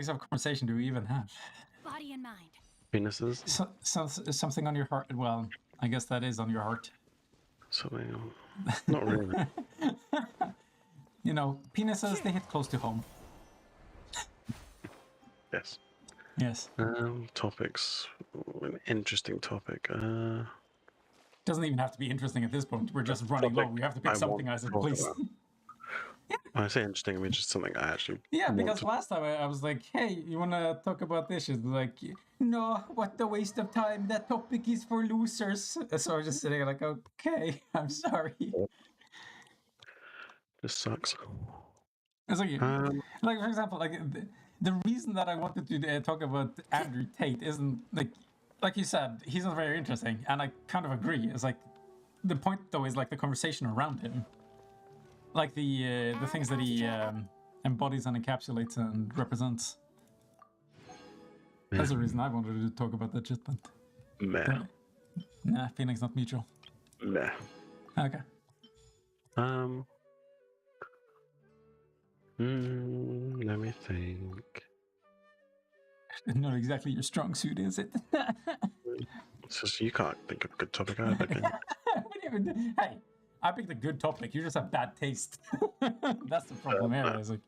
of conversation do we even have? Body and mind. Penises? Something on your heart? Well, I guess that is on your heart. Something. Not really. You know, penises, they hit close to home. Yes. Yes. Topics. An interesting topic. Doesn't even have to be interesting at this point. We're just running low. We have to pick something, I said, please. When I say interesting, I mean just something I actually. Yeah, because last time I was like, hey, you want to talk about this? She's like, no, what a waste of time. That topic is for losers. So I was just sitting there like, okay, I'm sorry. This sucks. It's like, for example, like the reason that I wanted to talk about Andrew Tate isn't like you said, he's not very interesting, and I kind of agree. It's like the point though is like the conversation around him, like the things that he embodies and encapsulates and represents. That's the reason I wanted to talk about that shit. But nah, feelings not mutual. Nah. Okay. Let me think. Not exactly your strong suit, is it? It's just you can't think of a good topic either, can you? Hey, I picked a good topic. You just have bad taste. That's the problem here. Is like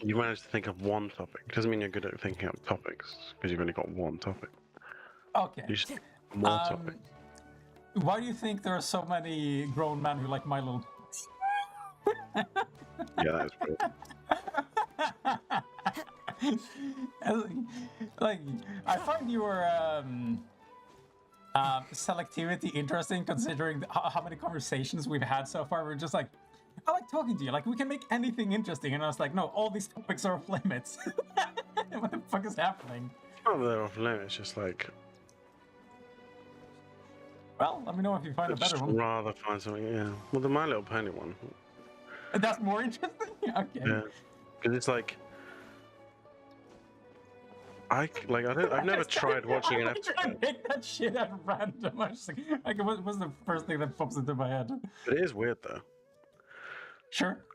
you managed to think of one topic. Doesn't mean you're good at thinking of topics because you've only got one topic. Okay. You should think of more topics. Why do you think there are so many grown men who like My Little? Yeah, that's weird. Like, I find your selectivity interesting, considering how many conversations we've had so far. We're just like, I like talking to you. Like, we can make anything interesting. And I was like, no, all these topics are off limits. What the fuck is happening? It's not that they're off limits. It's just like. Well, let me know if you find a better one. I'd rather find something. Yeah. Well, the My Little Pony one. That's more interesting. Okay. Yeah. Because it's like. I've never tried watching an episode. I make that shit at random. I was like, what's the first thing that pops into my head? But it is weird though. Sure.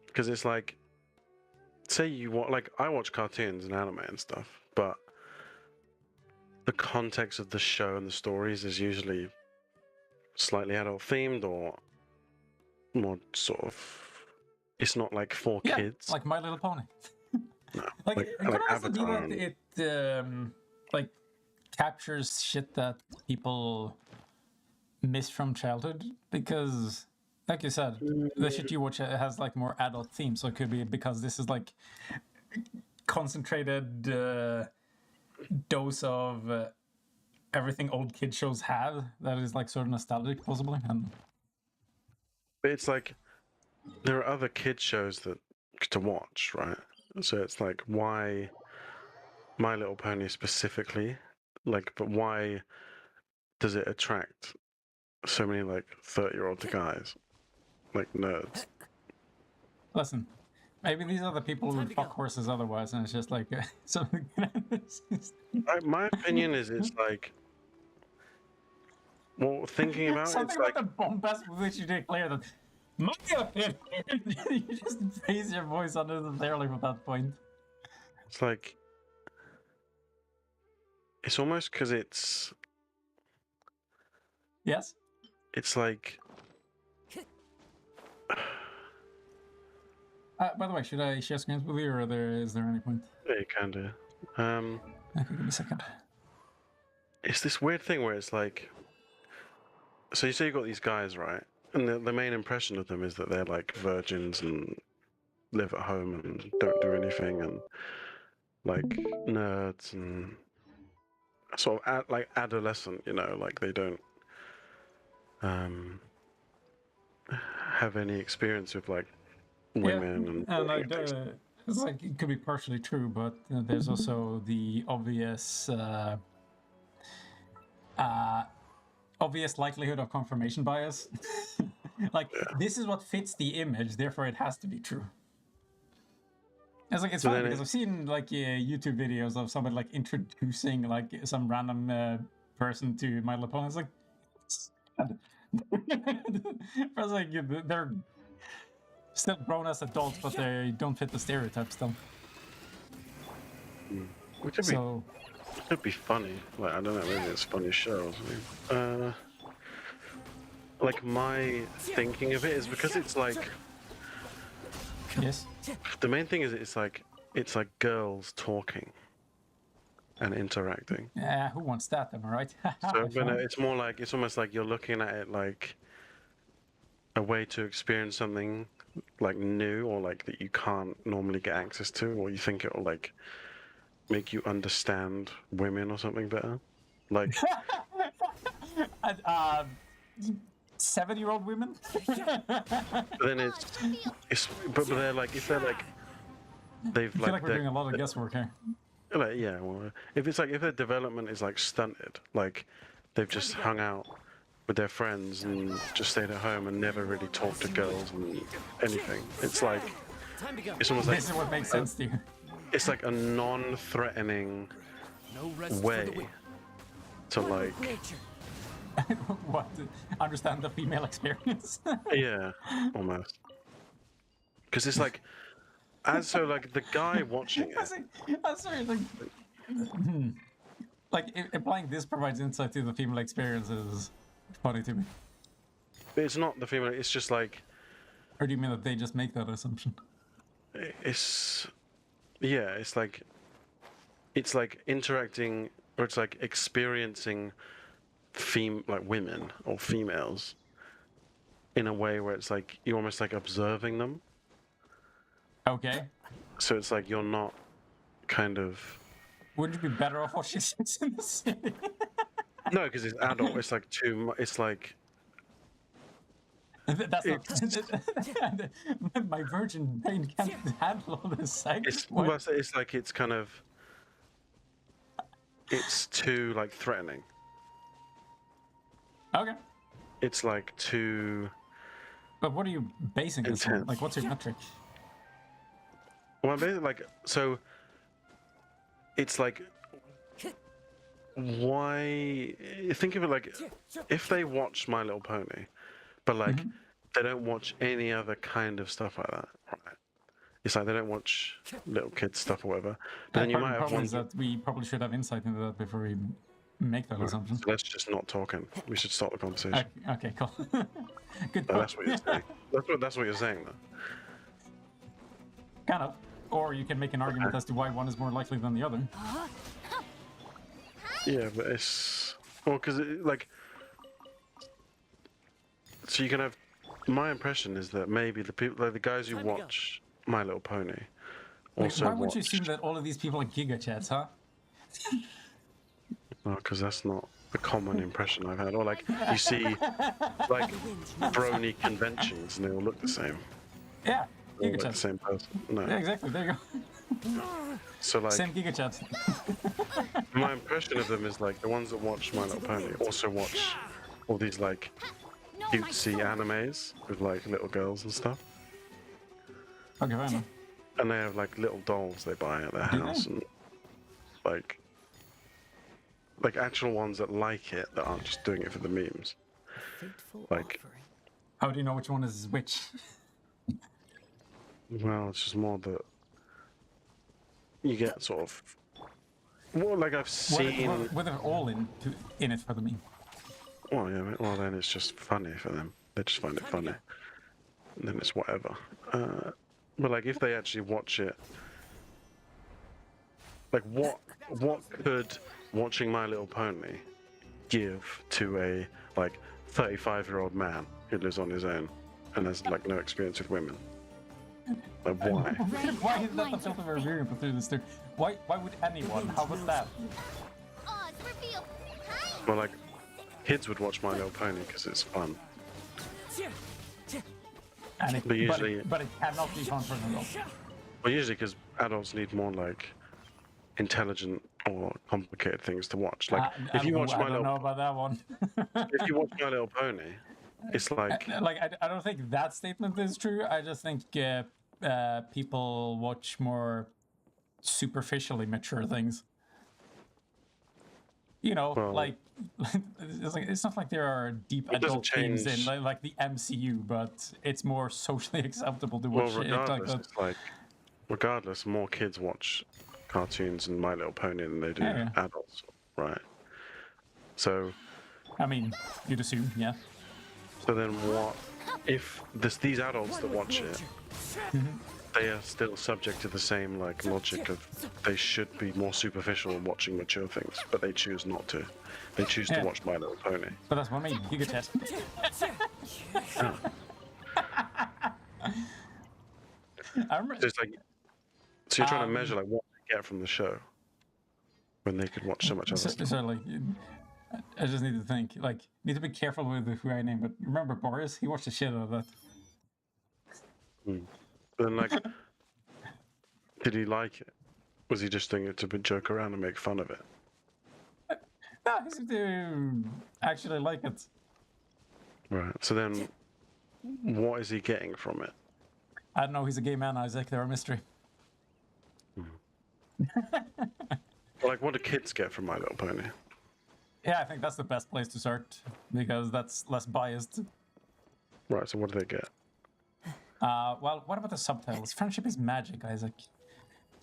Because it's like, say you want, like, I watch cartoons and anime and stuff, but the context of the show and the stories is usually slightly adult themed or more sort of. It's not like for kids. Like My Little Pony. No, like it could also be Avatar that it like captures shit that people miss from childhood, because like you said, the shit you watch has like more adult themes, so it could be because this is like concentrated dose of everything old kid shows have that is like sort of nostalgic possibly. And it's like there are other kid shows that to watch, right? So it's like, why My Little Pony specifically? Like, but why does it attract so many like 30-year-old guys, like nerds? Listen, maybe these are the people who fuck horses otherwise, and it's just like something. My opinion is, it's like, well, thinking about something it's about like the bombast with which you declare that. My opinion. You just raise your voice unnecessarily from that point. it's like it's almost because it's like. By the way, should I share screens with you, or is there any point? Yeah, you can do. Okay, give me a second. It's this weird thing where it's like, so you say you got these guys, right? And the main impression of them is that they're like virgins and live at home and don't do anything and like nerds and sort of like adolescent, you know, like they don't have any experience with like women and like it's like it could be partially true, but there's also the obvious obvious likelihood of confirmation bias. Like, this is what fits the image, therefore it has to be true. It's like, it's funny because I've seen like YouTube videos of somebody like introducing like some random person to My Little Pony. It's like, I was like, they're still grown as adults, but they don't fit the stereotype still. Which could be funny. Like, I don't know, maybe it's funny shows. Like, my thinking of it is because it's like... Yes. The main thing is it's like girls talking and interacting. Yeah, who wants that, am I right? So it's more like, it's almost like you're looking at it like a way to experience something like new, or like that you can't normally get access to, or you think it will like make you understand women or something better. Like 7-year-old women. But then but they're like, if they're like, they've I feel like we're doing a lot of guesswork here. Like, yeah, well, if it's like, if their development is like stunted, like they've just hung out with their friends and just stayed at home and never really talked to girls and anything, it's like, it's almost like, This is what makes sense to you. It's like a non-threatening way to like, what? Understand the female experience? yeah, almost. Because it's like, like the guy watching it. I'm sorry, like implying this provides insight to the female experience is funny to me. It's not the female. It's just like. Or do you mean that they just make that assumption? It's like interacting, or it's like experiencing like women or females in a way where it's like you're almost like observing them. Okay. So it's like you're not kind of. Wouldn't you be better off watching Sex in the City? No, because it's adult. It's like too much. It's like. That's not. My virgin brain can't handle all this sex. It's like it's kind of. It's too like threatening. Okay. It's like too. But what are you basing this on? Like, what's your metric? Well, basically, like, so. It's like. Why? Think of it like, if they watch My Little Pony, but like, they don't watch any other kind of stuff like that, right? It's like they don't watch little kids stuff or whatever. But then you might have ones that we probably should have insight into that before we make that assumption. So let's just not talking. We should stop the conversation. Okay, cool. Good. No, that's what you're saying. That's what you're saying, though. Kind of. Or you can make an argument as to why one is more likely than the other. Yeah, but it's because like, so you can have. My impression is that maybe the people, like the guys who watch My Little Pony, also why would you assume that all of these people are Giga Chads, huh? No, because that's not the common impression I've had. Or like you see, like brony conventions, and they all look the same. Yeah, Giga Giga like Chads. the same person. No. Yeah, exactly. There you go. So like. Same Giga Chads. My impression of them is like the ones that watch My Little Pony also watch all these like cutesy animes with like little girls and stuff. Okay, fair enough. And they have like little dolls they buy at their house, and like actual ones that like it, that aren't just doing it for the memes. Like, how do you know which one is which? Well, it's just more that you get sort of. Well, like I've seen. Whether they're all in it for the meme. Well, yeah. Well, then it's just funny for them. They just find it funny. And then it's whatever. But like, if they actually watch it, like, what could watching My Little Pony give to a like 35-year-old man who lives on his own and has like no experience with women? Like, why? Why is that the filter we're reviewing through this? Why would anyone? How was that? Well, like, kids would watch My Little Pony because it's fun. But usually, but it cannot be fun for an adult. Well, usually because adults need more like intelligent or complicated things to watch. Like, if you watch My Little, I don't know about that one. If you watch My Little Pony, it's like I don't think that statement is true. I just think people watch more superficially mature things. You know, well, it's not like there are deep adult themes in like the MCU, but it's more socially acceptable to watch regardless, it's like regardless, more kids watch cartoons and My Little Pony than they do adults, right? So, I mean, you'd assume, yeah. So then, what if these adults that watch it, they are still subject to the same like logic of they should be more superficial in watching mature things, but they choose not to. They choose to watch My Little Pony. But that's what I mean. You get test. I remember. So it's like, so you're trying to measure like what they get from the show when they could watch so much other stuff. So like, I just need to think. Like, need to be careful with who I name. But remember Boris? He watched the shit out of that. But then, like, did he like it? Was he just doing it to joke around and make fun of it? No, he seemed to actually like it. Right. So then, what is he getting from it? I don't know. He's a gay man, Isaac. They're a mystery. Like, what do kids get from My Little Pony? Yeah, I think that's the best place to start because that's less biased. Right. So what do they get? Well, what about the subtitles? Friendship is magic, Isaac.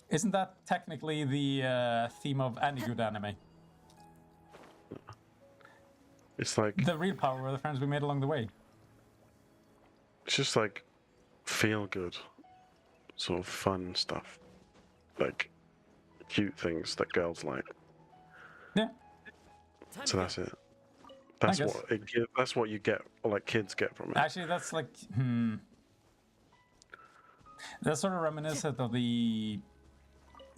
Isn't that technically the theme of any good anime? It's like the real power of the friends we made along the way. It's just like feel good, sort of fun stuff, like cute things that girls like. Yeah. So that's it. That's what it. That's what you get, or like kids get from it. Actually, that's like that's sort of reminiscent of the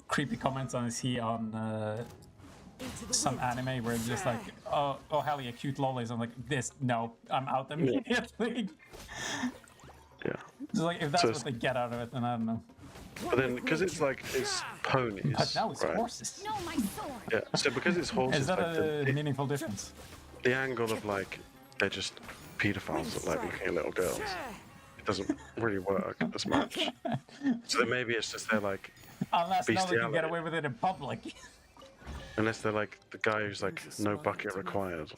creepy comments I see on some anime where it's just like, oh hell yeah, cute lollies. I'm like, this, no, I'm out immediately. Yeah. Just like, if that's what they get out of it, then I don't know. But then, because it's like, it's ponies. But now it's horses. No, my sword. Yeah, so because it's horses, is that like a meaningful difference? The angle of like, they're just pedophiles that like looking at little girls. It doesn't really work as much. So then maybe it's just they're like, unless now they can get away with it in public. Unless they're like the guy who's like, no bucket required,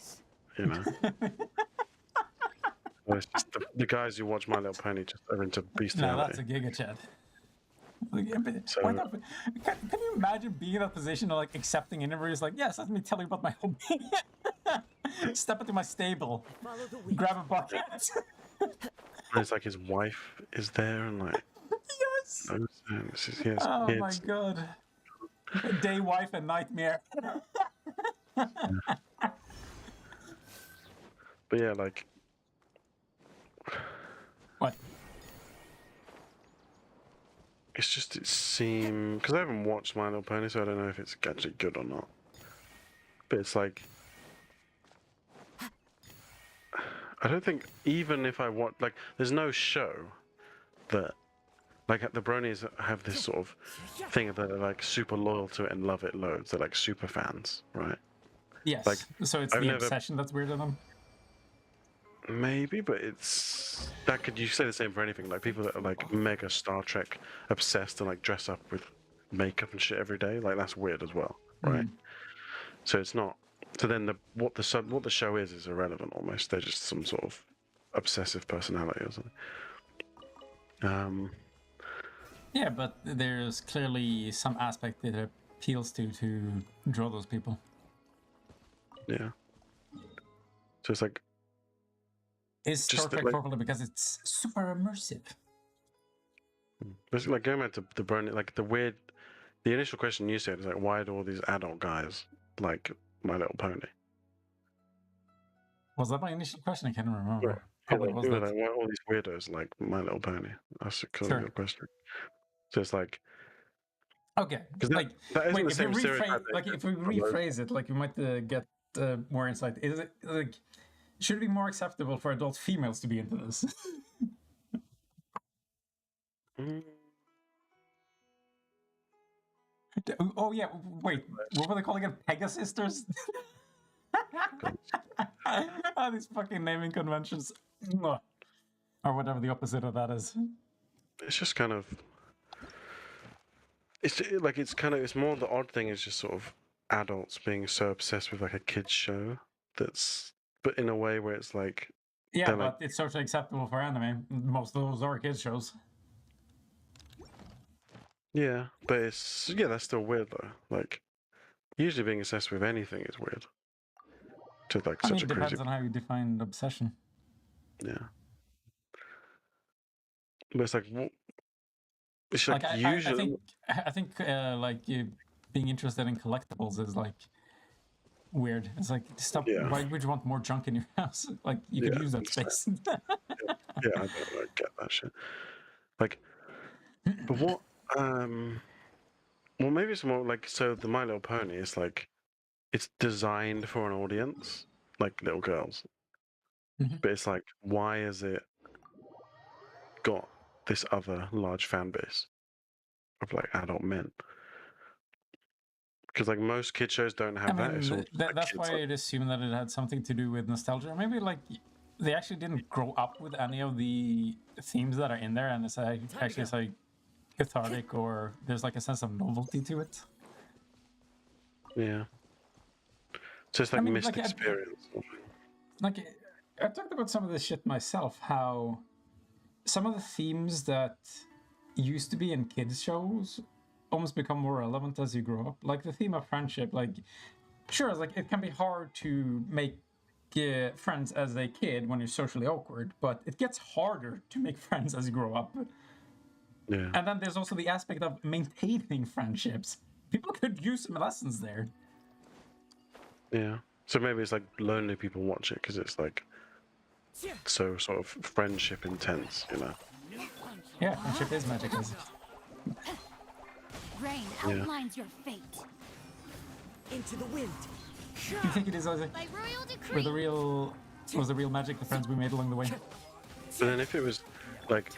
you know? Well, it's just the guys who watch My Little Pony just are into bestiality. No, that's a giga chat. So, can you imagine being in that position of like accepting interviews? Like, yes, let me tell you about my hobby. Step into my stable, grab a bucket. And it's like his wife is there and like, yes. Oh kids. My god. Day wife and nightmare. But yeah, like. What? It's just, it seems, because I haven't watched My Little Pony, so I don't know if it's actually good or not. But it's like, I don't think, even if I watch, like, there's no show that, like, the bronies have this sort of thing that they're like super loyal to it and love it loads. They're like super fans, right? Yes. Like, so it's the obsession that's weird in them. Maybe, but it's that could you say the same for anything? Like people that are like mega Star Trek obsessed and like dress up with makeup and shit every day. Like that's weird as well, right? So it's not. So then what the show is irrelevant almost. They're just some sort of obsessive personality or something. Yeah, but there's clearly some aspect that it appeals to draw those people. Yeah. So it's like. Is Star Trek popular because it's super immersive? It's like going back to the burn, like the initial question you said is like, why do all these adult guys like My Little Pony? Was that my initial question? I can't remember. Yeah. Probably was that. Like, why all these weirdos like My Little Pony? That's a your question. So it's like, okay, like wait, if we rephrase it, like we might get more insight. Is it like? Should it be more acceptable for adult females to be into this? Oh yeah, wait, what were they calling it? Pegasisters? These fucking naming conventions. Or whatever the opposite of that is. It's just kind of... It's more the odd thing is just sort of adults being so obsessed with like a kid's show but in a way where it's like... Yeah, but like, it's socially acceptable for anime. Most of those are kids shows. Yeah, but it's that's still weird though. Like, usually being obsessed with anything is weird. To like I such mean, a it crazy. depends on how you define obsession. Yeah, but it's like it's Like like usually. I think like being interested in collectibles is like weird. It's like stop. Yeah, Why would you want more junk in your house? Like you could yeah, use that it's like, space. yeah, I don't like, get that shit. Like, but what? Well, maybe it's more like so. The My Little Pony is like it's designed for an audience, like little girls. Mhm. But it's like, why has it got this other large fan base of like adult men? Because like most kid shows don't I have that. It's mean, all like that's kids. why Like, I'd assume that it had something to do with nostalgia. Maybe like they actually didn't grow up with any of the themes that are in there, and it's like, actually it's like cathartic, or there's like a sense of novelty to it. yeah. So it's I like mean, missed experience. like I talked about some of this shit myself. How some of the themes that used to be in kids shows almost become more relevant as you grow up. Like the theme of friendship. Like, sure, it's like it can be hard to make friends as a kid when you're socially awkward, but it gets harder to make friends as you grow up. Yeah. And then there's also the aspect of maintaining friendships. People could use some lessons there. Yeah. So maybe it's like lonely people watch it because it's like so sort of friendship intense, you know? Yeah, friendship is magic. Rain outlines your fate. Into the wind. You think it is, Isaac? By royal decree. Were the real was the real magic the friends we made along the way? But then if it was like,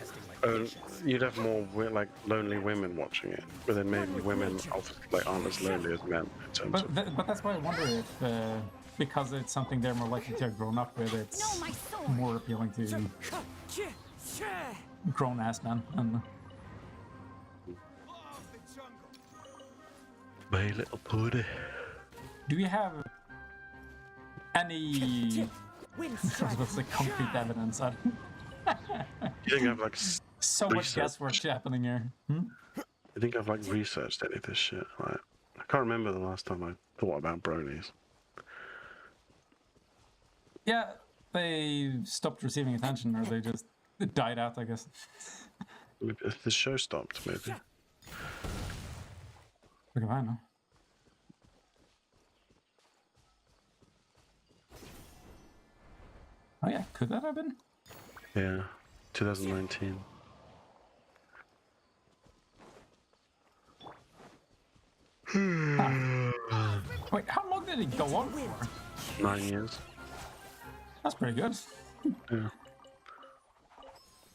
you'd have more like lonely women watching it, but then maybe women like aren't as lonely as men in terms of. But that's why I wonder if because it's something they're more likely to have grown up with, it's Know my sword. more appealing to grown ass men. And My Little Pony. do you have any what's the concrete evidence? You think I've like So much researched- guesswork happening here. I think I've like researched any of this shit. Like, I can't remember the last time I thought about bronies. Yeah, they stopped receiving attention, or they just died out, I guess. If the show stopped, maybe. Look if I know. Oh yeah, could that have been? Yeah, 2019. Wait, how long did it go on for? 9 years. That's pretty good. Yeah.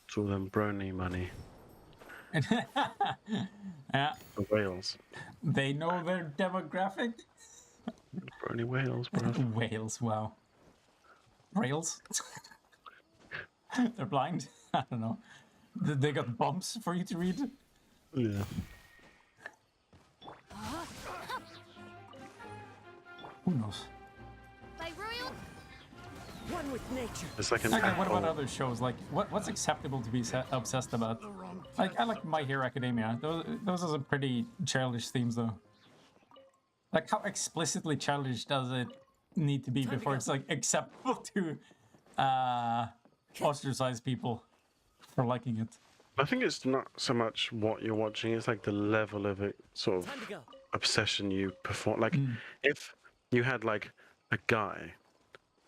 It's all them brony money. Yeah, The whales. they know their demographic. Brony whales, bro. Whales, wow. Rails? They're blind? I don't know. They got bumps for you to read? Yeah. Who knows? By royal. One with nature. It's like an Okay, what about apple. other shows? Like, what's acceptable to be obsessed about? Like, I like My Hero Academia. Those are some pretty childish themes, though. Like, how explicitly childish does it need to be before it's, like, acceptable to ostracize people for liking it? I think it's not so much what you're watching, it's like the level of it, sort Time to of go. obsession you perform. Like, if you had, like, a guy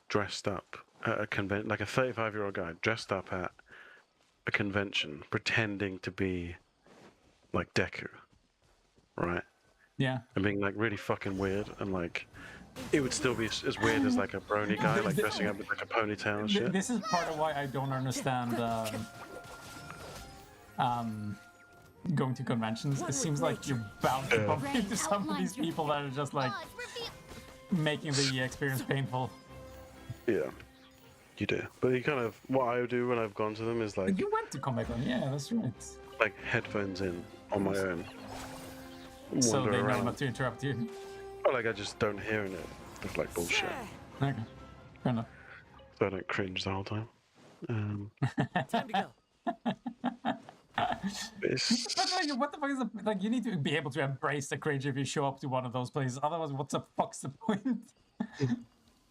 dressed up at a convention, like a 35-year-old guy dressed up at a convention, pretending to be, like, Deku, right? Yeah. And being, like, really fucking weird, and, like, it would still be as weird as, like, a brony guy, like, dressing up with, like, a ponytail and shit. This is part of why I don't understand going to conventions. It seems like you're bound to bump Rain into some of these outlines your people that are just, like, Pause, reveal. making the experience painful. Yeah, you do. But you kind of, what I do when I've gone to them is, like, You went to Comic-Con, yeah, that's right. headphones in on my own. So Wander they know around. not to interrupt you. Or, like, I just don't hear it. It's like bullshit. Okay, fair enough. So I don't cringe the whole time. Time to go. It's But like, what the fuck is the, like? You need to be able to embrace the cringe if you show up to one of those places. Otherwise, what the fuck's the point?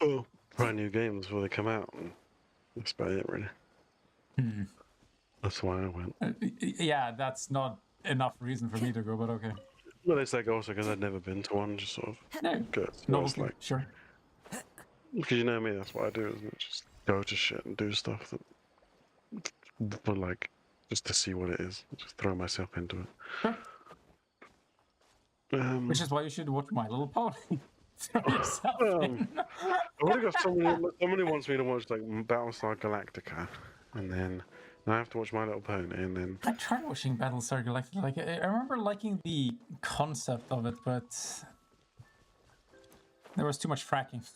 oh, brand new games before they come out, and that's about it, really. That's why I went. Yeah, that's not enough reason for me to go, but okay. Well, it's like also because I'd never been to one, just sort of No, good. no, It's like sure. because you know me, that's what I do, isn't it? Just go to shit and do stuff that, but like, just to see what it is, just throw myself into it. Sure. Which is why you should watch My Little Pony. Throw yourself in. I've already got somebody wants me to watch like Battlestar Galactica, and then I have to watch My Little Pony, and then I tried watching Battlestar Galactica. Like, I remember liking the concept of it, but there was too much fracking.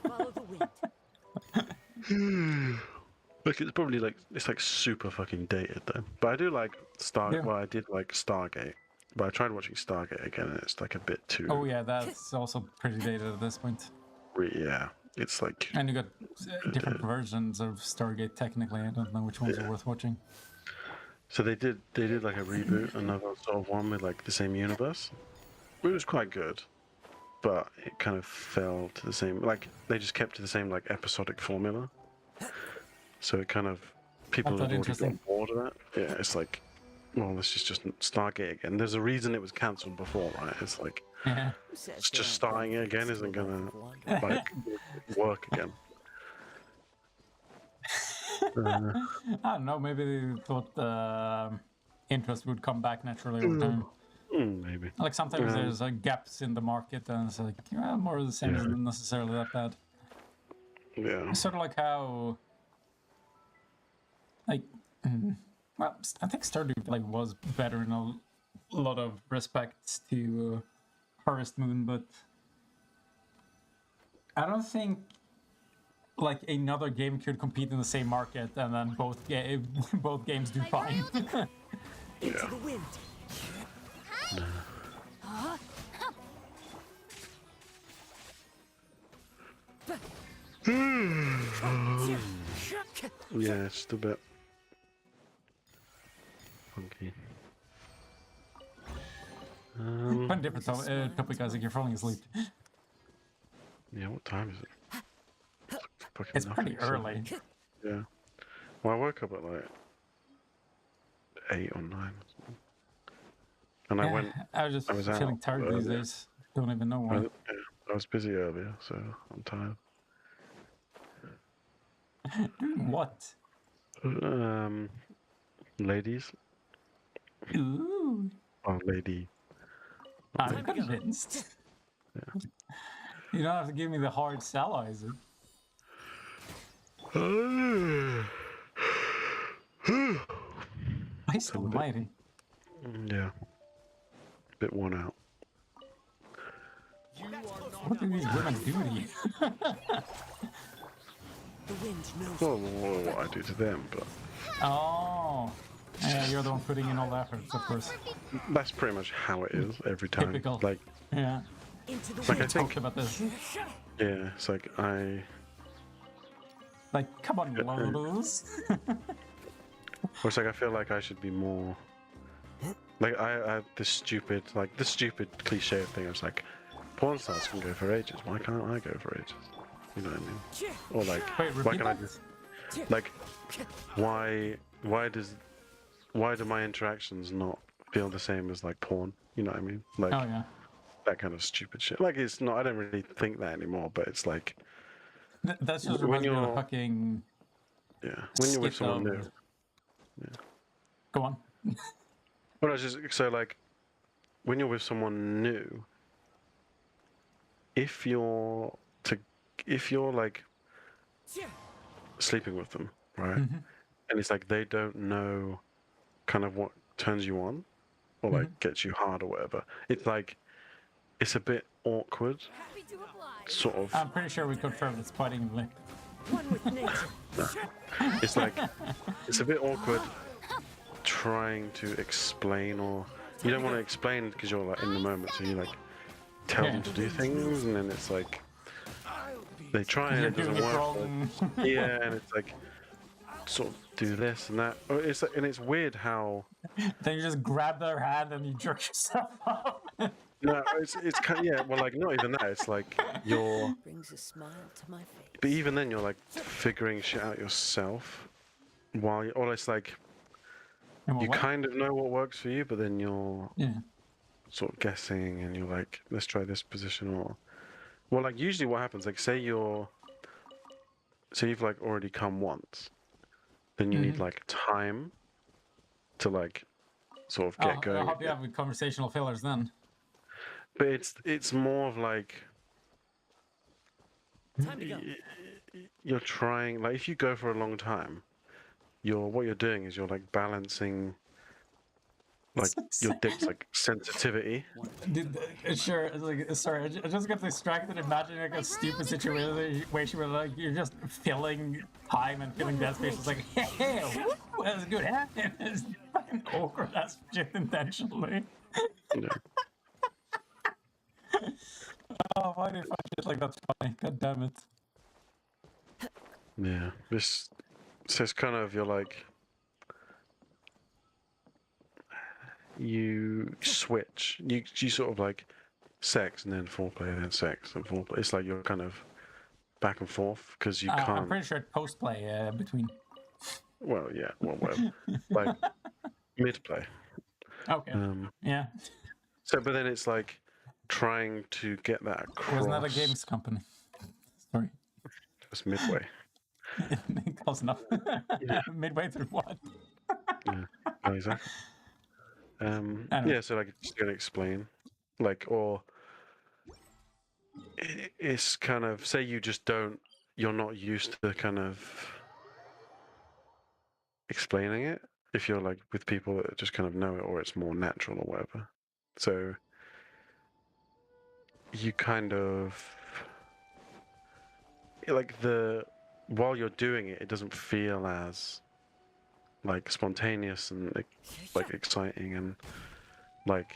Follow the wind. like it's probably like it's like super fucking dated though. But I do like Yeah. Well, I did like Stargate, but I tried watching Stargate again, and it's like a bit too. Oh yeah, that's also pretty dated at this point. Yeah, it's like. And you got different versions of Stargate. Technically, I don't know which ones are worth watching. So they did like a reboot, another sort of one with like the same universe. It was quite good, but it kind of fell to the same. Like they just kept to the same like episodic formula. So it kind of people That's have already interesting. got bored of that. Yeah, it's like, well, this is just Stargate again. There's a reason it was cancelled before, right? It's like Yeah. it's just starting it again isn't gonna like work again. I don't know. Maybe they thought interest would come back naturally over time. Maybe. Like sometimes there's gaps in the market, and it's like more of the same isn't necessarily that bad. Yeah. Sort of like how, like, well, I think Stardew like was better in a lot of respects to Harvest Moon, but I don't think like another game could compete in the same market and then both games do fine. Into the wind. Yeah, it's just a bit funky. Fun different topic, Isaac. You're falling asleep. Yeah, what time is it? Fucking It's nothing, pretty so- early. Yeah. Well, I woke up at like 8 or 9 or something. And I went. I was I was feeling out tired these earlier. days. Don't even know why. I was busy earlier, so I'm tired. Doing what? Ladies. Ooh, Oh, lady. I'm convinced. You don't have to give me the hard sell, Isaac. Christ almighty. Yeah. Bit worn out. What do these women do to you? The wind knows. Well, what I do to them, but Oh. Yeah, you're the one putting in all the efforts, of course. that's pretty much how it is every time. Typical. Like, Yeah. Into the like I wind. think, Talked about this. yeah, it's like Like, come on, ladies. it's like I feel like I should be more. Like I have this stupid cliche thing. It's like, porn stars can go for ages. Why can't I go for ages? You know what I mean? Or like, Wait, why repeat can I that? just like, why do my interactions not feel the same as like porn? You know what I mean? Like Oh, yeah. that kind of stupid shit. Like it's not. I don't really think that anymore. But it's like, That's just When reminds me of you're- fucking... yeah, when you're with skit someone of- new. Go on. Well, it's just so like when you're with someone new, if you're like sleeping with them, right? And it's like they don't know kind of what turns you on or like gets you hard or whatever. It's like it's a bit awkward, Happy to oblige. sort of. I'm pretty sure we confirmed it's biting lip. One with nature. It's like it's a bit awkward trying to explain, or you don't want to explain because you're like in the moment, so you like tell Yeah. them to do things, and then it's like they try and You're it doesn't doing it work. wrong. Yeah, and it's like sort of do this and that. And it's weird how. Then you just grab their hand and you jerk yourself up. No, it's kind of, yeah. Well, like not even that. It's like you're. Brings a smile to my face. But even then, you're like figuring shit out yourself. Or it's like you What? kind of know what works for you, but then you're Yeah. sort of guessing, and you're like, let's try this position, or well, like usually what happens, like say you've like already come once, then you need like time to like sort of get going. I hope you have conversational fillers then. But it's more of like Time to go. you're trying, like if you go for a long time, what you're doing is you're like balancing like your dick's like sensitivity. Dude, sure. It's like, sorry, I just got distracted imagining like a stupid situation where like you're just filling time and filling dead space. It's like, hey, woo, that's good, huh? It's fucking awkward as shit intentionally. Yeah. Oh, why do you find shit like that's funny? God damn it. Yeah, so it's kind of, you're like, you switch, you sort of like sex and then foreplay and then sex and foreplay. It's like you're kind of back and forth because you can't. I'm pretty sure post play between. Well, yeah, well, like mid play. Okay. Yeah. So, but then it's like trying to get that across. Wasn't that a games company? Sorry. It's midway. Close enough. Midway through what? Yeah, no, exactly. Anyway. Yeah, so like just gonna explain, like, or it's kind of, say you're not used to kind of explaining it if you're like with people that just kind of know it, or it's more natural or whatever. So you kind of like while you're doing it, it doesn't feel as like spontaneous and like exciting and like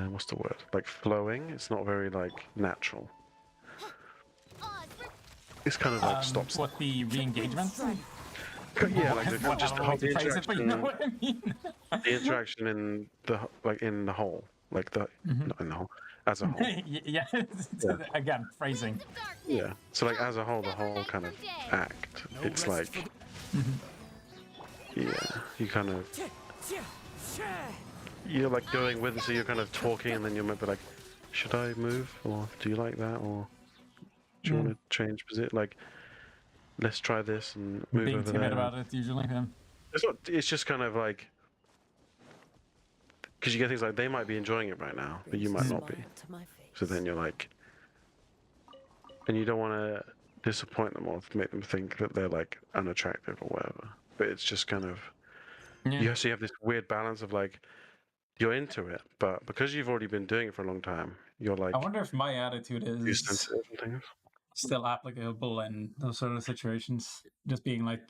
what's the word? Like flowing. It's not very like natural. It's kind of like stops. What, the re-engagement? Yeah, like just the whole to phrase it, but you know interaction. what I mean. The interaction in the whole, like not in the whole, as a whole. Yeah. Again, phrasing. Yeah. So like as a whole, the whole kind of act. It's like, yeah, you kind of, you're like going with it, so you're kind of talking, and then you might be like, should I move, or do you like that, or do you want to change position? Like, let's try this and move Being over timid there. about it usually. Yeah. It's not. It's just kind of like, because you get things like they might be enjoying it right now, but you might not be. So then you're like, and you don't want to disappoint them or make them think that they're like unattractive or whatever. But it's just kind of, you actually have this weird balance of like, you're into it, but because you've already been doing it for a long time, you're like, I wonder if my attitude too is sensitive and things. still applicable in those sort of situations. Just being like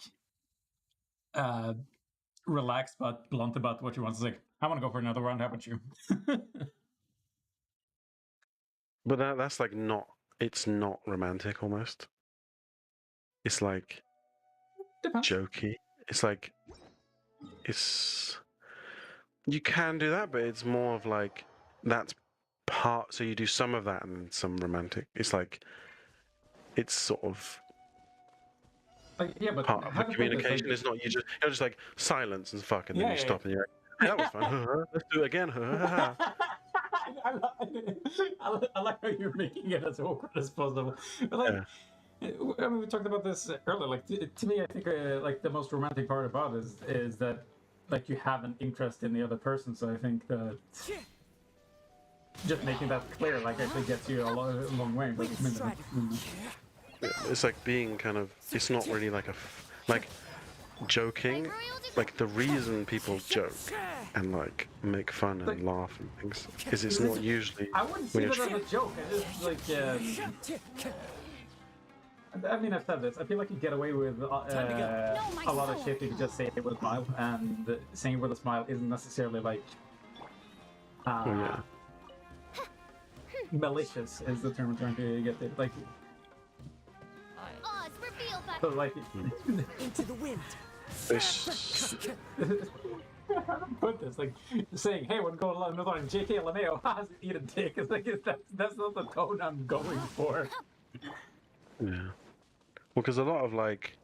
relaxed but blunt about what you want. It's like, I want to go for another round. How about you? But that's like not. It's not romantic almost. It's like Depends. jokey. It's like you can do that, but it's more of like that's part. So you do some of that and then some romantic. It's like it's sort of Like, yeah, but part of the communication. It's not you're just like silence and fuck, and then you stop and you're like, that was fun. Let's do it again. I like how you're making it as awkward as possible. But like, I mean, we talked about this earlier. Like, to me, I think like the most romantic part about it is that like you have an interest in the other person. So I think that just making that clear like actually gets you a long way. But it's like being kind of. It's not really like like joking. Like the reason people joke and like make fun and laugh and things is it's not usually. I wouldn't see that as a joke. It's like. I mean, I've said this. I feel like you get away with a lot of shit if you just say it with a smile, and saying it with a smile isn't necessarily like malicious. Is the term I'm trying to get there. Like, So like, Into the wind. It's put this like saying, "Hey, we're going another on J.K. LeMayo has eat a dick." It's like that's not the tone I'm going for. yeah. Well, because a lot of like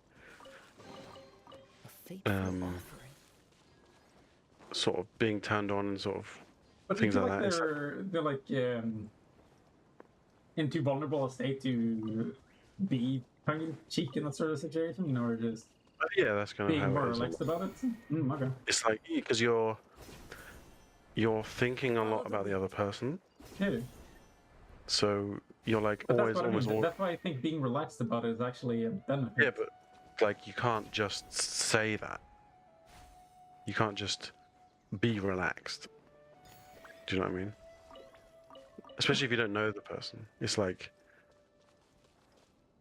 A fateful offering. sort of being turned on and sort of But things do you like like that. It's like, they're like in too vulnerable a state to be tongue in cheek in that sort of situation, or just yeah, that's kind of being how more it is. relaxed about it? Okay. It's like because you're thinking a lot about the other person, Yeah. so you're like But always that's what I almost mean. That's why I think being relaxed about it is actually a benefit. yeah, but like you can't just say that. You can't just be relaxed. Do you know what I mean? Especially if you don't know the person. It's like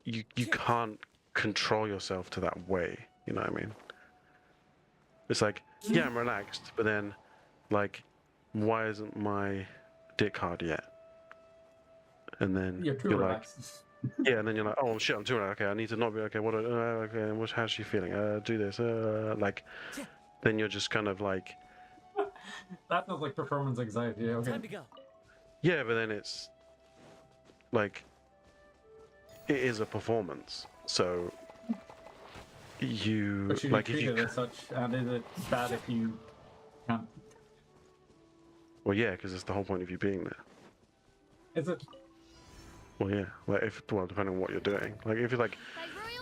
you can't control yourself to that way. You know what I mean? It's like, yeah, I'm relaxed, but then like, why isn't my dick hard yet? And then You're too like, relaxed. yeah, and then you're like, oh shit, I'm too relaxed. Okay, I need to not be okay. Okay, how's she feeling? Do this. Like, then you're just kind of like, That sounds like performance anxiety. Okay. Time to go. yeah, but then it's like, it is a performance. So you But should like you if treat you it as such? And is it bad if you can't? well, yeah, because it's the whole point of you being there. Is it? Well, yeah, like if well, depending on what you're doing. Like if you're like,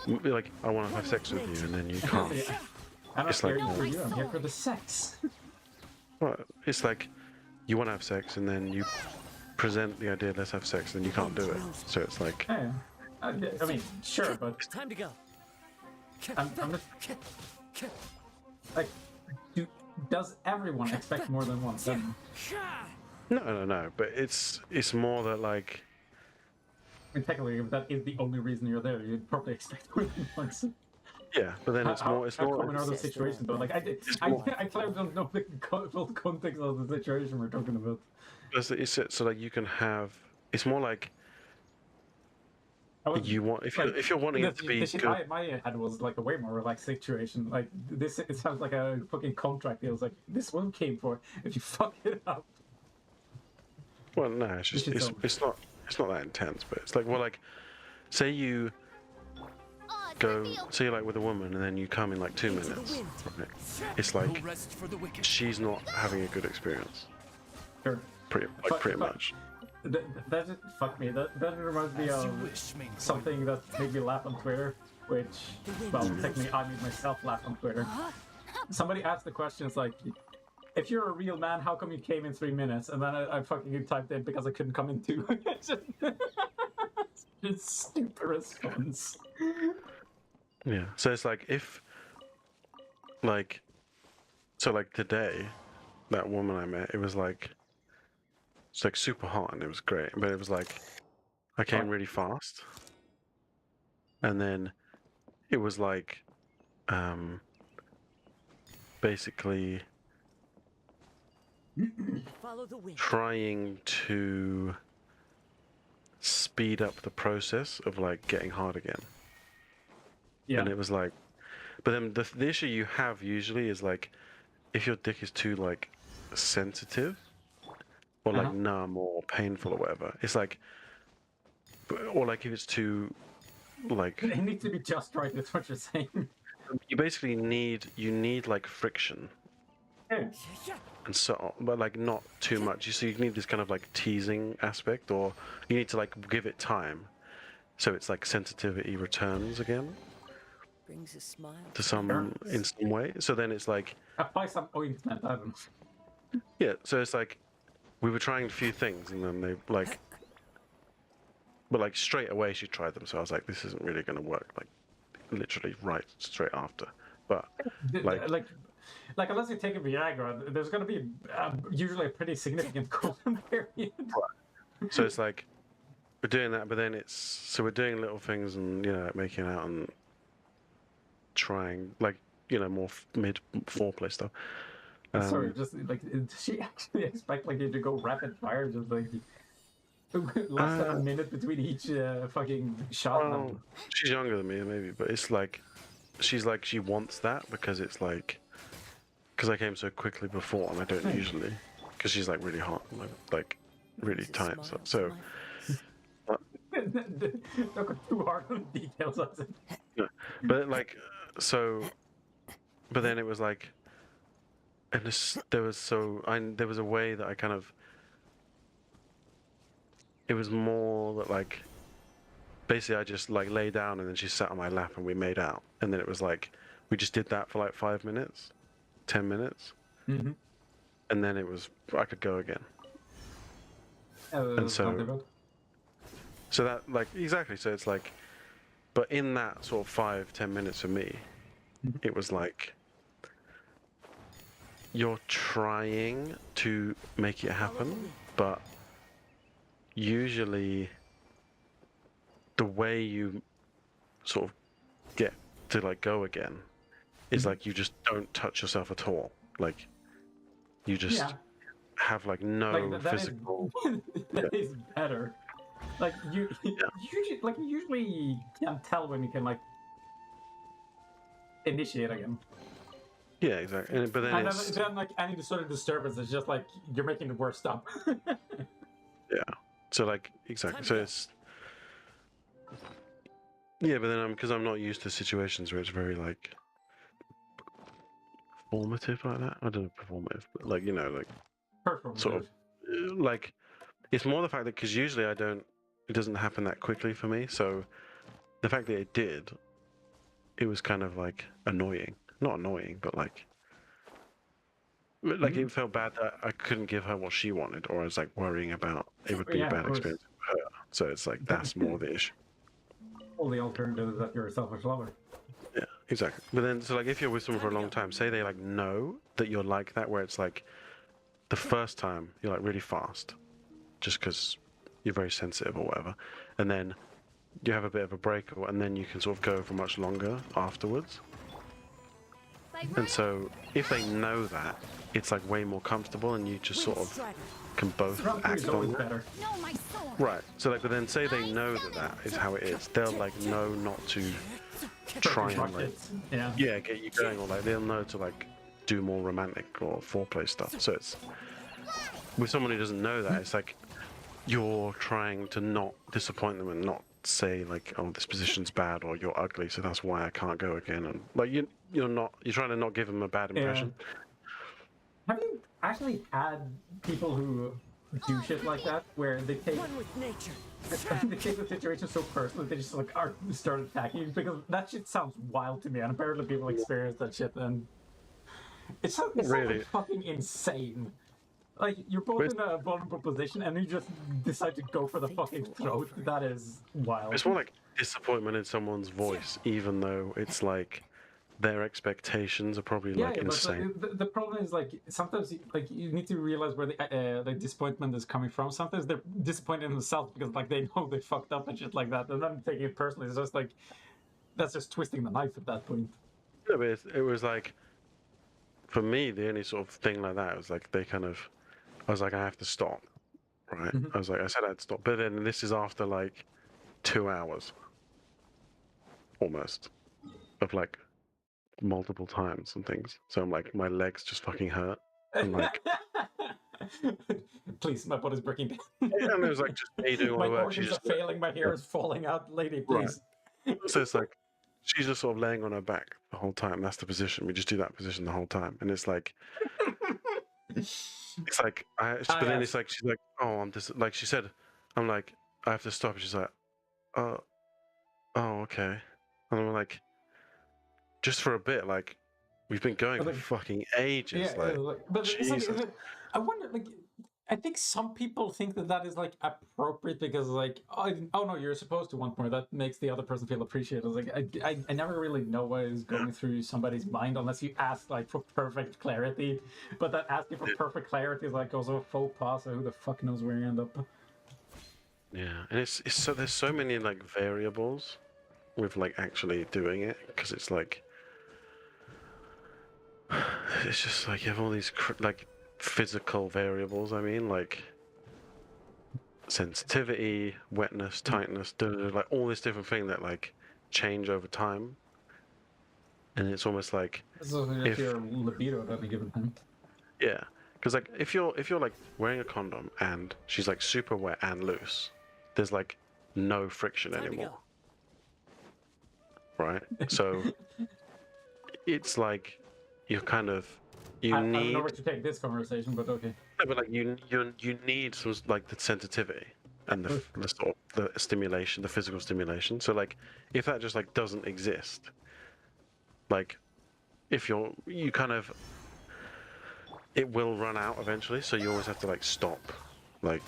By royal like I want to have sex with you, and then you can't. Yeah. I'm not It's like- here for you. I'm here for the sex. Well, it's like you want to have sex, and then you present the idea, let's have sex, and you can't do it. So it's like, Yeah. I mean, sure, but Time to go. I'm just like, does everyone expect more than one? no. But it's more that like, I mean, technically, if that is the only reason you're there, you'd probably expect more than once. yeah. But then it's more. It's How more. common are those situations, though? Like, I clearly don't know the full context of the situation we're talking about. It's so like you can have. It's more like I was- you want if like, you're wanting it to be the shit good. my head was like a way more relaxed situation. Like this, it sounds like a fucking contract deal. It's like this one came for if you fuck it up. Well, no, it's just Which is it's not that intense, but it's like well, like say you odds go reveal. say you're like with a woman and then you come in like 2 minutes. Right? It's like rest for the wicked. she's not having a good experience. Sure. Pretty much. That fuck me. That reminds me As you of wish, main queen. something that made me laugh on Twitter. Which, well, technically, I made myself laugh on Twitter. Somebody asked the question, it's like, if you're a real man, how come you came in 3 minutes? And then I fucking typed in because I couldn't come in 2. It's stupid response. Yeah. So it's like if like so like today, that woman I met, it was like it's like super hot and it was great, but it was like I came really fast. And then it was like basically Follow the wind. trying to speed up the process of like getting hard again. Yeah. And it was like, but then the issue you have usually is like, if your dick is too like sensitive, or like numb or painful or whatever, it's like, or like if it's too, like, It needs to be just right, that's what you're saying. you basically need like friction Yeah. and so, but like not too much. So you need this kind of like teasing aspect, or you need to like give it time, so it's like sensitivity returns again Brings a smile to some in some way. So then it's like. Apply some ointment, I don't know. Yeah, so it's like we were trying a few things, and then they like, but like straight away she tried them. So I was like, this isn't really going to work. Like, literally right straight after. But like unless you take a Viagra, there's going to be usually a pretty significant cooling period. so it's like we're doing that, but then it's so we're doing little things and making out and trying like more mid foreplay stuff. Sorry, just like, does she actually expect like you to go rapid fire? Just like Less than a minute between each fucking shot. Well, she's younger than me, maybe, but it's like she's like she wants that because it's like because I came so quickly before, and I don't usually because she's like really hot, like really tight. So Don't go too hard on the details of it. yeah. But like so, but then it was like, and there was a way that I kind of. It was more that like basically I just like lay down and then she sat on my lap and we made out, and then it was like we just did that for like 5 minutes, 10 minutes, Mm-hmm. and then it was I could go again. And so that like exactly so it's like, but in that sort of 5-10 minutes for me, it was like you're trying to make it happen, but usually the way you sort of get to like go again is like you just don't touch yourself at all. Like you just have like no physical. That is better. Like usually you can't tell when you can like initiate again. Yeah, exactly. But then then like any sort of disturbance is just like you're making it worse stop. Yeah. So like exactly. So it's yeah, but then because I'm not used to situations where it's very like formative like that. I don't know performative, but like like sort of like it's more the fact that because usually it doesn't happen that quickly for me. So the fact that it did, it was kind of like annoying. Not annoying, but like it felt bad that I couldn't give her what she wanted, or I was like worrying about it would be a bad experience for her. So it's like that's more the issue. All the alternative is that you're a selfish lover. Yeah, exactly. But then, so like if you're with someone for a long time, say they like know that you're like that, where it's like the first time you're like really fast, just because you're very sensitive or whatever, and then you have a bit of a break, and then you can sort of go for much longer afterwards. And so if they know that, it's like way more comfortable, and you just sort of can both act on it. Right. So like, but then say they know that is how it is. They'll like know not to try and like get you going, or like they'll know to like do more romantic or foreplay stuff. So it's with someone who doesn't know that, it's like you're trying to not disappoint them and not say like, oh, this position's bad or you're ugly, so that's why I can't go again. And like you're trying to not give them a bad impression. Have you actually had people who do shit like that, where they take they take the situation so personally they just like start attacking you? Because that shit sounds wild to me, and apparently people experience that shit, and it sounds like fucking insane. Like you're both in a vulnerable position, and you just decide to go for the fucking throat. That is wild. It's more like disappointment in someone's voice, even though it's like their expectations are probably like insane. But the problem is like sometimes you need to realize where the disappointment is coming from. Sometimes they're disappointed in themselves because like they know they fucked up and shit like that, and then taking it personally. It's just like that's just twisting the knife at that point. No, but it was like for me the only sort of thing like that was like I was like I have to stop, right? I said I'd stop, but then this is after like 2 hours almost of like multiple times and things. So I'm like, my legs just fucking hurt. I'm like, please, my body's breaking down. And it was like just me doing all the work. My organs are failing. My hair is falling out. Lady, please. Right. So it's like she's just sort of laying on her back the whole time. That's the position. We just do that position the whole time, and it's like, it's like, but then it's like she's like, oh, I'm just like she said, I'm like, I have to stop. And she's like, oh, okay, and I'm like. Just for a bit, like we've been going for fucking ages. But it's like, I wonder, like, I think some people think that is like appropriate because, like, oh no, you're supposed to want more. That makes the other person feel appreciated. Like, I never really know what is going through somebody's mind unless you ask like for perfect clarity. But that asking for perfect clarity is like also a faux pas. So who the fuck knows where you end up? Yeah, and it's so there's so many like variables with like actually doing it because it's like. It's just like you have all these like physical variables. I mean, like sensitivity, wetness, tightness, like all this different thing that like change over time. And it's almost like So if your libido at any given time. yeah, because like if you're like wearing a condom and she's like super wet and loose, there's like no friction Time to anymore, go. right? So it's like you kind of I don't know need where to take this conversation, but okay. no, but like you need some like the sensitivity and the sort of the stimulation, the physical stimulation. So like if that just like doesn't exist, like if you kind of it will run out eventually, so you always have to like stop, like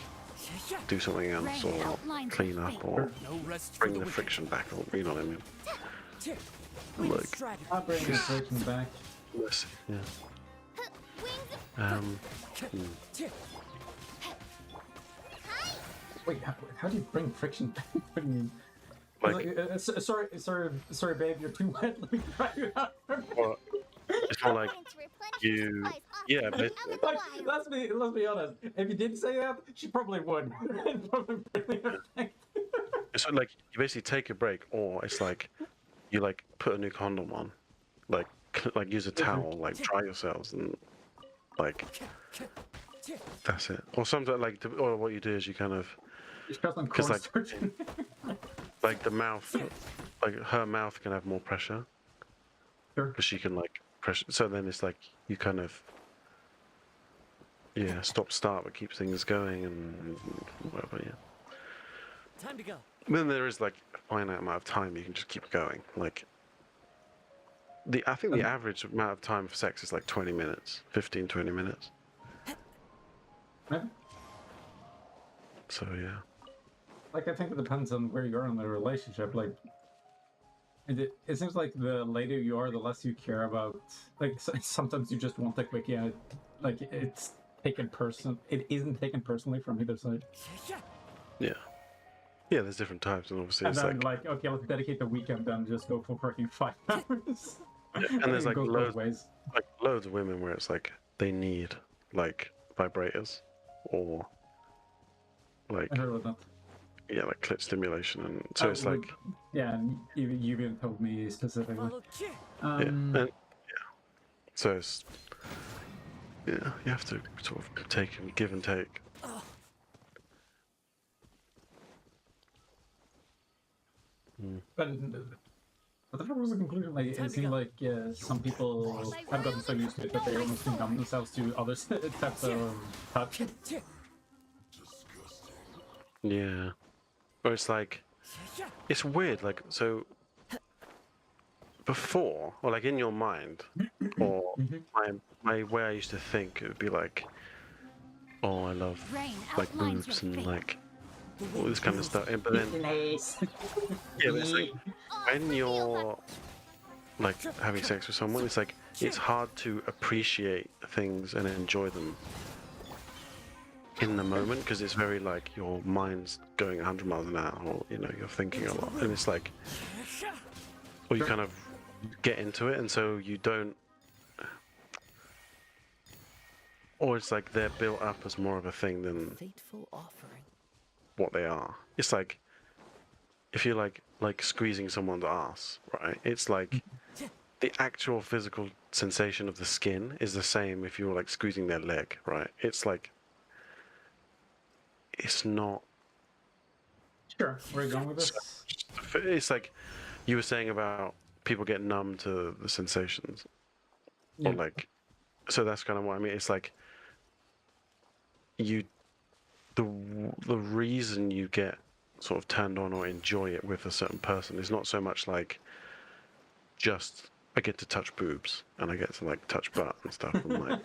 do something else or clean up or No rest for bring the the wicked. friction back, or you know what I mean? Win Like- strategy. I'll bring the friction back. Yes, yeah. Wait, how do you bring friction back? What do you mean? Like, Sorry, babe, you're too wet. Let me dry you out. well, it's more like you, yeah, basically. Like, let's be honest. If you did say that, she probably would. Probably bring the effect. It's like you basically take a break, or it's like you like put a new condom on, like like use a towel, like dry yourselves, and like that's it. Or sometimes like, or what you do is you kind of Just got some 'Cause, like- cornstarch. like the mouth, like her mouth can have more pressure Sure. because she can like pressure. So then it's like you kind of stop start, but keeps things going and whatever. Yeah. Time to go. Then there is like a finite amount of time you can just keep going. Like I think the average amount of time for sex is like 20 minutes, 15, 20 minutes. Maybe. So yeah. Like, I think it depends on where you are in the relationship. Like, it seems like the later you are, the less you care about. Like, sometimes you just want a quick, yeah. Like, it's taken It isn't taken personally from either side. Yeah. Yeah, there's different types, and obviously And it's then, like, okay, let's dedicate the weekend and just go for fucking 5 hours. and there's It like goes both loads, ways. of women where it's like they need like vibrators or like I heard about that. like clit stimulation, and so it's like Yeah, and you've even told me specifically. Follow Kit. so it's you have to sort of take and give and take. But I thought it was a conclusion. Like, Time it to seemed go. like some people have gotten so used to it that they almost numb themselves to other types of touch. Yeah, or it's like it's weird. Like so before, or like in your mind, or my way I used to think, it would be like, oh, I love Rain like outlines boobs your and fate. like all this kind of stuff. But then yeah, but it's like when you're like having sex with someone, it's like it's hard to appreciate things and enjoy them in the moment because it's very like your mind's going 100 miles an hour, or you know you're thinking a lot, and it's like, or you kind of get into it, and so you don't, or it's like they're built up as more of a thing than Fateful offering. what they are. It's like if you're like squeezing someone's ass, right? It's like the actual physical sensation of the skin is the same if you were like squeezing their leg, right? It's like it's not. Sure, where are you going with this? It's like you were saying about people get numb to the sensations, Yeah. or like, so that's kind of what I mean. It's like the reason you get sort of turned on or enjoy it with a certain person is not so much like just I get to touch boobs and I get to like touch butt and stuff. And like,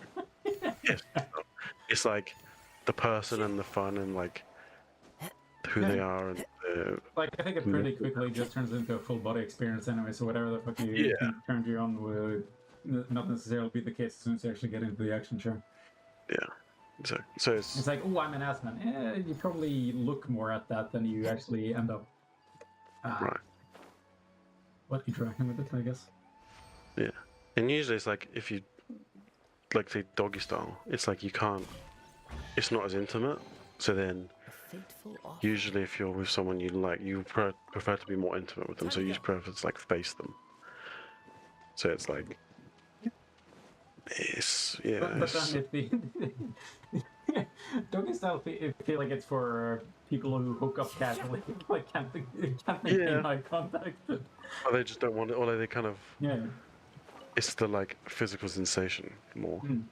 yes, it's like the person and the fun and like who they are and Like, I think it pretty quickly just turns into a full body experience anyway, so whatever the fuck you think turned you on would not necessarily be the case as soon as you actually get into the action, sure. yeah. So It's like, oh, I'm an ass man. You probably look more at that than you actually end up. right. What interacting with it, I guess. Yeah, and usually it's like if you like say doggy style, it's like you can't. It's not as intimate, so then fateful offer. Usually, if you're with someone you like, you prefer to be more intimate with them, so you prefer to like face them. So it's like, But then if the doggy style feel like it's for people who hook up casually, like can't maintain eye contact. Or they just don't want it, or they kind of Yeah. it's the like physical sensation more than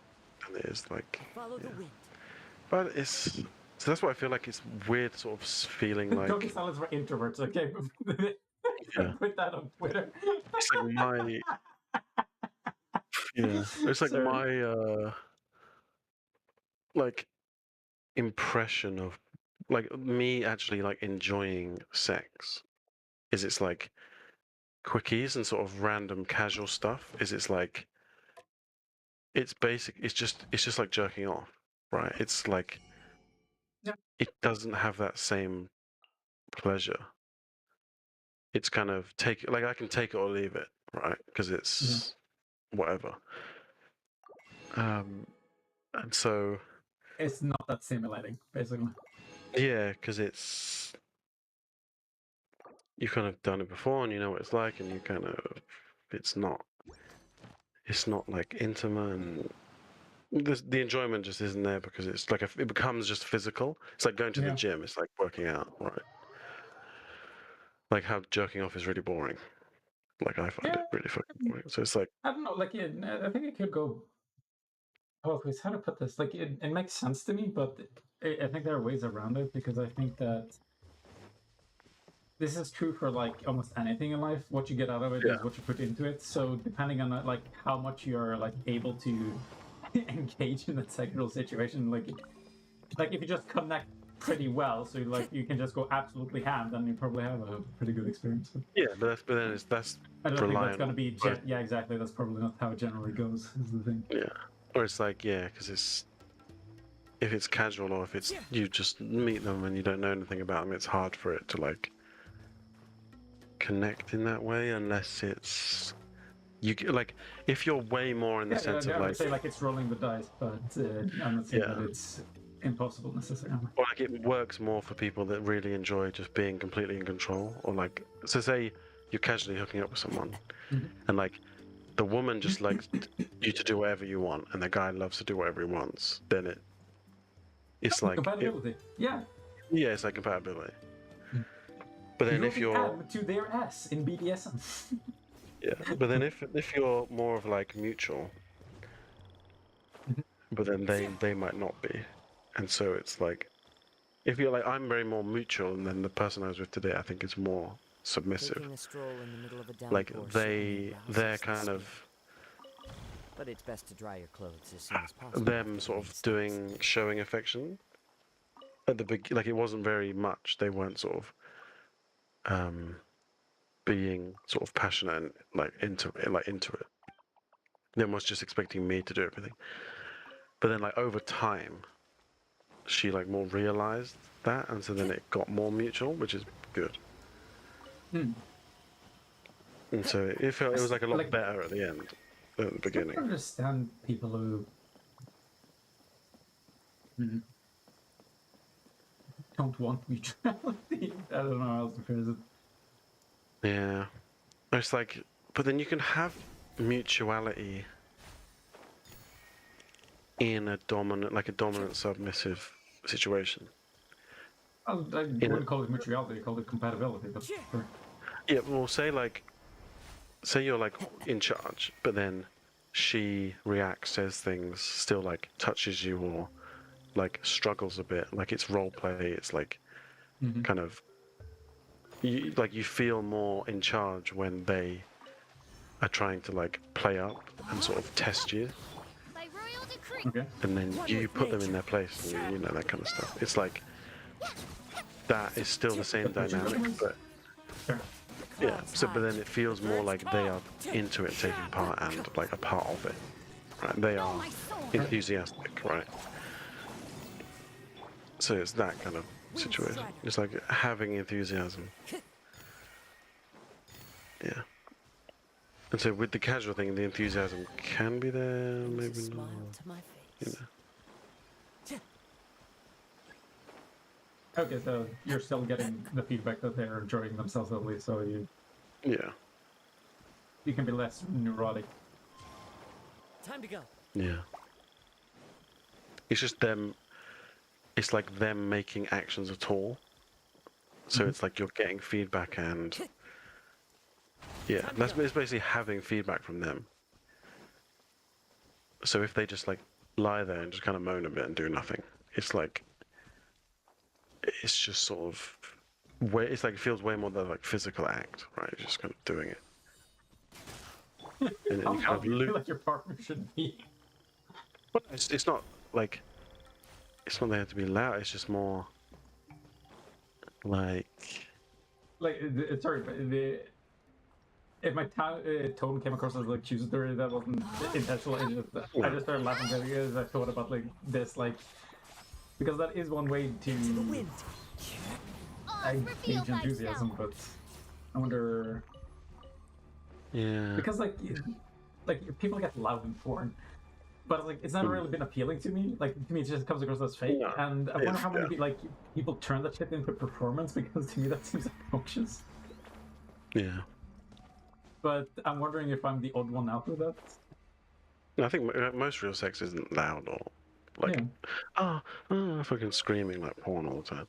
it is like. Follow the wind. But it's so that's why I feel like it's weird, sort of feeling like Doggy style is for introverts. Okay, Yeah. put that on Twitter. it's like my it's like Sorry. my like impression of like me actually like enjoying sex is it's like quickies and sort of random casual stuff is it's like it's basic it's just like jerking off, right? It's like Yep. it doesn't have that same pleasure. It's kind of take like I can take it or leave it, right? Because it's whatever. And so It's not that stimulating, basically. yeah, because you've kind of done it before and you know what it's like, and you kind of it's not like intimate, and the enjoyment just isn't there because it's like it becomes just physical. It's like going to the gym. It's like working out, right? Like how jerking off is really boring. Like I find it really fucking boring. So it's like I don't know. Like, I think it could go both ways. How to put this? Like, it makes sense to me, but I think there are ways around it because I think that this is true for like almost anything in life. What you get out of it is what you put into it. So depending on like how much you're like able to engage in a sexual situation, like if you just connect pretty well, so like you can just go absolutely ham, then you probably have a pretty good experience. yeah, but then that's I don't think that's reliant going to be on- yeah, exactly. That's probably not how it generally goes. Is the thing. yeah, or it's like because it's if it's casual or if it's you just meet them and you don't know anything about them, it's hard for it to like connect in that way unless it's you like if you're way more in the sense I of would like say like it's rolling the dice, but I'm not saying that it's impossible necessarily. or like it works more for people that really enjoy just being completely in control, or like so say you're casually hooking up with someone and like the woman just likes you to do whatever you want and the guy loves to do whatever he wants, then it's like Compatibility. it's like compatibility. But then if you're add to their S in BDSM. but then if you're more of like mutual, but then they might not be, and so it's like if you're like I'm very more mutual, and then the person I was with today I think is more submissive. Taking a stroll in the middle of a Like downpour they're certainly kind rouses of but it's best to dry your clothes as soon as possible. them sort of showing affection at the like it wasn't very much. They weren't sort of being sort of passionate and like into it. Then was just expecting me to do everything. But then like over time she like more realized that, and so then it got more mutual, which is good. And so it was like a lot better at the end than at the beginning. I understand people who don't want mutuality. I don't know how else to phrase it. Yeah. It's like, but then you can have mutuality in a dominant submissive situation. I wouldn't call it mutuality, I call it compatibility. But sure. Yeah, well, say you're like in charge, but then she reacts, says things, still like touches you or like struggles a bit. Like it's role play. It's like kind of you feel more in charge when they are trying to like play up and sort of test you. By royal decree. Okay. And then you put them in their place, and you know that kind of stuff. It's like that is still the same dynamic, but Sure. yeah. So, but then it feels more like they are into it, taking part, and like a part of it. Right? They are enthusiastic, right? So it's that kind of situation. It's like having enthusiasm. Yeah. And so with the casual thing, the enthusiasm can be there, maybe not. Smile to my face. You know. Okay, so you're still getting the feedback that they're enjoying themselves at least, so Yeah. you can be less neurotic. Time to go. Yeah. It's just them. It's like them making actions at all. So it's like you're getting feedback and yeah, it's basically having feedback from them. So if they just like lie there and just kind of moan a bit and do nothing, it's like it's just sort of way. It's like it feels way more than like physical act, right? You're just kind of doing it, and then you How kind do you of feel like your partner should be? But it's not like it's not there to be loud. It's just more like Like, sorry, but if my tone came across as like accusatory, that wasn't intentional. I just started laughing because I thought about like this, like because that is one way to gauge enthusiasm, but I wonder yeah. because like people get loud in porn, but like it's never really been appealing to me. Like to me, it just comes across as fake, No, and I wonder how many like people turn that shit into performance because to me that seems obnoxious. Yeah. But I'm wondering if I'm the odd one out with that. I think most real sex isn't loud or like fucking screaming like porn all the time.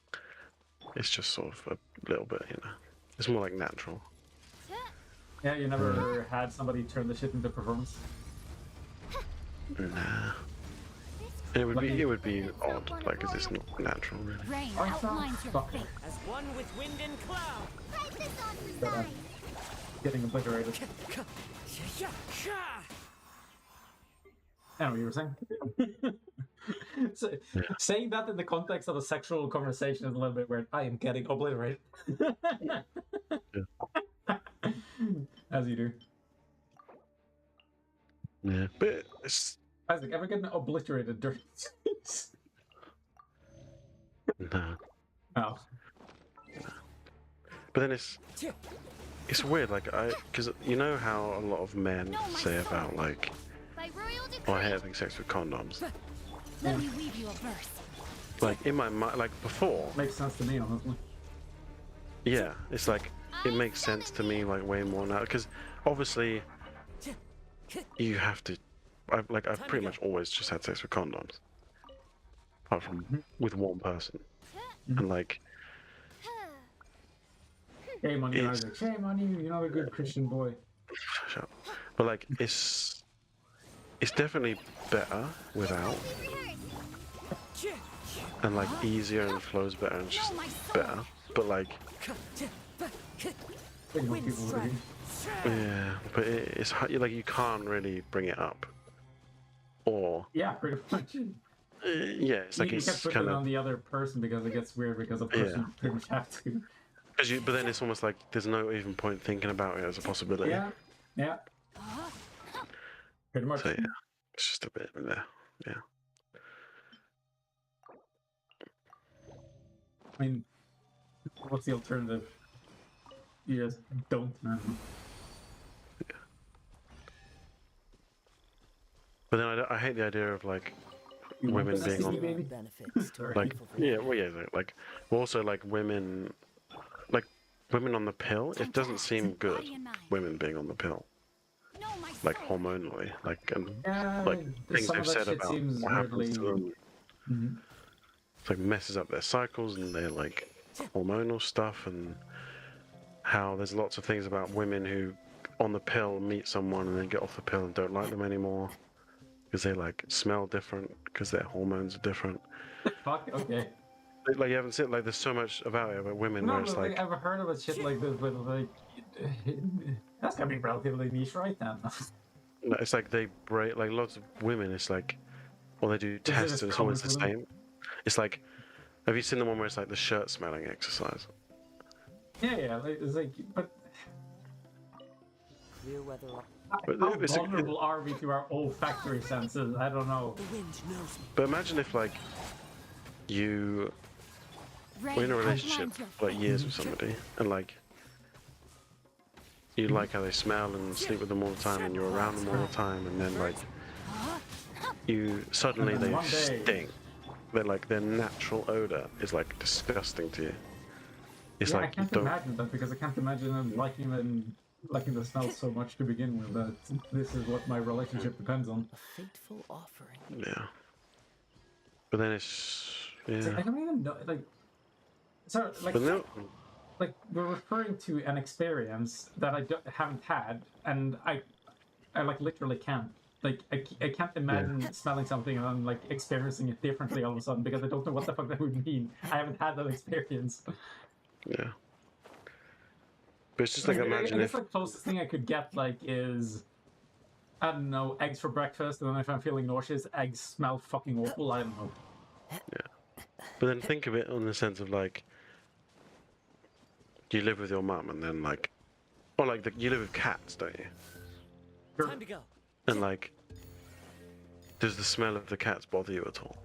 It's just sort of a little bit, you know. It's more like natural. Yeah, you never had somebody turn the shit into performance. Nah. It would be odd, like, 'cause it's not natural, really. Rain Oh, outlines your fuck. face. As one with wind and cloud. Write this on for size. Getting obliterated. I know what you were saying. So, saying that in the context of a sexual conversation is a little bit weird. I am getting obliterated. As you do. Yeah, but it's Isaac, ever getting obliterated during sex? no. Oh. But then it's weird, like because you know how a lot of men say about like, By royal oh, I decree, hate having sex with condoms. let me weave you a verse. Like in my mind, like before, Makes sense to me, honestly. yeah, it's like it makes sense to me like way more now because obviously you have to. I've pretty much always just had sex with condoms, apart from with one person, and like Shame on you, It's- Isaac. Shame on you. You're not a good Christian boy. shut up. But like it's definitely better without, and like easier and flows better and just better. But like Think most people would agree. yeah, but it's like you can't really bring it up, or Yeah, pretty much. yeah, it's like you it's can't put kind it of on the other person because it gets weird because the person pretty much have to. because but then it's almost like there's no even point thinking about it as a possibility. Yeah, yeah. Pretty much. So yeah, it's just a bit there. Yeah. I mean, what's the alternative? You just don't, man. But then I hate the idea of like You want women the being STD, on baby? Benefits to like people for yeah, well yeah, like also like women on the pill. It doesn't seem good. Women being on the pill, No, my like soul. hormonally, like and Yeah, like things some they've of that said shit about seems what happens weirdly. to them. Mhm. It's like messes up their cycles and their like hormonal stuff, and how there's lots of things about women who on the pill meet someone and then get off the pill and don't like them anymore because they like smell different because their hormones are different. Fuck, okay. Like you haven't seen like there's so much about it about women No, where it's but like I've heard of a shit like this, but like that's gotta be relatively niche, right? Then. it's like they break like lots of women. It's like or they do it tests just and it's always the common for them? same. It's like have you seen the one where it's like the shirt smelling exercise? Yeah, like, it's like, but clear weather. But how it's vulnerable are we to our olfactory senses? I don't know. The wind knows me. But imagine if like you Rain were in a outlines relationship your for like years with somebody and like you like how they smell and sleep with them all the time and you're around them all the time and then like you suddenly And then they one day- stink their natural odor is like disgusting to you. It's Yeah, I like you can't don't. imagine that because I can't imagine them liking the smell so much to begin with that this is what my relationship depends on. A fateful offering. Yeah. But then it's It's like, yeah. I don't even know, like, so like. But no, Like we're referring to an experience that I haven't had, and I like literally can't. Like I can't imagine smelling something and then like experiencing it differently all of a sudden because I don't know what the fuck that would mean. I haven't had that experience. yeah. But it's just I like imagine guess if the closest thing I could get like is I don't know, eggs for breakfast, and then if I'm feeling nauseous, eggs smell fucking awful. I don't know. But then think of it on the sense of like you live with your mum and then like, or like you live with cats, don't you? Time to go. And like, does the smell of the cats bother you at all?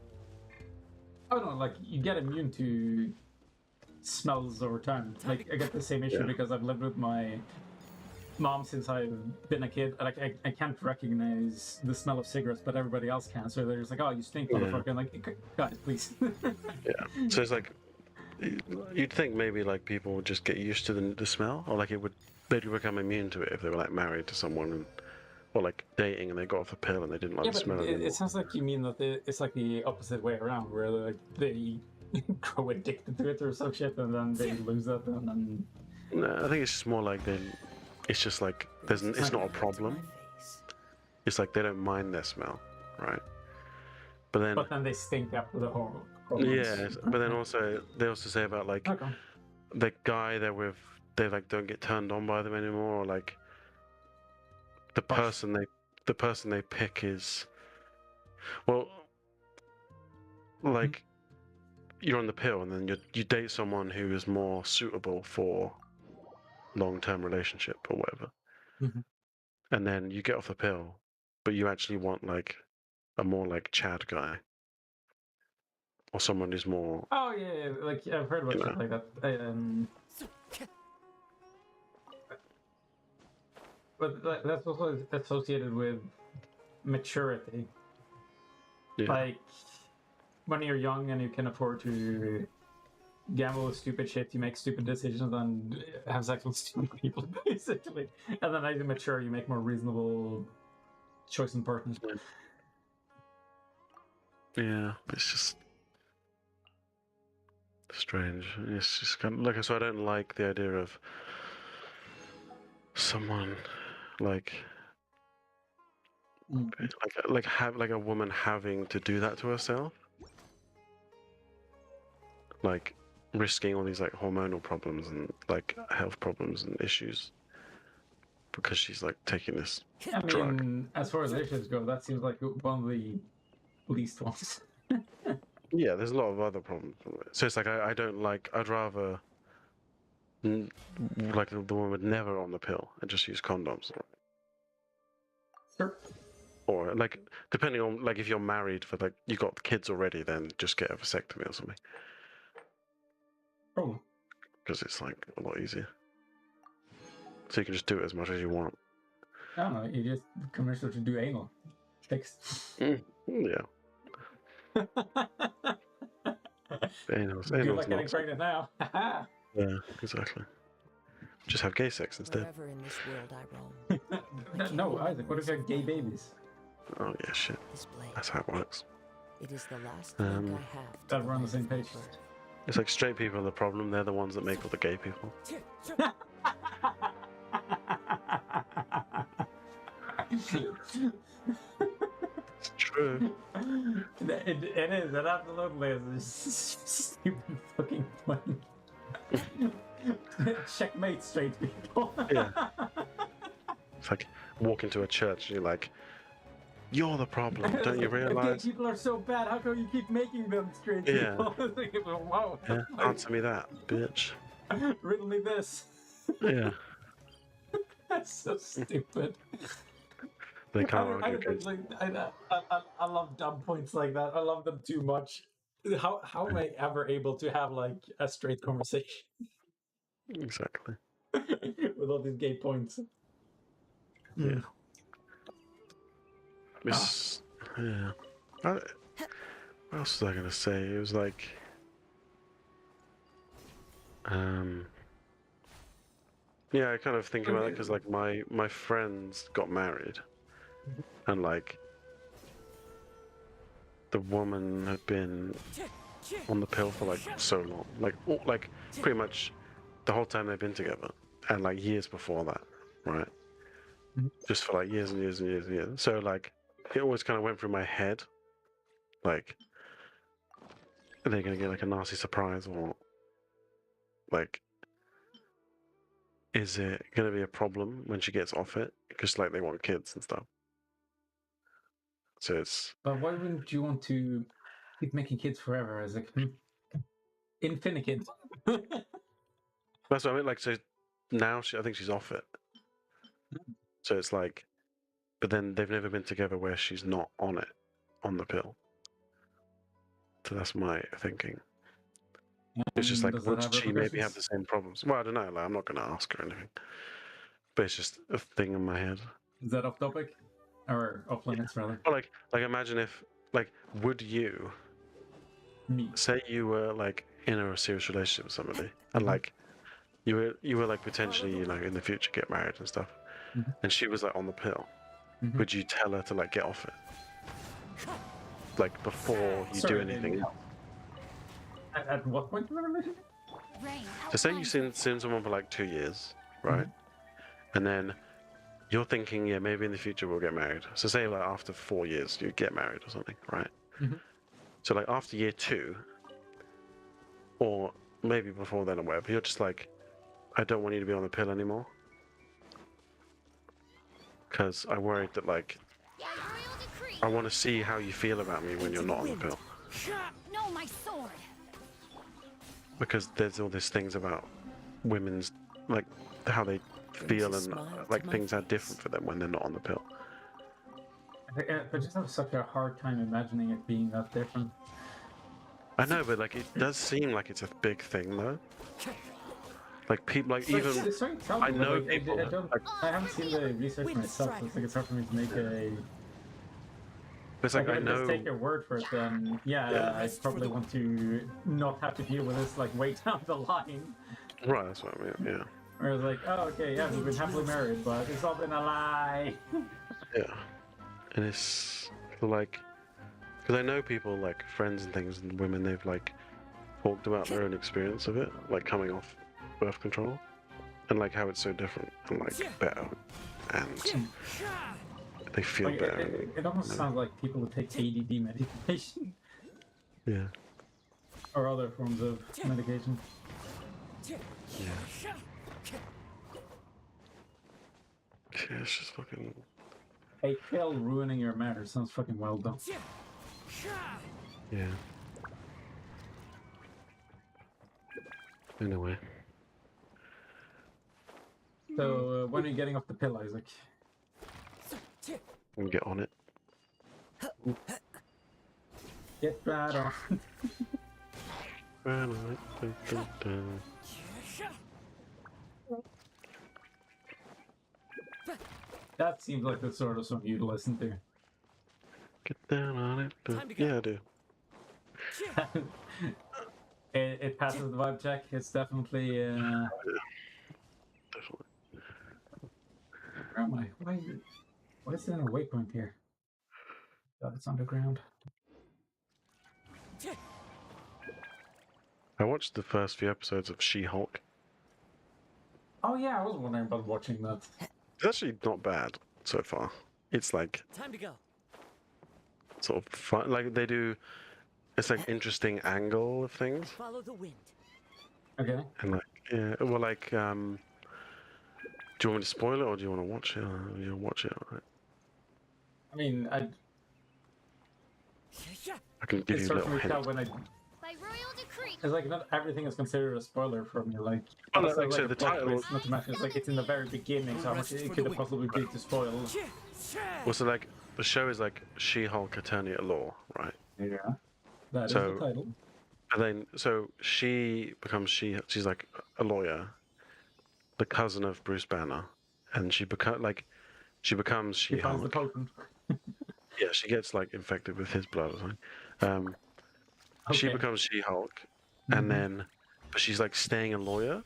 Oh no, like you get immune to smells over time. Like I get the same issue because I've lived with my mom since I've been a kid. Like I can't recognize the smell of cigarettes, but everybody else can. So they're just like, "Oh, you stink, motherfucker!" I'm like, guys, please. Yeah. So it's like you'd think maybe like people would just get used to the smell, or like they'd become immune to it if they were like married to someone and or like dating and they got off the pill and they didn't like Yeah, the but smell it anymore. sounds like you mean that it's like the opposite way around, where like they grow addicted to it or some shit, and then they lose it, and then. No, I think it's just more like it's just like it's not a problem. It's like they don't mind their smell, right? But then they stink after the hormones. yeah, but then also they also say about like Okay. the guy they're with, they like don't get turned on by them anymore, or like the person they pick is well, like you're on the pill and then you date someone who is more suitable for long-term relationship or whatever, and then you get off the pill, but you actually want like a more like Chad guy or someone who's more, Oh yeah, like I've heard about shit like that. But that's also associated with maturity. yeah. Like when you're young and you can afford to gamble with stupid shit, you make stupid decisions and have sex with stupid people, basically. And then as you mature, you make more reasonable choice in partners. Yeah, it's just strange. It's just kind of like so. I don't like the idea of someone like like a woman having to do that to herself, like risking all these like hormonal problems and like health problems and issues because she's like taking this drug. As far as issues go, that seems like one of the least ones. Yeah, there's a lot of other problems. So it's like I don't like. I'd rather like the woman would never on the pill and just use condoms. Sure. Or like depending on like if you're married for like you got kids already, then just get a vasectomy or something. Oh. Because it's like a lot easier. So you can just do it as much as you want. I don't know, you just convince her to do anal. Fixed. Yeah. Anal's Good luck getting not. pregnant now. Yeah, exactly. Just have gay sex instead. Wherever in this world I roam. No, Isaac, what if you have gay babies? Oh yeah, shit. That's how it works. It is the last thing I have. That we're on the same page. It's like straight people are the problem. They're the ones that make all the gay people. It's true. It is. It absolutely is. It's stupid fucking point. Checkmate, straight people. Yeah. It's like walk into a church and you're like, you're the problem. Don't you realize? Gay people are so bad. How come you keep making them straight Yeah. people? Wow. Yeah, answer me that, bitch. Riddle me this. Yeah. That's so stupid. They can't argue. I love dumb points like that. I love them too much. How am I ever able to have like a straight conversation? Exactly. With all these gay points. Yeah. It's, yeah. what else was I gonna say? It was like, yeah, I kind of think about it because like my friends got married, and like the woman had been on the pill for like so long, like pretty much the whole time they've been together, and like years before that, right? Mhm. Just for like years and years and years and years. So like it always kind of went through my head, like, are they gonna get like a nasty surprise, or like, is it gonna be a problem when she gets off it? Because like they want kids and stuff. So it's But why wouldn't you want to keep making kids forever? As like infinite kids. that's what I mean. Like, so now I think she's off it. So it's like, but then they've never been together where she's not on it, on the pill. So that's my thinking. It's just like, Does that would have she maybe have repercussions? the same problems? Well, I don't know. Like, I'm not going to ask her anything. But it's just a thing in my head. Is that off topic? Or off limits, rather? Or like imagine if, like, would you Me. say you were like in a serious relationship with somebody, and Mhm. like you were like potentially, you know, in the future get married and stuff, Mhm. and she was like on the pill, Mhm. would you tell her to like get off it, like before you do Sorry, anything else? at what point in the relationship? Rain, So say outline you've seen someone for like 2 years, right? Mhm. And then you're thinking, yeah, maybe in the future we'll get married. So say like after 4 years you get married or something, right? Mhm. So like after year 2, or maybe before then or whatever, you're just like, I don't want you to be on the pill anymore, because I worried that like by royal decree. I want to see how you feel about me when you're not on the pill, No, my sword. because there's all these things about women's, like, how they Brings feel a and smile to like my things are face. different for them when they're not on the pill. I just have such a hard time imagining it being that different. I know, but like it does seem like it's a big thing though. Like people, like even It's very I telling, but know like, people. Like, I haven't seen the research Win the myself. strife. It's like it's hard for me to make a. it's Like, like I if I just know. take your word for it, then yeah, Yeah. I probably want to not have to deal with this like way down the line. Right, that's what I mean. Yeah, Where it's like, oh, okay, yeah, we've been happily married, but it's all been a lie. yeah, and it's like, because I know people, like friends and things, and women, they've like talked about their own experience of it, like coming off birth control, and like how it's so different and like better, and they feel Like, better. it almost sounds like people who take ADD medication Yeah, or other forms of medication. yeah. Yeah, it's just fucking. A pill ruining your marriage sounds fucking well done. Yeah. Anyway, So, when are you getting off the pill, Isaac? we can get on it. Get right on. That seems like the sort of song you'd listen to. Get down on it. Time to go. Yeah, I do. It passes the vibe check. It's definitely. Definitely. Where am I? Why is there a waypoint here? God, it's underground. I watched the first few episodes of She-Hulk. Oh yeah, I was wondering about watching that. It's actually not bad so far. It's like Time to go. sort of fun. Like they do, it's like interesting angle of things, Follow the wind. Okay. and like yeah, well, like do you want me to spoil it or do you want to watch it? You'll watch it, right? I mean, I can give it's you a hard for little me to tell hint. when I. By royal decree. It's like not everything is considered a spoiler for me. Like, Well, it's like, so a the plot title- twist, not to mention, it's like it's in the very beginning, so how much it could have possibly be to spoil. Well, so like the show is like She-Hulk Attorney at Law, right? Yeah. That is So- the title. And then so she becomes she's like a lawyer, the cousin of Bruce Banner, and she becomes She finds the She-Hulk. potion. Yeah, she gets like infected with his blood or something. She Okay. becomes She-Hulk, Mhm. and then, but she's like staying a lawyer,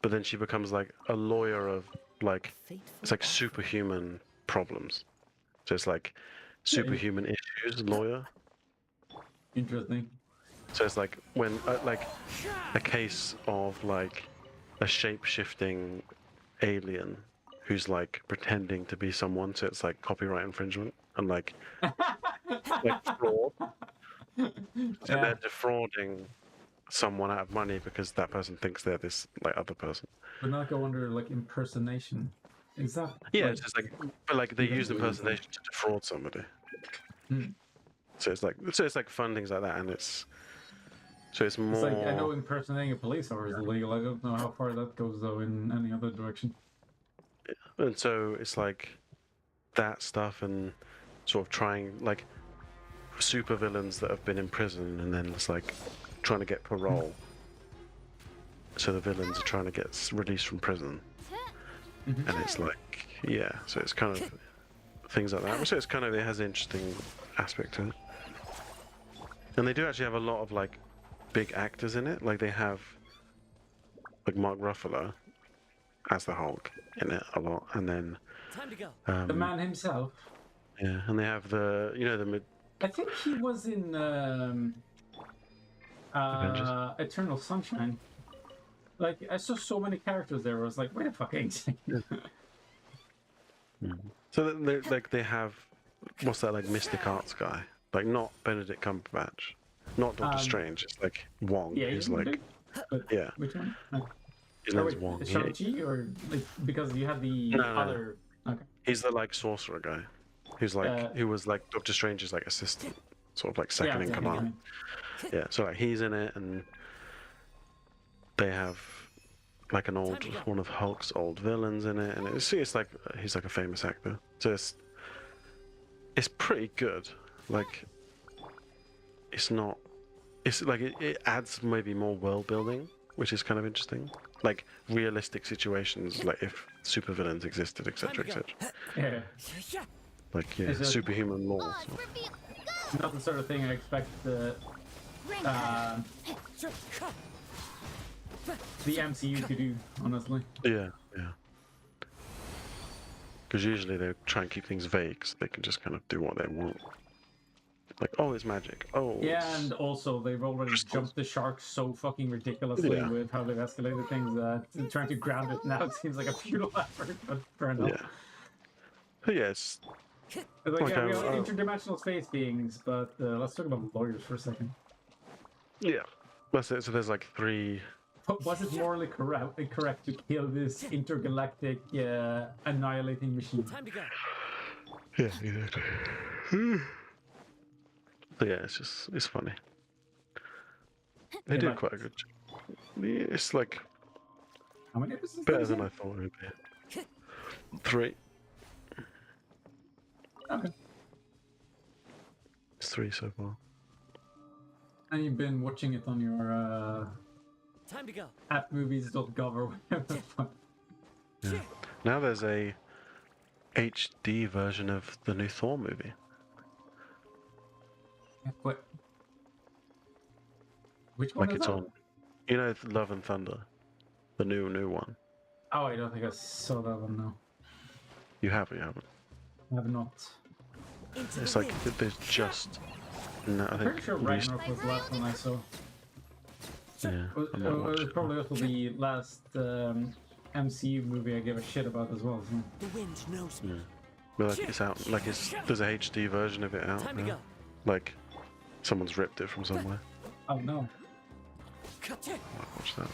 but then she becomes like a lawyer of like it's like superhuman problems. So it's like Okay. superhuman issues lawyer. Interesting. So it's like when like a case of like a shape-shifting alien who's like pretending to be someone. So it's like copyright infringement and like fraud. So Yeah, they're defrauding someone out of money because that person thinks they're this like other person. but not go under like impersonation. Is that Yeah, like? it's just like, but like they use impersonation to defraud somebody. Hmm. So it's like fun things like that, and it's It's like I know more. impersonating a police officer is illegal. I don't know how far that goes though in any other direction. And so it's like that stuff and sort of trying like super villains that have been in prison and then it's like trying to get parole. So the villains are trying to get released from prison, Mhm. and it's like yeah. So it's kind of things like that. So it's kind of it has an interesting aspect to it. And they do actually have a lot of like big actors in it. Like they have like Mark Ruffalo as the Hulk in it a lot, and then Time to go. The man himself. yeah, and they have the the mid I think he was in Avengers. Eternal Sunshine. Like I saw so many characters there. I was like, wait a fucking second. So they have what's that like Mystic Arts guy? Like not Benedict Cumberbatch, not Doctor Strange. It's like Wong. Yeah, He's you like do. But yeah, which one? his Oh, name's wait, Wong. Shang-Chi or like because you have the No. other. Okay. He's the like sorcerer guy, who's like who was like Doctor Strange's like assistant, sort of like second in okay, command. Yeah, so like he's in it, and they have like an old one of Hulk's old villains in it, and it's like he's like a famous actor. So it's pretty good. Like it's not. It's like it adds maybe more world building, which is kind of interesting. Like realistic situations, like if supervillains existed, etc., etc. Yeah. Like yeah, Is it- superhuman laws. Odds reveal. Not the sort of thing I expect Ring the MCU to do, honestly. Yeah, yeah. Because usually they try and keep things vague, so they can just kind of do what they want. Like, oh, it's magic. Oh, Yeah, it's... and also they've already Crystals. jumped the shark so fucking ridiculously Yeah. with how they've escalated things that trying to ground it now seems like a futile effort, but fair enough. yeah. But yeah, it's It's like, Like, yeah, we are oh. interdimensional space beings, but let's talk about lawyers for a second. yeah. That's it. So there's like three. Was it morally correct to kill this intergalactic annihilating machine? Time to go. Yeah, exactly. But yeah, it's funny. They Yeah, did but- quite a good job. Yeah, it's like How many episodes? better is than it? I thought it would be. 3. Okay. It's 3 so far. And you've been watching it on your Time to go. appmovies.gov or whatever the fuck. Yeah. Now there's a HD version of the new Thor movie. What? Which one Like is it's that? on. You know, Love and Thunder, the new one. Oh, I don't think I saw that one now. You haven't. I have not. Into It's the like wind. there's just. No, I I'm think. pretty sure released- Ragnarok was the last one I saw. Yeah, It was, I might it watch was it. probably also the last MCU movie I gave a shit about as well. So. The wind knows me. Yeah. But like it's out. Like there's a HD version of it out Time to now. go. Like someone's ripped it from somewhere. Oh no. Cut it. I might watch that.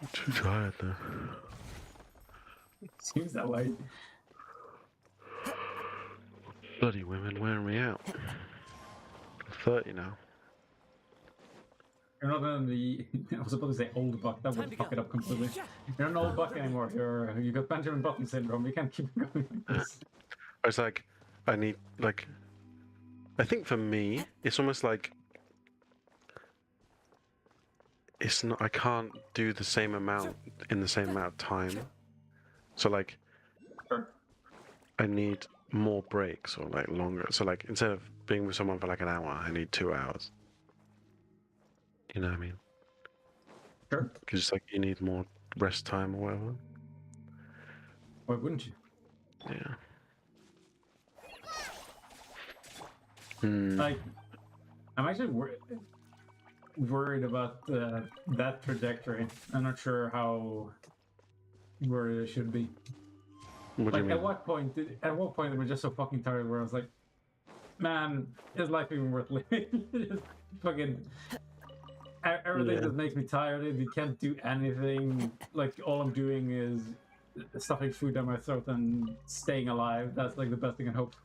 I'm too tired now. Seems that way. Bloody women wearing me out. I'm 30 now. You're not in the. I was about to say old buck. That Time would to fuck go. it up completely. You're an old buck anymore. You got Benjamin Button syndrome. You can't keep going like this. It's like I need like. I think for me, it's almost like. It's not. I can't do the same amount in the same amount of time. So like, Sure. I need more breaks or like longer. So like instead of being with someone for like an hour, I need 2 hours. You know what I mean? Sure. Because like you need more rest time or whatever. Why wouldn't you? Yeah. Hmm. Like, I'm actually worried about that trajectory. I'm not sure how worried I should be. What do you Like, mean? at what point? At what point am I just so fucking tired? Where I was like, man, is life even worth living? Just fucking everything Yeah. just makes me tired. You can't do anything. Like, all I'm doing is stuffing food down my throat and staying alive. That's like the best thing I can hope.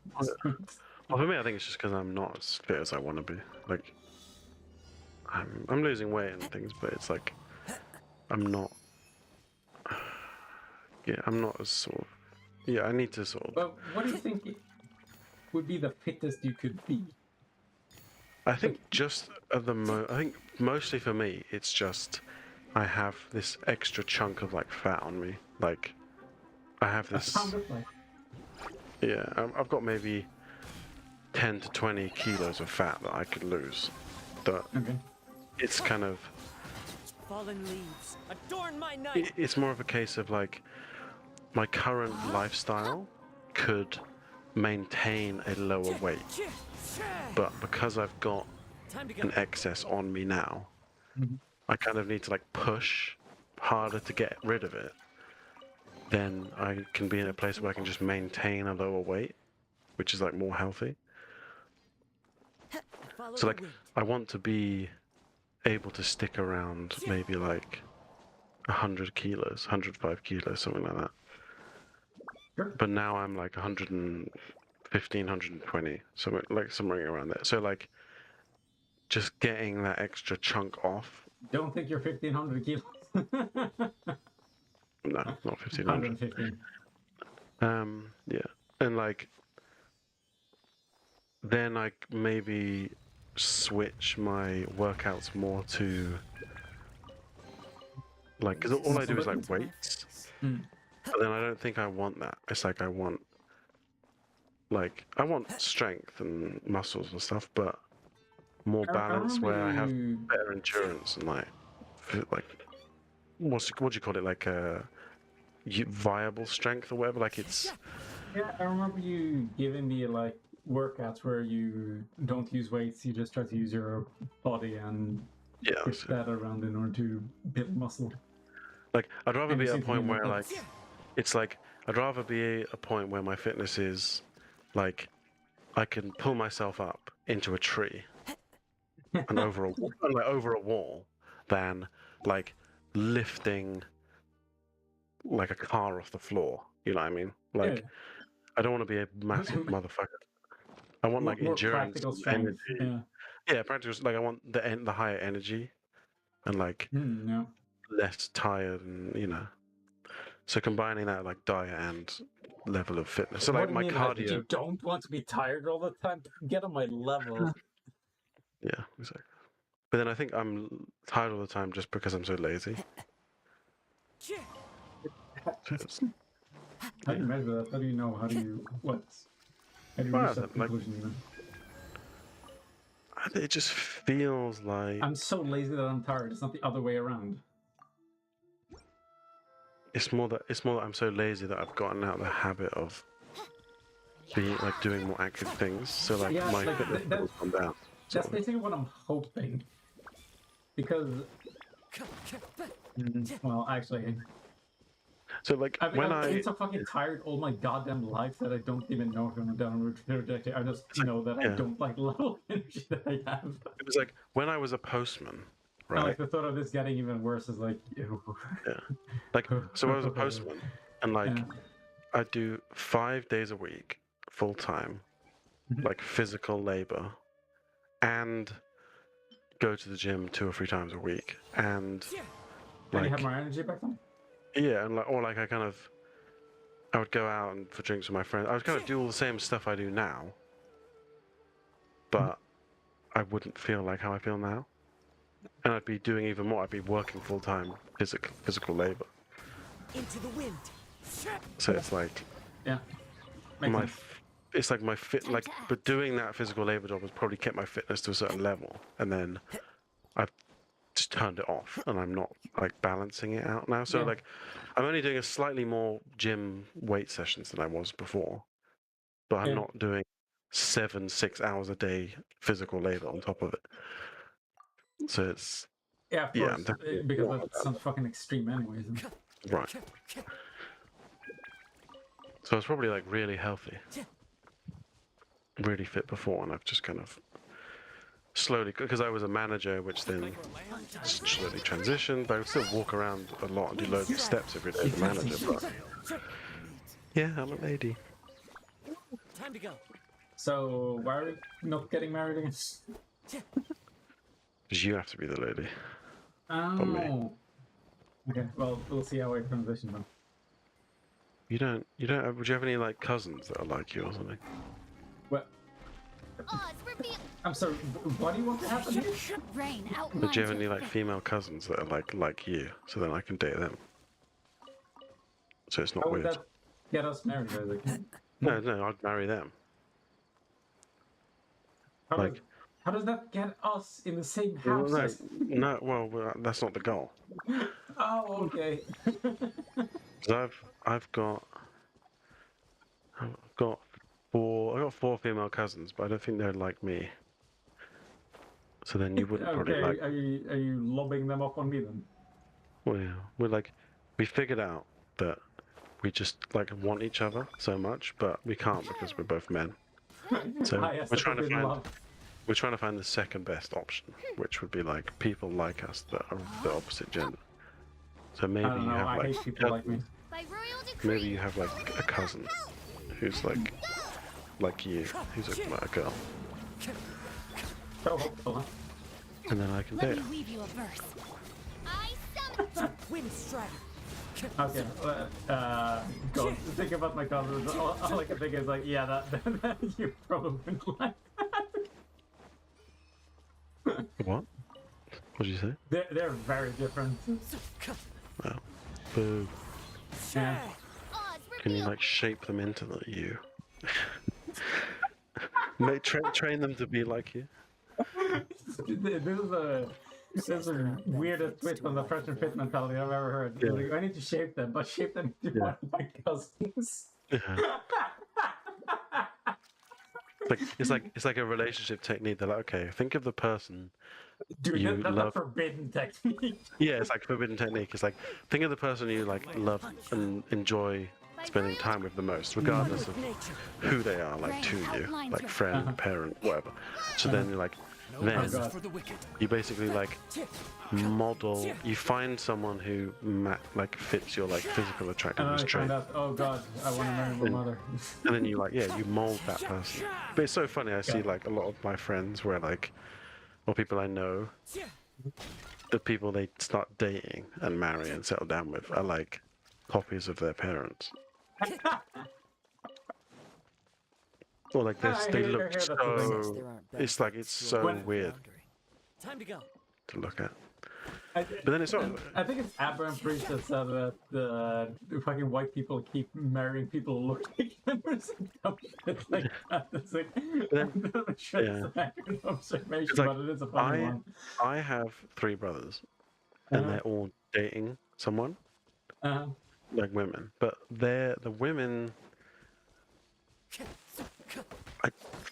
Well, for me, I think it's just because I'm not as fit as I want to be. Like, I'm losing weight and things, but it's like I'm not. Yeah, I'm not as sort of. Yeah, I need to sort of. But what do you think would be the fittest you could be? I think just at the I think mostly for me, it's just I have this extra chunk of like fat on me. Like, I have this. Sound of like, Yeah, I've got maybe 10 to 20 kilos of fat that I could lose. That okay. it's kind of. Fallen leaves, adorn my night. It's more of a case of like my current lifestyle could maintain a lower weight, but because I've got Time to an go. excess on me now, Mhm. I kind of need to like push harder to get rid of it. Then I can be in a place where I can just maintain a lower weight, which is like more healthy. Follow So the like wind. I want to be able to stick around maybe like 100 kilos, 105 kilos, something like that. Sure. But now I'm like 115, 120, so like somewhere around there. So like just getting that extra chunk off. Don't think you're 1,500 kilos. No, not 1,500. 115. Yeah, and like then I maybe switch my workouts more to like because all I do is like weights. Hmm. But then I don't think I want that. It's like I want strength and muscles and stuff, but more I balance remember where I have you. better endurance and like what do you call it, like viable strength or whatever. Like it's Yeah, I remember you giving me like workouts where you don't use weights, you just try to use your body and yeah. push that around in order to build muscle. Like I'd rather And be you at a seem to be point where that's- like it's like I'd rather be a point where my fitness is like I can pull myself up into a tree and over a wall than like lifting like a car off the floor. You know what I mean? Like yeah, I don't want to be a massive motherfucker. I want like more endurance, practical and strength. energy. Yeah. Yeah, practical. Like I want the higher energy and like Yeah. less tired, and So combining that like diet and level of fitness. So What like do you my mean, like, cardio. you don't want to be tired all the time? Get on my level. Yeah, exactly. But then I think I'm tired all the time just because I'm so lazy. So it's- How do you measure that? How do you know? How do you what? How do you Well, reach that like- conclusion? Even? It just feels like I'm so lazy that I'm tired. It's not the other way around. it's more that I'm so lazy that I've gotten out of the habit of being like doing more active things. So like Yeah, my like, fitness that- level's gone down. That's sort of. basically what I'm hoping. Because, well, actually, So like I've when been so fucking tired all my goddamn life that I don't even know if I'm a downward trajectory. I just know that I yeah. don't like the level of energy that I have. It was like when I was a postman, And right? like the thought of this getting even worse is like, ew. Yeah. Like so I was a postman and like Yeah. I do 5 days a week, full time, Mhm. like physical labor, and go to the gym 2 or 3 times a week, and And you like have more energy back then? yeah, and like or like I would go out and for drinks with my friends. I would kind of do all the same stuff I do now, but I wouldn't feel like how I feel now, and I'd be doing even more. I'd be working full time physical labor. Into the wind. So it's like Yeah. Makes my sense. it's like my but doing that physical labor job has probably kept my fitness to a certain level, and then I've just turned it off, and I'm not like balancing it out now. So Yeah. like, I'm only doing a slightly more gym weight sessions than I was before, but I'm Yeah. not doing 6 hours a day physical labor on top of it. So it's Yeah, of yeah, course, I'm definitely because more that sounds fucking extreme, anyways. right. So I was probably like really healthy, really fit before, and I've just kind of slowly, because I was a manager, which then slowly transitioned. But I would still walk around a lot and do loads of steps every day as a manager. But yeah, I'm a lady. Time to go. So why are we not getting married again? Because you have to be the lady. me. Oh. Okay. Well, we'll see how I transition then. You don't. Would you have any like cousins that are like you or something? Well, Oz, reveal. I'm sorry. What do you want to happen here? Rain outlines. Would you have any your like fate. female cousins that are like you, so then I can date them? So it's not How would weird. that get us married, basically? No, I'd marry them. How Like, does, how does that get us in the same well, house? no. Well, that's not the goal. Oh, okay. Because I've got four female cousins, but I don't think they're like me. So then you wouldn't probably Okay, like. are you lobbing them up on me then? Well, yeah, we figured out that we just like want each other so much, but we can't because we're both men. So Highest we're trying to forbidden find love. we're trying to find the second best option, which would be like people like us that are of the opposite gender. So I maybe don't you know. have I like hate people like me. By royal decree. maybe you have like a cousin who's like you, who's like a girl, So hopeful. and then I can Let date me her. weave you a verse. I summon. Wind strike. Okay, go. Think about my cousins. All I can think is like, yeah, that you probably wouldn't like. What? What did you say? They're very different. Well, boo. Yeah. Oz, Can you reveal. like shape them into you? Train them to be like you. This is the weirdest twist on the fresh and fit mentality I've ever heard. Yeah. Like, I need to shape them, but shape them into Yeah. one of my cousins. Yeah. It's like a relationship technique. They're like, okay, think of the person Dude, you that's a love. forbidden technique. Yeah, it's like forbidden technique. It's like think of the person you like love and enjoy spending time with the most, regardless of who they are, like to you, like friend, parent, whatever. So then you're like, then God. For the wicked. you basically like model. You find someone who like fits your like physical And attractiveness I trait, find out, oh god, I want to marry my mother. and then you like you mold that person. But it's so funny. I see like a lot of my friends where like, or people I know, the people they start dating and marry and settle down with are like copies of their parents. Or like this, I they hear look that's the so. There aren't It's like it's so When- weird Time to go. to look at. I, But then it's not. I think it's Abraham Priest that said that the fucking white people keep marrying people who look like them or some dumb shit like that. It's like, I'm not sure it's an accurate observation, It's like, but it is a funny one. I have 3 brothers, and they're all dating someone, Uh-huh. like women. But the women.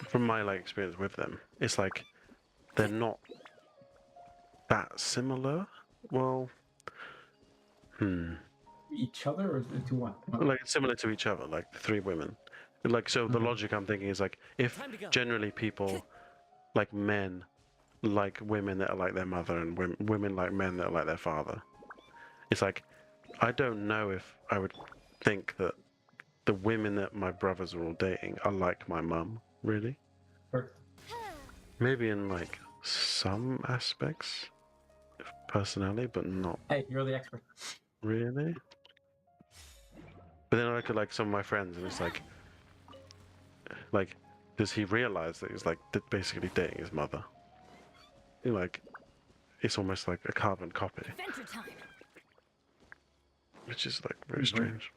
From my like experience with them, it's like they're not that similar. Well, Each other or to what? like similar to each other, like the 3 women. Like so, the logic I'm thinking is like if generally people like men like women that are like their mother and women like men that are like their father. It's like I don't know if I would think that the women that my brothers are all dating are like my mum, really. Sure. Maybe in like some aspects of personality, but not Hey, you're the expert. really. But then I look at like some of my friends, and it's like, does he realize that he's like basically dating his mother? Like, it's almost like a carbon copy, Adventure time. which is like very strange.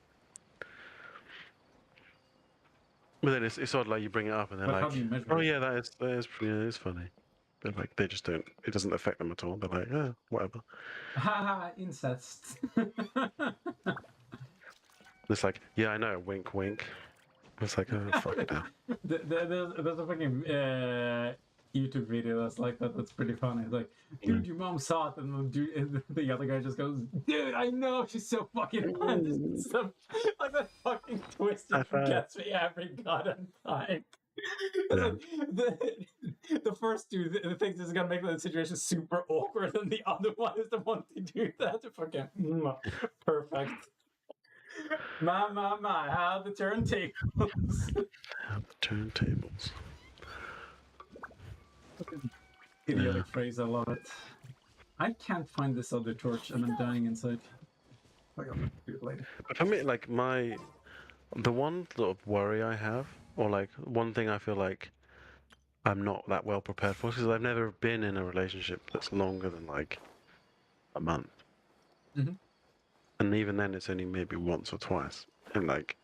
But then it's odd, like you bring it up and they're But how like, do you measure "Oh it? yeah, that is funny." But like they just don't. It doesn't affect them at all. They're like, "Yeah, whatever." Haha, incest. It's like, "Yeah, I know." Wink, wink. It's like, "Oh fuck it now." There's a fucking YouTube video that's like that. That's pretty funny. It's like, Yeah. dude, your mom saw it, and the other guy just goes, dude, I know she's so fucking hot. Like that fucking twist High just five. gets me every goddamn time. It's Yeah. like the first two things is gonna make the situation super awkward, and the other one is the one to do that. Fucking perfect. My, how the turntables. Turntables. Idiotic phrase, I love it. I can't find this other torch and I'm dying inside. I got do it later. But for me, like the one sort of worry I have, or like one thing I feel like I'm not that well prepared for, because I've never been in a relationship that's longer than like a month. Mhm. And even then, it's only maybe once or twice, and like,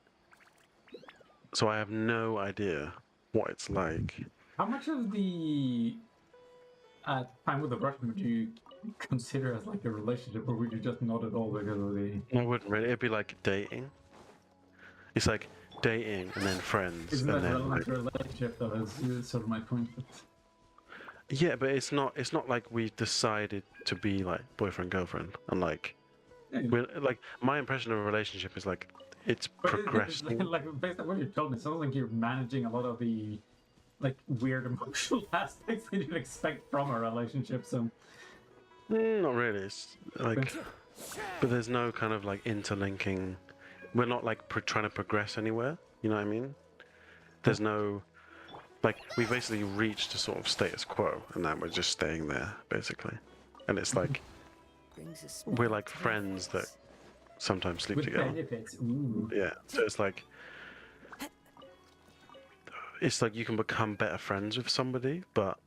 so I have no idea what it's like. How much of the time with the Russian would you consider as like a relationship, or would you just not at all because of the? I wouldn't really. It'd be like dating. It's like dating and then friends, Isn't and that then relevant to like, a relationship? Though is sort of my point. But... yeah, but it's not. It's not like we decided to be like boyfriend girlfriend, and like, Yeah, we're like my impression of a relationship is like it's but progressing. like based on what you told me, it sounds like you're managing a lot of the like weird emotional aspects that you'd expect from a relationship. So Not really. It's like, but there's no kind of like interlinking. We're not like trying to progress anywhere. You know what I mean? There's no like we basically reached a sort of status quo, and now we're just staying there basically. And it's like Brings a we're smile like to my friends that face. sometimes sleep with together. benefits, ooh. Yeah. So it's like you can become better friends with somebody, but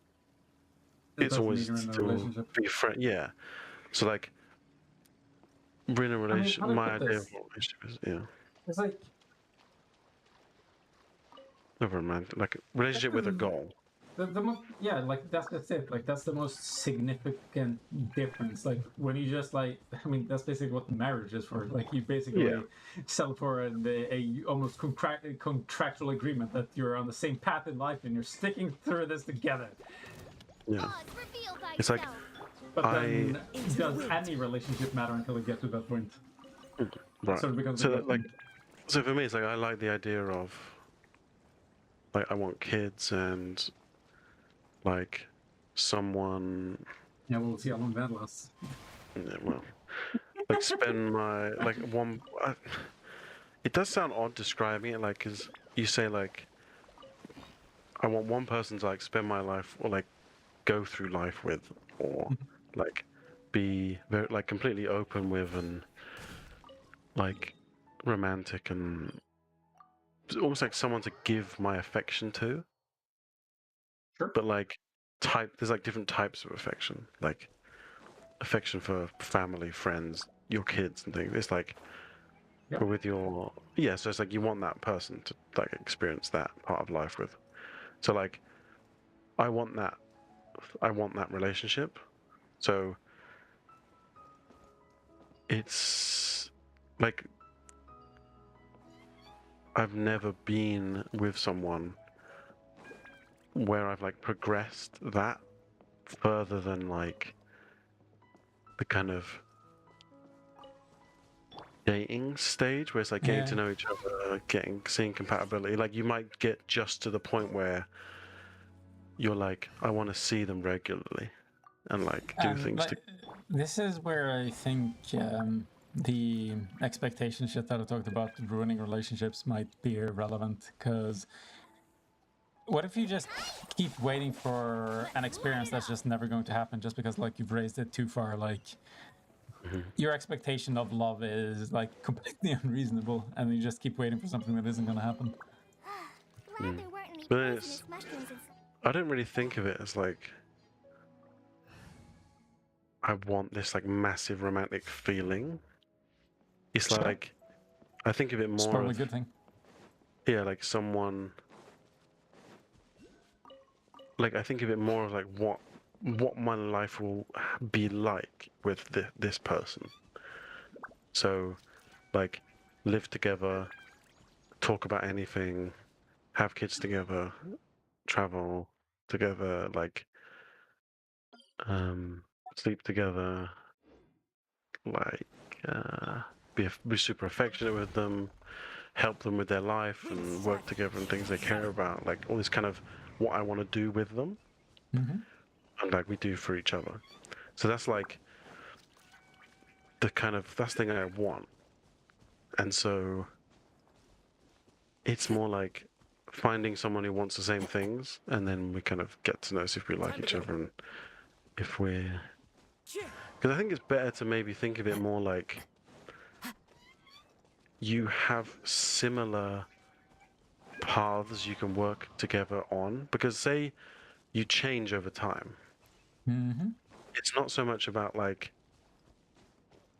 That it's doesn't mean always you're in a still relationship. be friend. Yeah. So like we're in a I mean, relationship. how do I My put idea of this? what a relationship is, yeah, It's like never mind. Like a relationship with a goal. the most, yeah, like that's it. Like that's the most significant difference. Like when you just like, I mean, that's basically what marriage is for. Like you basically Yeah. sell for a almost contractual agreement that you're on the same path in life and you're sticking through this together. Yeah. Oz, reveal It's like thyself. But then, does any relationship matter until it gets to that point? right. So it becomes So a that, like, so for me, it's like I like the idea of like I want kids and like someone. yeah, we'll see how long that lasts. Yeah, well, like spend my like one. It does sound odd describing it, like, cause you say like I want one person to like spend my life or like go through life with, or like be very like completely open with and like romantic and it's almost like someone to give my affection to. Sure. But like there's like different types of affection, like affection for family, friends, your kids and things. It's like Yep. but with your yeah, so it's like you want that person to like experience that part of life with. So like I want that relationship. So it's like I've never been with someone where I've like progressed that further than like the kind of dating stage where it's like getting to know each other, seeing compatibility. Like you might get just to the point where you're like, I want to see them regularly and like do things like, this is where I think the expectation shit that I talked about ruining relationships might be irrelevant. Because what if you just keep waiting for an experience that's just never going to happen just because like you've raised it too far? Like your expectation of love is like completely unreasonable, and you just keep waiting for something that isn't going to happen. Glad there weren't any But poisonous mushrooms in I don't really think of it as like I want this like massive romantic feeling. It's Sure. like I think of it It's more probably a of good thing. yeah, like someone. Like I think of it more of like what my life will be like with this person. So, like, live together, talk about anything, have kids together, travel together, like, um, sleep together, like, be super affectionate with them, help them with their life, and work together and things they care about. Like all this kind of what I want to do with them, Mm-hmm. and like we do for each other. So that's like that's the thing I want. And so it's more like finding someone who wants the same things, and then we kind of get to know if we like each other and if we're. Because I think it's better to maybe think of it more like you have similar paths you can work together on. Because say you change over time, Mm-hmm. it's not so much about like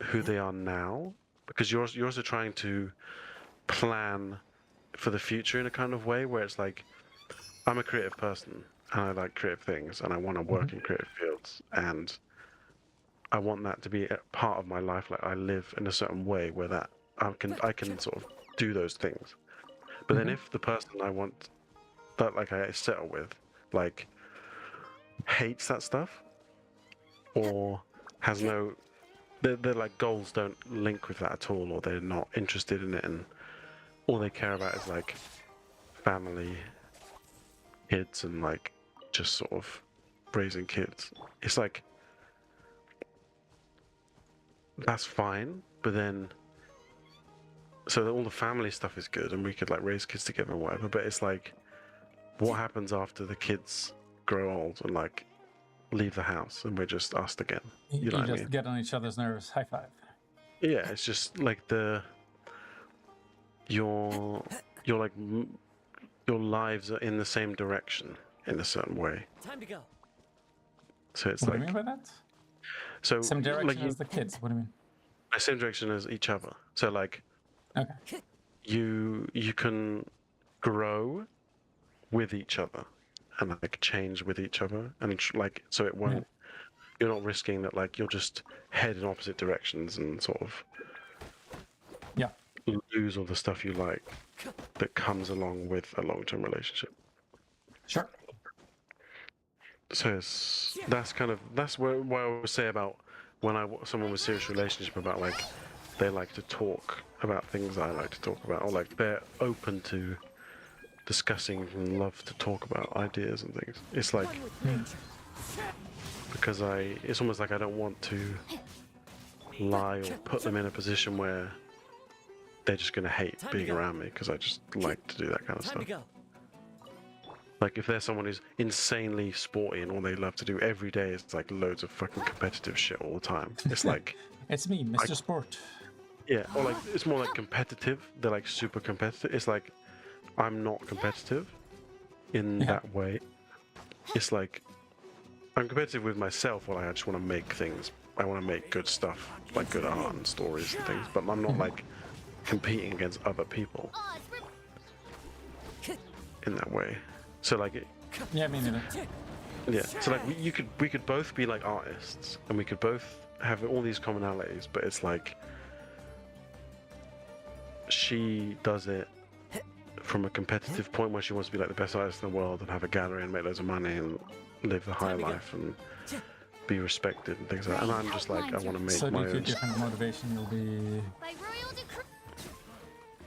who they are now, because you're also trying to plan for the future in a kind of way where it's like I'm a creative person and I like creative things and I want to work in creative fields and I want that to be a part of my life. Like I live in a certain way where that I can sort of do those things. But then if the person I want that like I settle with like hates that stuff or has no their like goals don't link with that at all or they're not interested in it and all they care about is like family, kids and like just sort of raising kids. It's like that's fine, but then so all the family stuff is good and we could like raise kids together and whatever, but it's like what happens after the kids grow old and like leave the house and we're just us again? You know You what I just mean? get on each other's nerves. High five. Yeah, it's just like your your like your lives are in the same direction in a certain way. Time to go. So it's What do you like mean by that? so Same like direction as the kids. What do you mean? same direction as each other. So like Okay. you can grow with each other and like change with each other and like so it Yeah. won't you're not risking that like you'll just head in opposite directions and sort of Yeah. lose all the stuff you like that comes along with a long-term relationship. Sure. So that's what I would say about when someone with serious relationship about like they like to talk about things I like to talk about or like they're open to discussing and love to talk about ideas and things. It's like because it's almost like I don't want to lie or put them in a position where they're just going to hate being around me because I just like to do that kind of Time to stuff. go. Like if there's someone who's insanely sporty and all they love to do every day is like loads of fucking competitive shit all the time. It's like It's me, Mr. Sport. yeah, or like it's more like competitive. They're like super competitive. It's like I'm not competitive in that way. It's like I'm competitive with myself while I just want to make things. I want to make good stuff, like good art and stories and things. But I'm not like competing against other people in that way. So like, Yeah, me neither. yeah. So like, we could both be like artists, and we could both have all these commonalities. But it's like, she does it from a competitive point where she wants to be like the best artist in the world and have a gallery and make loads of money and live the high life and be respected and things like that. And I'm just like, I want to make So my due to own. different motivation, you'll be. By royal decree.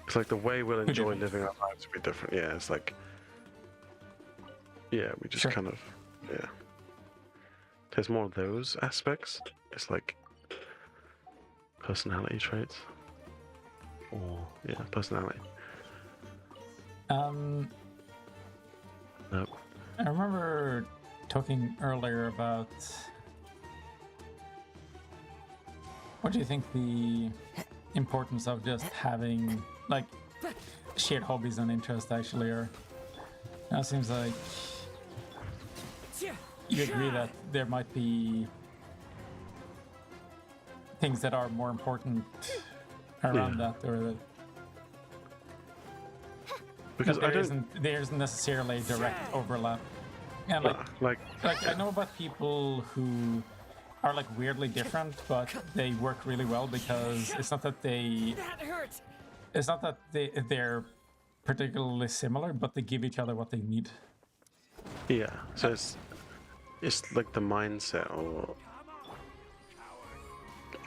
It's like the way we'll enjoy different. living our lives will be different. Yeah, it's like, yeah, we just Sure. kind of, yeah. There's more of those aspects. It's like personality traits. Or, yeah, personality. Nope. I remember talking earlier about. What do you think the importance of just having like shared hobbies and interests actually are? Now it seems like you agree that there might be things that are more important around that, or that. because Like, I don't there isn't necessarily direct overlap. And like I know about people who are like weirdly different, but they work really well because it's not that they're particularly similar, but they give each other what they need. yeah. So it's like the mindset or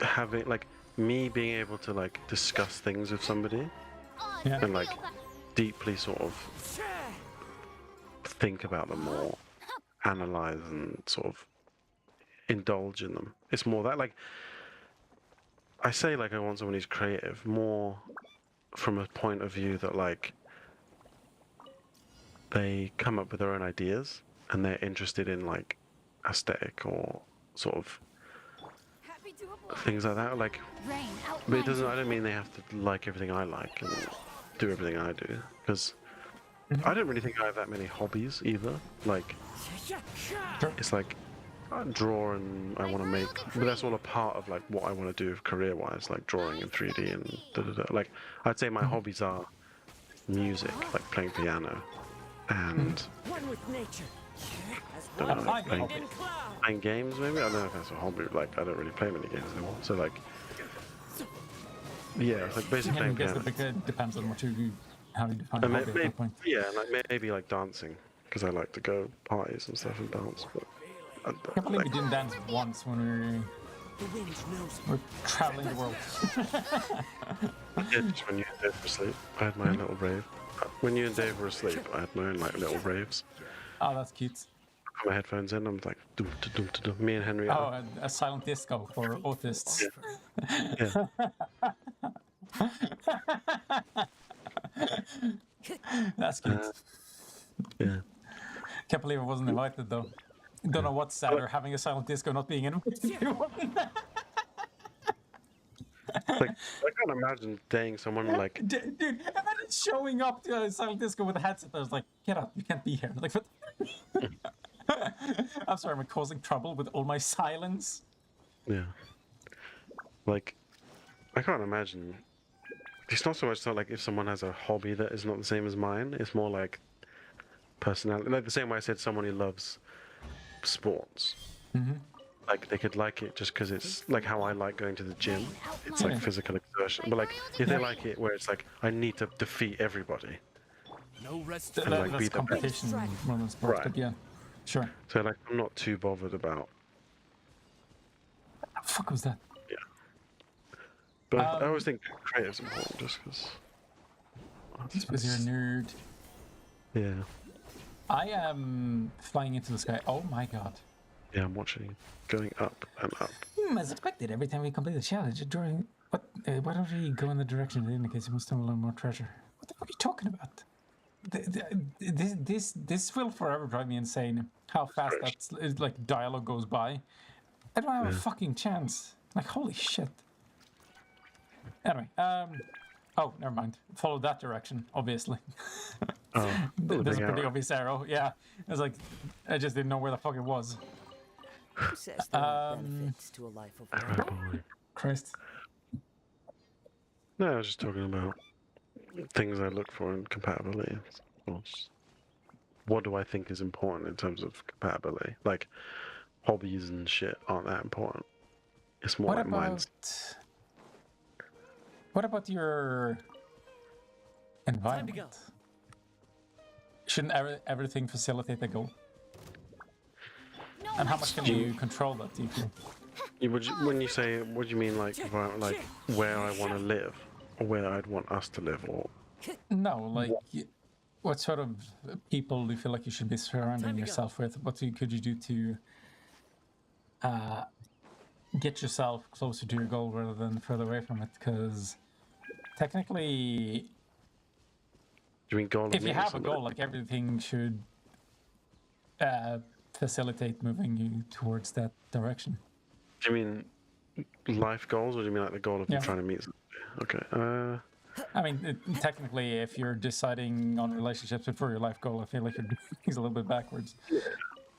having like me being able to like discuss things with somebody Yeah. and like deeply sort of think about them more, analyze and sort of indulge in them. It's more that like I say like I want someone who's creative more from a point of view that like they come up with their own ideas and they're interested in like aesthetic or sort of things like that. Like, but it doesn't. I don't mean they have to like everything I like and do everything I do because I don't really think I have that many hobbies either. Like, it's like I draw and I want to make, but that's all a part of like what I want to do career-wise, like drawing in 3D and da da da. Like, I'd say my hobbies are music, like playing piano, and don't know, like playing games maybe. I don't know if that's a hobby. Like, I don't really play many games anymore. So like, yeah, it's like basically I playing guess piano. it depends on how you define a And hobby at that point. yeah, like maybe like dancing because I like to go parties and stuff and dance. But I can't believe we didn't dance once when we were traveling the world. yeah, just when you and Dave were asleep, I had my own little rave. When you and Dave were asleep, I had my own like little raves. Oh, that's cute. Put my headphones in, I'm like, dum, dum, dum, dum, dum. Me and Henry. Oh, a silent disco for autists. Yeah. That's cute. Yeah. Can't believe I wasn't invited though. Don't know what's sadder, having a silent disco not being invited. Like, I can't imagine dating someone like. Dude, imagine showing up to a silent disco with a headset. I was like, get out, you can't be here. Like, what? I'm sorry, I'm causing trouble with all my silence. Yeah. Like, I can't imagine. It's not so much so like if someone has a hobby that is not the same as mine. It's more like personality. Like the same way I said someone who loves sports. Like they could like it just because it's like how I like going to the gym. It's like physical exertion. But like if they like it where it's like I need to defeat everybody. And, like, That's be the best. competition more than sports, Right. but yeah, sure. So like I'm not too bothered about. What the fuck was that? But I always think creative's important just because. Just because you're a nerd. Yeah. I am flying into the sky. Oh my god. Yeah, I'm watching going up and up. As expected, every time we complete the challenge, during what? Why don't we go in the direction that indicates we must stumble on more treasure? What the fuck are you talking about? This will forever drive me insane. How fast that like dialogue goes by. I don't have a fucking chance. Like holy shit. Anyway, oh, never mind. Follow that direction, obviously. Oh, There's a big pretty arrow. obvious arrow. Yeah, it's like I just didn't know where the fuck it was. Who says there are benefits to a life of Arrow work? boy. Christ. No, I was just talking about things I look for in compatibility. Of course. What do I think is important in terms of compatibility? Like hobbies and shit aren't that important. It's more What like about minds. what about your environment? Shouldn't everything facilitate the goal? And how much can you control that? Do you feel? When you say, what do you mean, like environment, like where I want to live, or where I'd want us to live, or No, like what sort of people do you feel like you should be surrounding yourself with? What could you do to get yourself closer to your goal rather than further away from it? Because technically, do you mean goal? if you have a goal, like everything should facilitate moving you towards that direction. Do you mean life goals, or do you mean like the goal of Yeah. trying to meet somebody? Okay. I mean, technically, if you're deciding on relationships before your life goal, I feel like you're doing things a little bit backwards.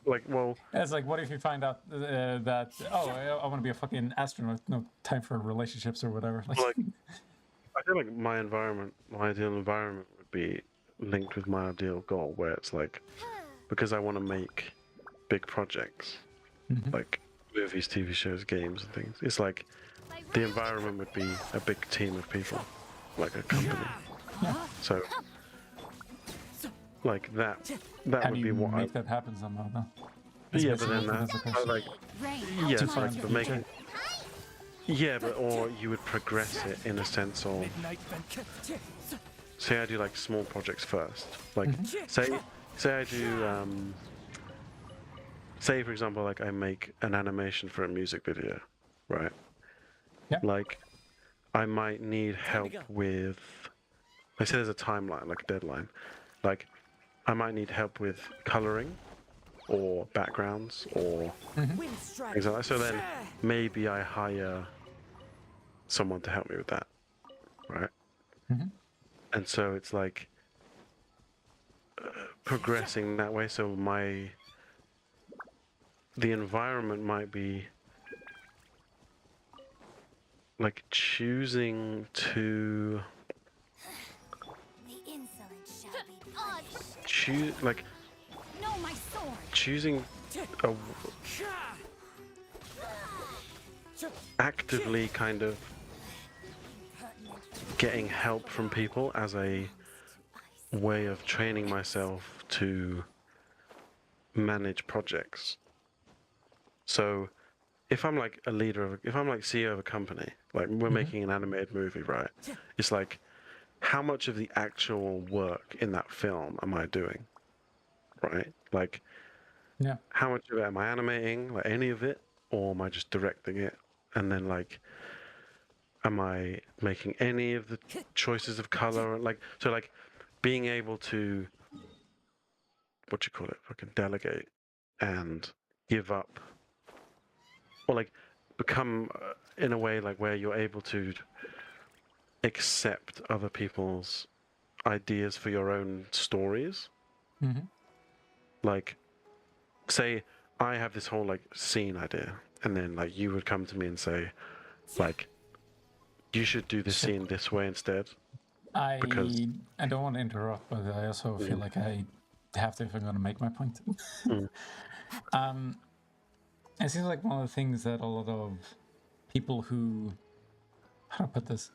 Like, well, It's like, what if you find out that, oh, I want to be a fucking astronaut, no time for relationships or whatever. Like, I feel like my ideal environment would be linked with my ideal goal, where it's like, because I want to make big projects, like movies, TV shows, games, and things. It's like the environment would be a big team of people, like a company. So, like that How would do be you what make that happen somehow, though? Yeah, but then That's the question. like, Rain. yeah, To it's find like the but making. future. Yeah, but or you would progress it in a sense of. Say I do like small projects first. Like say I do say for example like I make an animation for a music video, right? Yeah. Like I might need help with let's say there's a timeline, like a deadline. Like I might need help with coloring or backgrounds or things like that. So then maybe I hire someone to help me with that. Right? And so it's like progressing that way. So the environment might be like choosing to The insolent shall be punished. choose like No, my sword. choosing a actively kind of getting help from people as a way of training myself to manage projects. So if I'm like a leader of, if I'm like CEO of a company, like we're making an animated movie, right? It's like, how much of the actual work in that film am I doing? Right? Like, Yeah. how much of it am I animating? Like any of it? Or am I just directing it? And then like, am I making any of the choices of color? Like, so like being able to, what you call it, fucking delegate and give up or like become in a way like where you're able to accept other people's ideas for your own stories. Like say I have this whole like scene idea and then like you would come to me and say like you should do the scene this way instead because I don't want to interrupt, but I also feel like I have to if I'm going to make my point. It seems like one of the things that a lot of people who, how do I put this,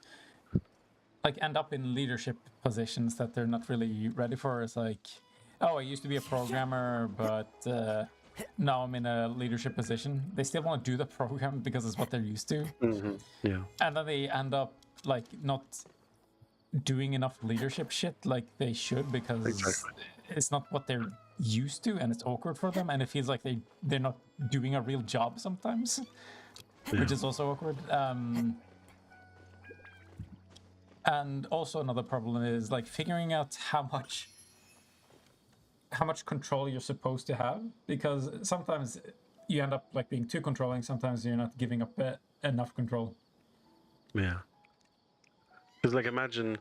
like end up in leadership positions that they're not really ready for is like, oh, I used to be a programmer, but now I'm in a leadership position. They still want to do the program because it's what they're used to. Yeah. And then they end up like not doing enough leadership shit like they should because it's not what they're used to and it's awkward for them and it feels like they're not doing a real job sometimes, which is also awkward. And also another problem is like figuring out how much control you're supposed to have, because sometimes you end up like being too controlling, sometimes you're not giving up enough control. Yeah. Because like imagine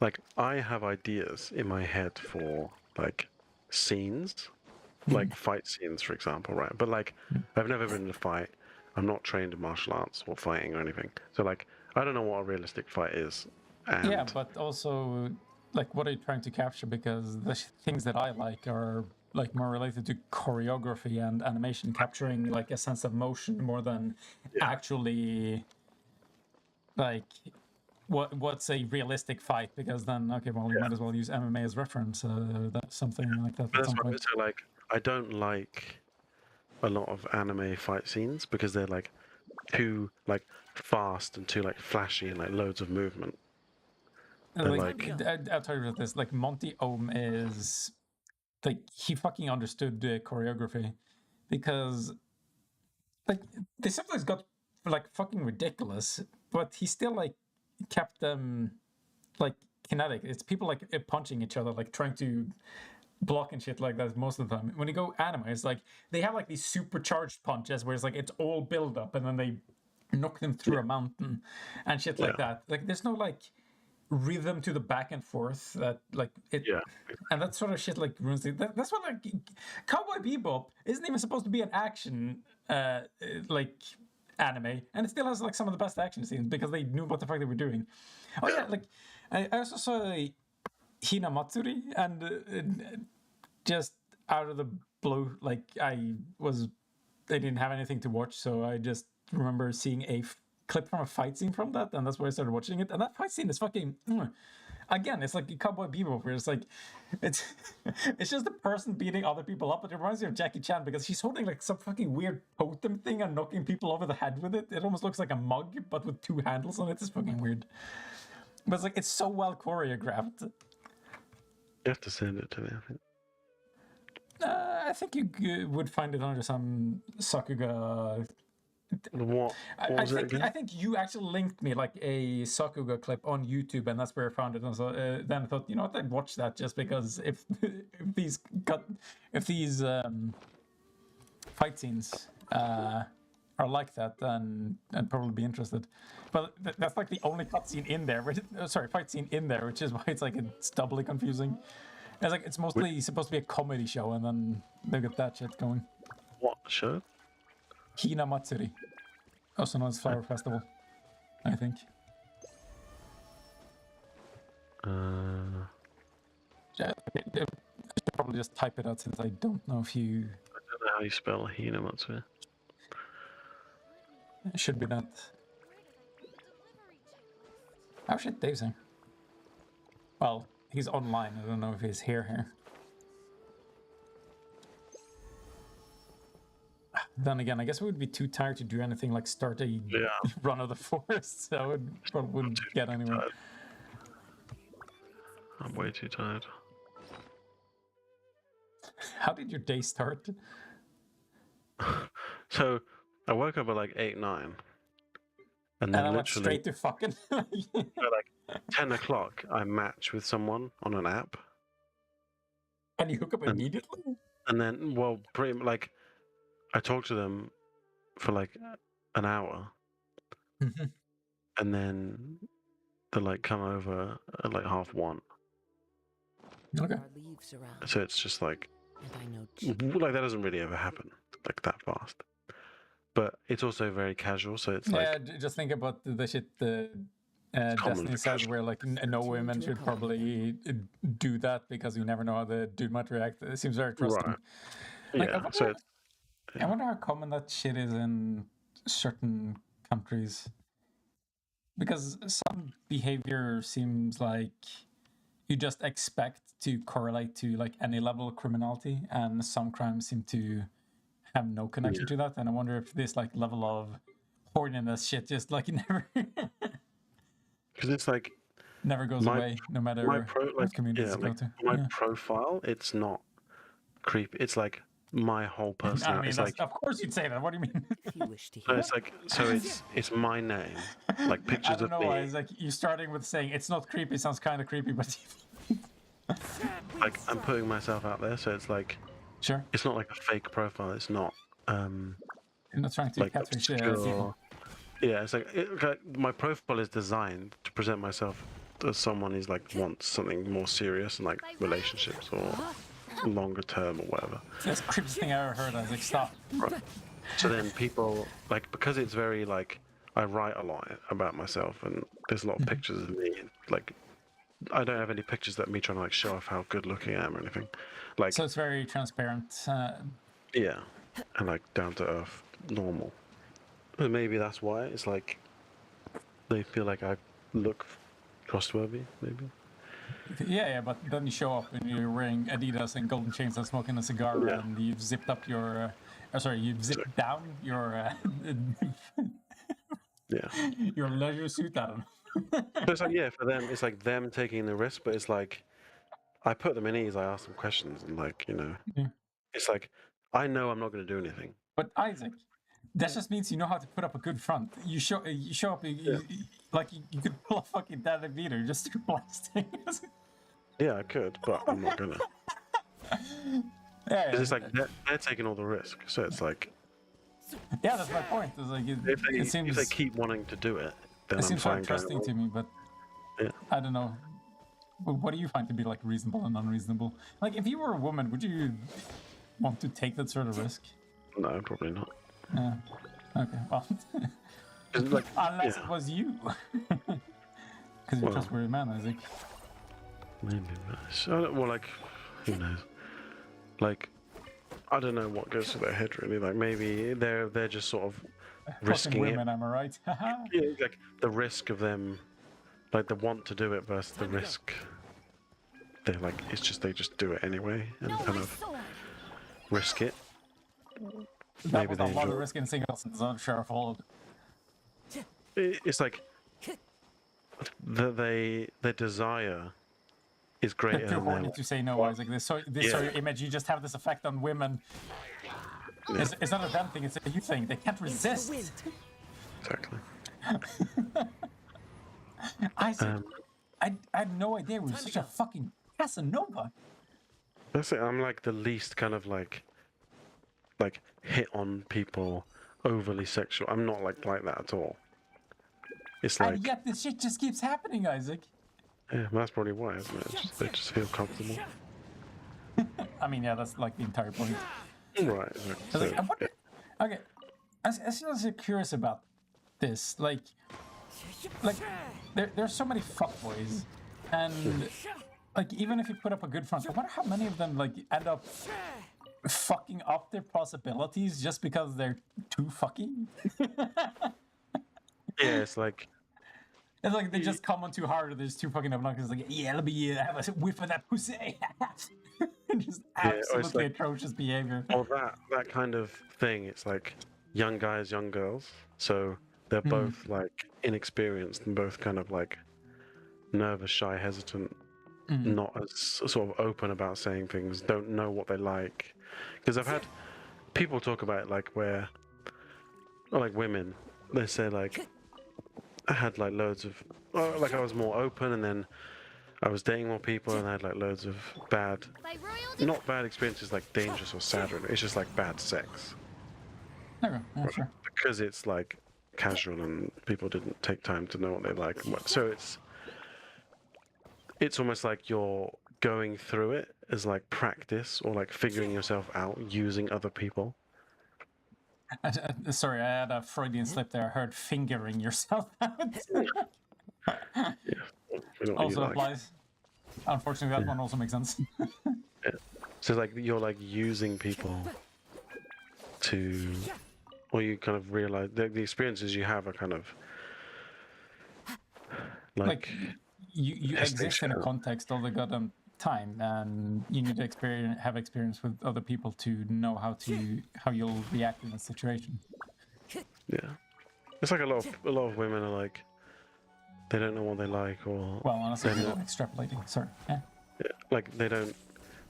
like I have ideas in my head for like scenes, like fight scenes for example, right? But like I've never been in a fight. I'm not trained in martial arts or fighting or anything. So like I don't know what a realistic fight is. And Yeah, but also like what are you trying to capture, because the things that I like are like more related to choreography and animation, capturing like a sense of motion more than actually like what's a realistic fight, because then okay, well you might as well use MMA as reference, that's something like that at some point. So like I don't like a lot of anime fight scenes because they're like too like fast and too like flashy and like loads of movement. I'll tell you about this. Like Monty Ohm is like he fucking understood the choreography, because like they sometimes got like fucking ridiculous, but he still like kept them like kinetic. It's people like punching each other, like trying to block and shit like that most of the time. When you go anime, it's like they have like these supercharged punches where it's like it's all build up and then they knock them through a mountain and shit like that. Like there's no like rhythm to the back and forth that like it and that sort of shit like ruins it. That's what like Cowboy Bebop isn't even supposed to be an action like anime, and it still has like some of the best action scenes because they knew what the fuck they were doing. Oh yeah, like I also saw Hinamatsuri, and just out of the blue, like I didn't have anything to watch, so I just remember seeing a clip from a fight scene from that, and that's why I started watching it. And that fight scene is fucking. Again, it's like a Cowboy Bebop, where it's like, it's just a person beating other people up. But it reminds me of Jackie Chan because she's holding like some fucking weird totem thing and knocking people over the head with it. It almost looks like a mug, but with 2 handles on it. It's fucking weird. But it's like, it's so well choreographed. You have to send it to me, I think. I think you would find it under some Sakuga. What was it again? I think you actually linked me like a Sakuga clip on YouTube, and that's where I found it. And so then I thought, you know what, I'd watch that just because if these fight scenes are like that, then I'd probably be interested. But that's like the only cutscene in there. Fight scene in there, which is why it's like it's doubly confusing. It's like it's mostly supposed to be a comedy show, and then they got that shit going. What show? Hinamatsuri, also known as Flower Festival, I think. Yeah, I should probably just type it out since I don't know if you. I don't know how you spell Hinamatsuri. It should be that. Oh shit, Dave's here. Well, he's online. I don't know if he's here. Then again, I guess we would be too tired to do anything like start a run of the forest, so it probably wouldn't get anywhere. Tired. I'm way too tired. How did your day start? So, I woke up at like 8, 9. And then I went literally straight to fucking... at like 10 o'clock, I match with someone on an app. And you hook up immediately? And then, well, pretty like... I talked to them for like an hour, and then they like come over at like 1:30. Okay. So it's just like that doesn't really ever happen like that fast. But it's also very casual, so it's like just think about the shit Destiny says, where like no women should probably do that because you never know how the dude might react. It seems very trusting. Right. Like, Yeah. I wonder how common that shit is in certain countries. Because some behavior seems like you just expect to correlate to like any level of criminality, and some crimes seem to have no connection to that. And I wonder if this like level of horniness shit just like never because it's like never goes away, no matter what communities you go to. My profile, it's not creepy. It's like my whole personality. I mean, it's like, of course you'd say that. What do you mean? If you wish to hear. It's like, so it's my name, like pictures of me. I don't know why. It's like you starting with saying it's not creepy sounds kind of creepy, but like I'm putting myself out there, so it's like sure. It's not like a fake profile. It's not. You're not trying to like catfish people. Yeah, it's like, my profile is designed to present myself as someone who's like wants something more serious and like relationships or longer term or whatever. That's the creepiest thing I ever heard. I was like, stop. Right. So then people like, because it's very like, I write a lot about myself and there's a lot of pictures of me. Like, I don't have any pictures that me trying to like show off how good looking I am or anything. Like, so it's very transparent. Yeah, and like down to earth, normal. And maybe that's why it's like they feel like I look trustworthy. Maybe. Yeah, but then you show up and you're wearing Adidas and golden chains and smoking a cigar, and you've zipped up your. You've zipped down your. Your leisure suit, Adam. But it's like, for them, it's like them taking the risk, but it's like I put them in ease. I ask them questions, and like it's like I know I'm not going to do anything. But Isaac, that just means you know how to put up a good front. You show up, like you could pull a fucking Danny Beater just through blasting. Yeah, I could, but I'm not gonna. Because it's like they're taking all the risk, so it's like. Yeah, that's my point. It's like if they keep wanting to do it, then it seems so interesting to me, but yeah. I don't know. What do you find to be like reasonable and unreasonable? Like, if you were a woman, would you want to take that sort of risk? No, probably not. Yeah. Okay. Well, like, unless it was you, because you're just a man, Isaac. Maybe, well, like, who knows? Like, I don't know what goes through their head really. Like, maybe they're just sort of Fucking risking women, am I right? Yeah, like the risk of them, like the want to do it versus the risk. They're like, it's just they just do it anyway and No, kind my of sword. risk it. That Maybe was they a lot enjoy. of risk in singletons, I'm sure followed. It's like their desire is They're greater too than their. horny to say no, Isaac. This Yeah. your image, you just have this effect on women. Yeah, It's not a them thing, it's a you thing. They can't resist. exactly. Isaac, I had no idea we were such a fucking Casanova. That's it. I'm like the least kind of like hit on people overly sexual. I'm not like that at all. It's like And yet this shit just keeps happening, Isaac. yeah, that's probably why, isn't it? They just feel comfortable. I mean, yeah, that's like the entire point. Right. I was So, like, I wonder, okay, I was also curious about this. Like there's so many fuckboys, and like even if you put up a good front, I wonder how many of them like end up fucking up their possibilities just because they're too fucking. yeah, it's like It's like they just come on too hard, or they're just too fucking obnoxious. Like, yeah, let me have a whiff of that pussy. Just or it's absolutely like- atrocious behavior. or that kind of thing. It's like young guys, young girls. So they're both like inexperienced and both kind of like nervous, shy, hesitant, not as sort of open about saying things, don't know what they like. Because I've had people talk about it like where, or like women, they say like, I had like loads of, like I was more open and then I was dating more people and I had like loads of bad, By royalty. not bad experiences like dangerous or sad, really. It's just like bad sex. Okay, yeah, sure. Because it's like casual and people didn't take time to know what they like and what. So it's almost like you're going through it as like practice or like figuring yourself out using other people. Sorry, I had a Freudian slip there. I heard fingering yourself out. Yeah, we don't Also like. applies. Unfortunately, that one also makes sense. Yeah. So like you're like using people to, or you kind of realize the experiences you have are kind of Like you testing exist in a shit out. context all the goddamn time, and you need to have experience with other people to know how you'll react in a situation. Yeah, it's like a lot of women are like they don't know what they like or Well, honestly, they're I'm extrapolating. Sorry. Yeah. like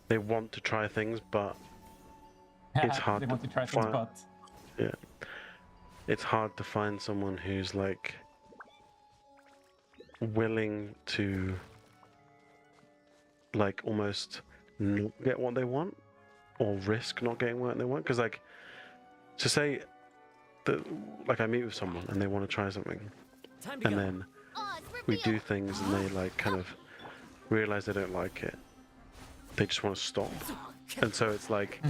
they want to try things but it's hard They to want to try things, find. but Yeah, it's hard to find someone who's like willing to like almost not get what they want or risk not getting what they want. Because like to say that like I meet with someone and they want to try something and then Oz, we reveal. do things and they like kind of realize they don't like it, they just want to stop. And so it's like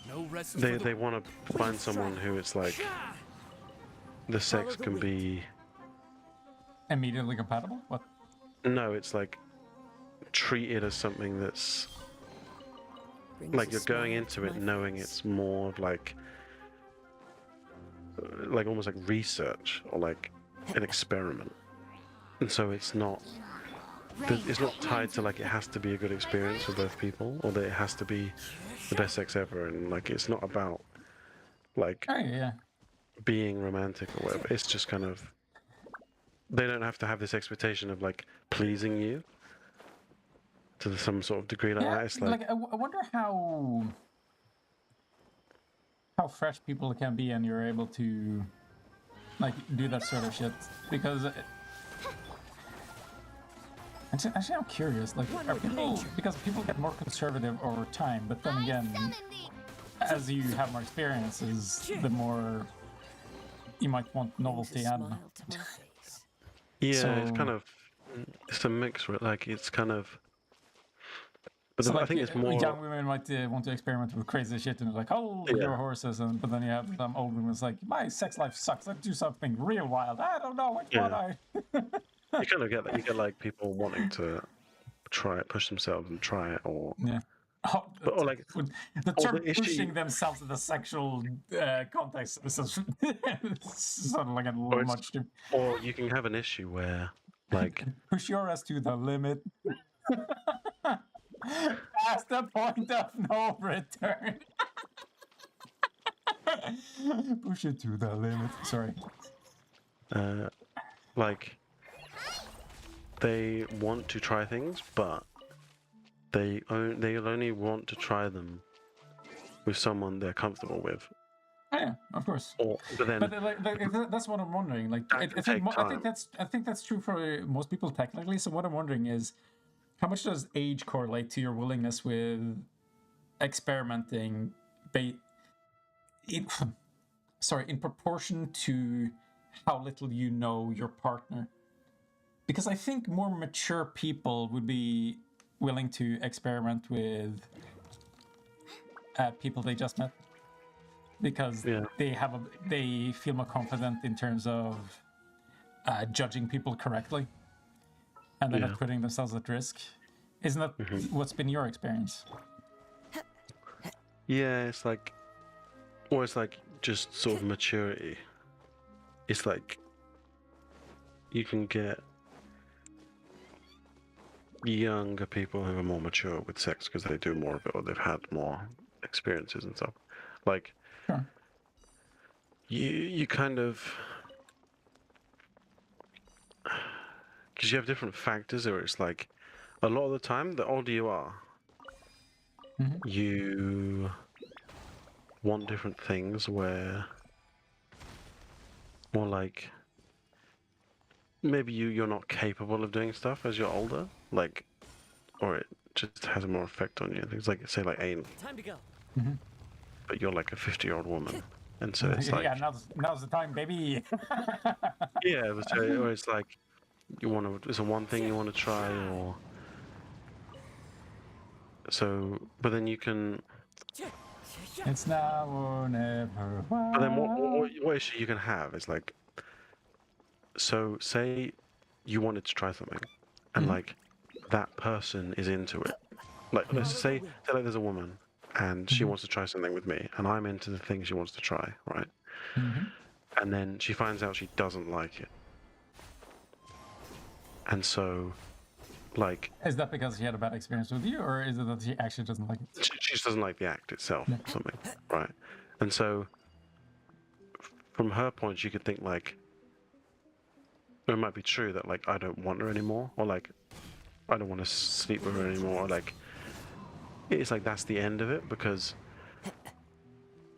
No rest they want to find someone who it's like the sex can be immediately compatible. What? no, it's like treated as something that's like you're going into it knowing it's more of like almost like research or like an experiment, and so it's not tied to like it has to be a good experience for both people or that it has to be the best sex ever, and like it's not about like Oh yeah. being romantic or whatever. It's just kind of they don't have to have this expectation of like pleasing you to some sort of degree like Yeah, that. It's like I wonder how fresh people can be, and you're able to like do that sort of shit. Because actually, I'm curious. Like, are people because people get more conservative over time, but then again, Summon thee. as you have more experiences, the more you might want novelty and. yeah, it's So- kind of it's a mix where like it's kind of. But So I like, think it's more. young women might want to experiment with crazy shit and like, oh, Yeah. there are horses, but then you have some old women's like, my sex life sucks. Let's do something real wild. I don't know which one Yeah. I. You kind of get that. You get like people wanting to try it, push themselves and try it, or Yeah. Oh, but or like the or term the issue, pushing themselves in the sexual context is sort of like a or little it's, much to or you can have an issue where like push your ass to the limit. Past the point of no return. Push it to the limit. Sorry. like they want to try things, but they'll only want to try them with someone they're comfortable with. Oh, yeah, of course. But then That's what I'm wondering. Like, that can take time. I think that's true for most people technically. So what I'm wondering is, how much does age correlate to your willingness with experimenting? In, in proportion to how little you know your partner. Because I think more mature people would be willing to experiment with people they just met, because they feel more confident in terms of judging people correctly, and they're not putting themselves at risk. Isn't that what's been your experience? Yeah, it's like, or it's like just sort of maturity. It's like you can get younger people who are more mature with sex because they do more of it, or they've had more experiences and stuff. Like, Sure. you kind of, because you have different factors, or it's like a lot of the time, the older you are, you want different things where, more like, maybe you're not capable of doing stuff as you're older, like, or it just has more effect on you. Things like, say, like anal. Time to go. But you're like a 50-year-old woman, and so it's like, Yeah, now's the time, baby. yeah, or it's like you want to. It's a one thing you want to try, or so. But then you can. It's now or never. But then what issue you can have is like, so say you wanted to try something, and like that person is into it. Like let's say like there's a woman and she wants to try something with me, and I'm into the thing she wants to try, right? And then she finds out she doesn't like it, and so like Is that because she had a bad experience with you, or is it that she actually doesn't like it? she just doesn't like the act itself or something, right? And so from her point, she could think like, it might be true that like I don't want her anymore, or like I don't want to sleep with her anymore, or like it's like that's the end of it, because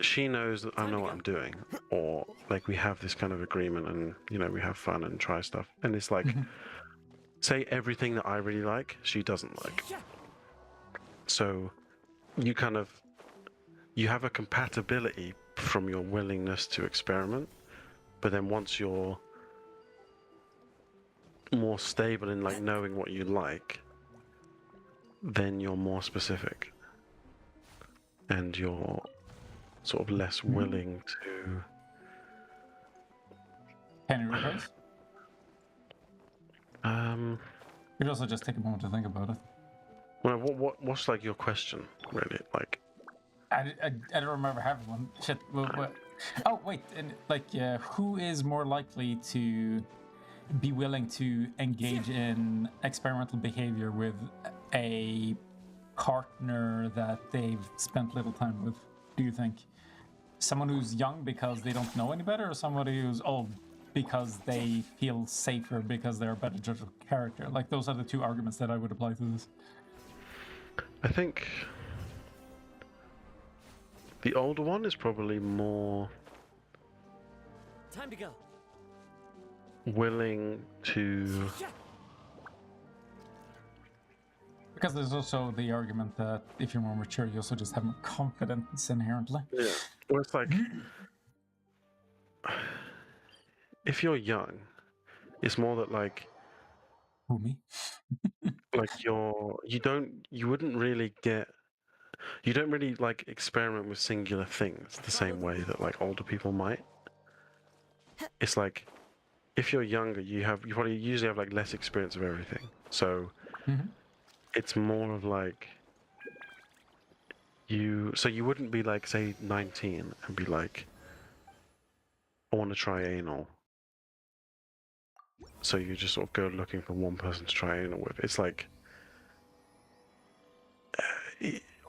she knows that I know what I'm doing, or like we have this kind of agreement, and you know we have fun and try stuff, and it's like say everything that I really like she doesn't like, so you kind of have a compatibility from your willingness to experiment, but then once you're more stable in like knowing what you like, then you're more specific and you're sort of less willing to. Can you rephrase? You could also just take a moment to think about it. Well, what's like your question really? Like, I don't remember having one. Shit. What? Oh wait, and like, who is more likely to be willing to engage in experimental behavior with a partner that they've spent little time with? Do you think someone who's young because they don't know any better, or somebody who's old because they feel safer because they're a better judge of character? Like, those are the two arguments that I would apply to this. I think the older one is probably more Time to go. willing to. Because there's also the argument that if you're more mature, you also just have more confidence inherently. Yeah. Well, it's like if you're young, it's more that like Who, me? you wouldn't really get. You don't really like experiment with singular things the same way that like older people might. It's like if you're younger, you probably usually have like less experience of everything. So Mhm. it's more of like so you wouldn't be like, say, 19 and be like, I want to try anal. So you just sort of go looking for one person to try anal with. It's like,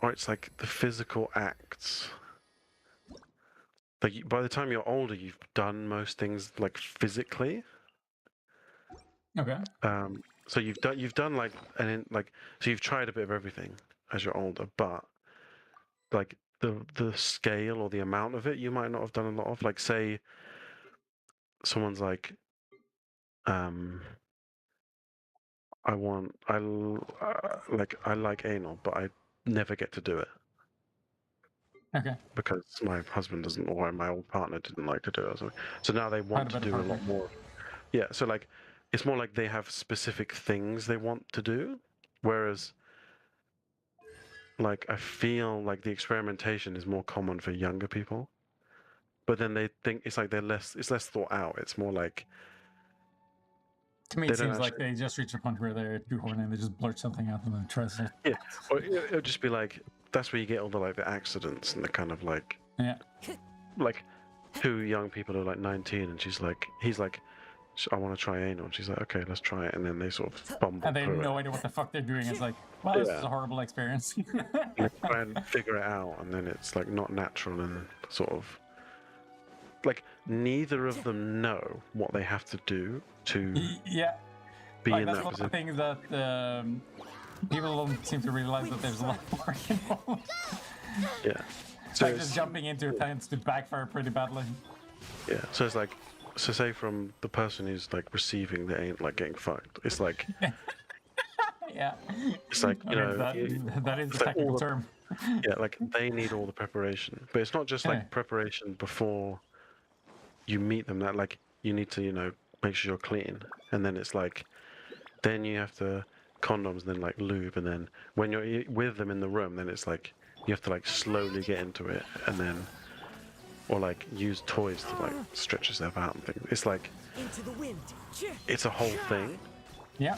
or it's like the physical acts. Like by the time you're older, you've done most things like physically. Okay. So you've done like so you've tried a bit of everything as you're older, but like the scale or the amount of it, you might not have done a lot of. Like say someone's like, um, I like anal, but I never get to do it Okay. because my husband doesn't, or my old partner didn't like to do it or something. So now they Find want a to better do a partner. lot more. Yeah, so like it's more like they have specific things they want to do, whereas like I feel like the experimentation is more common for younger people. But then they think it's like it's less thought out. It's more like To me, they it don't seems like actually. they just reach a point where they're too horny and they just blurt something out and then trust it. Yeah, or it'll just be like that's where you get all the like the accidents and the kind of Yeah. like two young people are like 19 and he's like, I want to try anal, and she's like, okay, let's try it, and then they sort of bumble And they have through no it. idea what the fuck they're doing. It's like, well, this Yeah, is a horrible experience. and they try and figure it out, and then it's like not natural and sort of like neither of them know what they have to do to Yeah. be Like, in that's that one of the position. things that people don't seem to realize that there's a lot more involved. Yeah, so Like, just jumping into it tends to backfire pretty badly. yeah, so it's like, so say from the person who's like receiving the ain't like getting fucked, it's like Yeah. you Okay, know that is the it's like all technical the term. yeah, like they need all the preparation, but it's not just Yeah. like preparation before you meet them. That like you need to make sure you're clean, and then it's like then you have to condoms, then like lube, and then when you're with them in the room, then it's like you have to like slowly get into it, and then or like use toys to like stretch yourself out and things. It's like Into the wind. it's a whole thing, Yeah.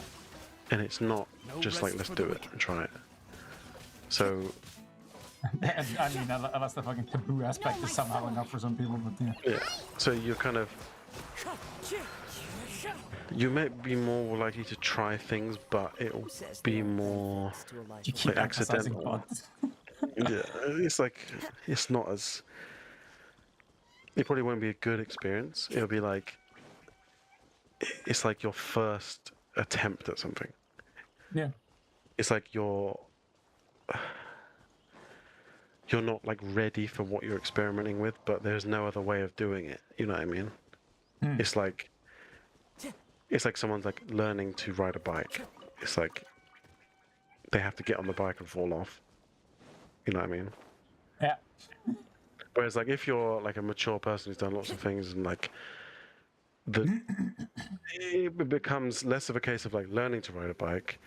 and it's not No just rest like let's for do the it wicked. and try it. So I mean, that's the fucking taboo aspect is somehow enough for some people, but yeah. yeah, so you're kind of you may be more likely to try things, but it'll Says be there are more benefits to a life You of keep like emphasizing accidental. but. Yeah, it's like it's not as. It probably won't be a good experience. It'll be like it's like your first attempt at something. Yeah. It's like you're not like ready for what you're experimenting with, but there's no other way of doing it. You know what I mean? Mm. It's like someone's like learning to ride a bike. It's like they have to get on the bike and fall off. You know what I mean? Yeah. Whereas like if you're like a mature person who's done lots of things and like it becomes less of a case of like learning to ride a bike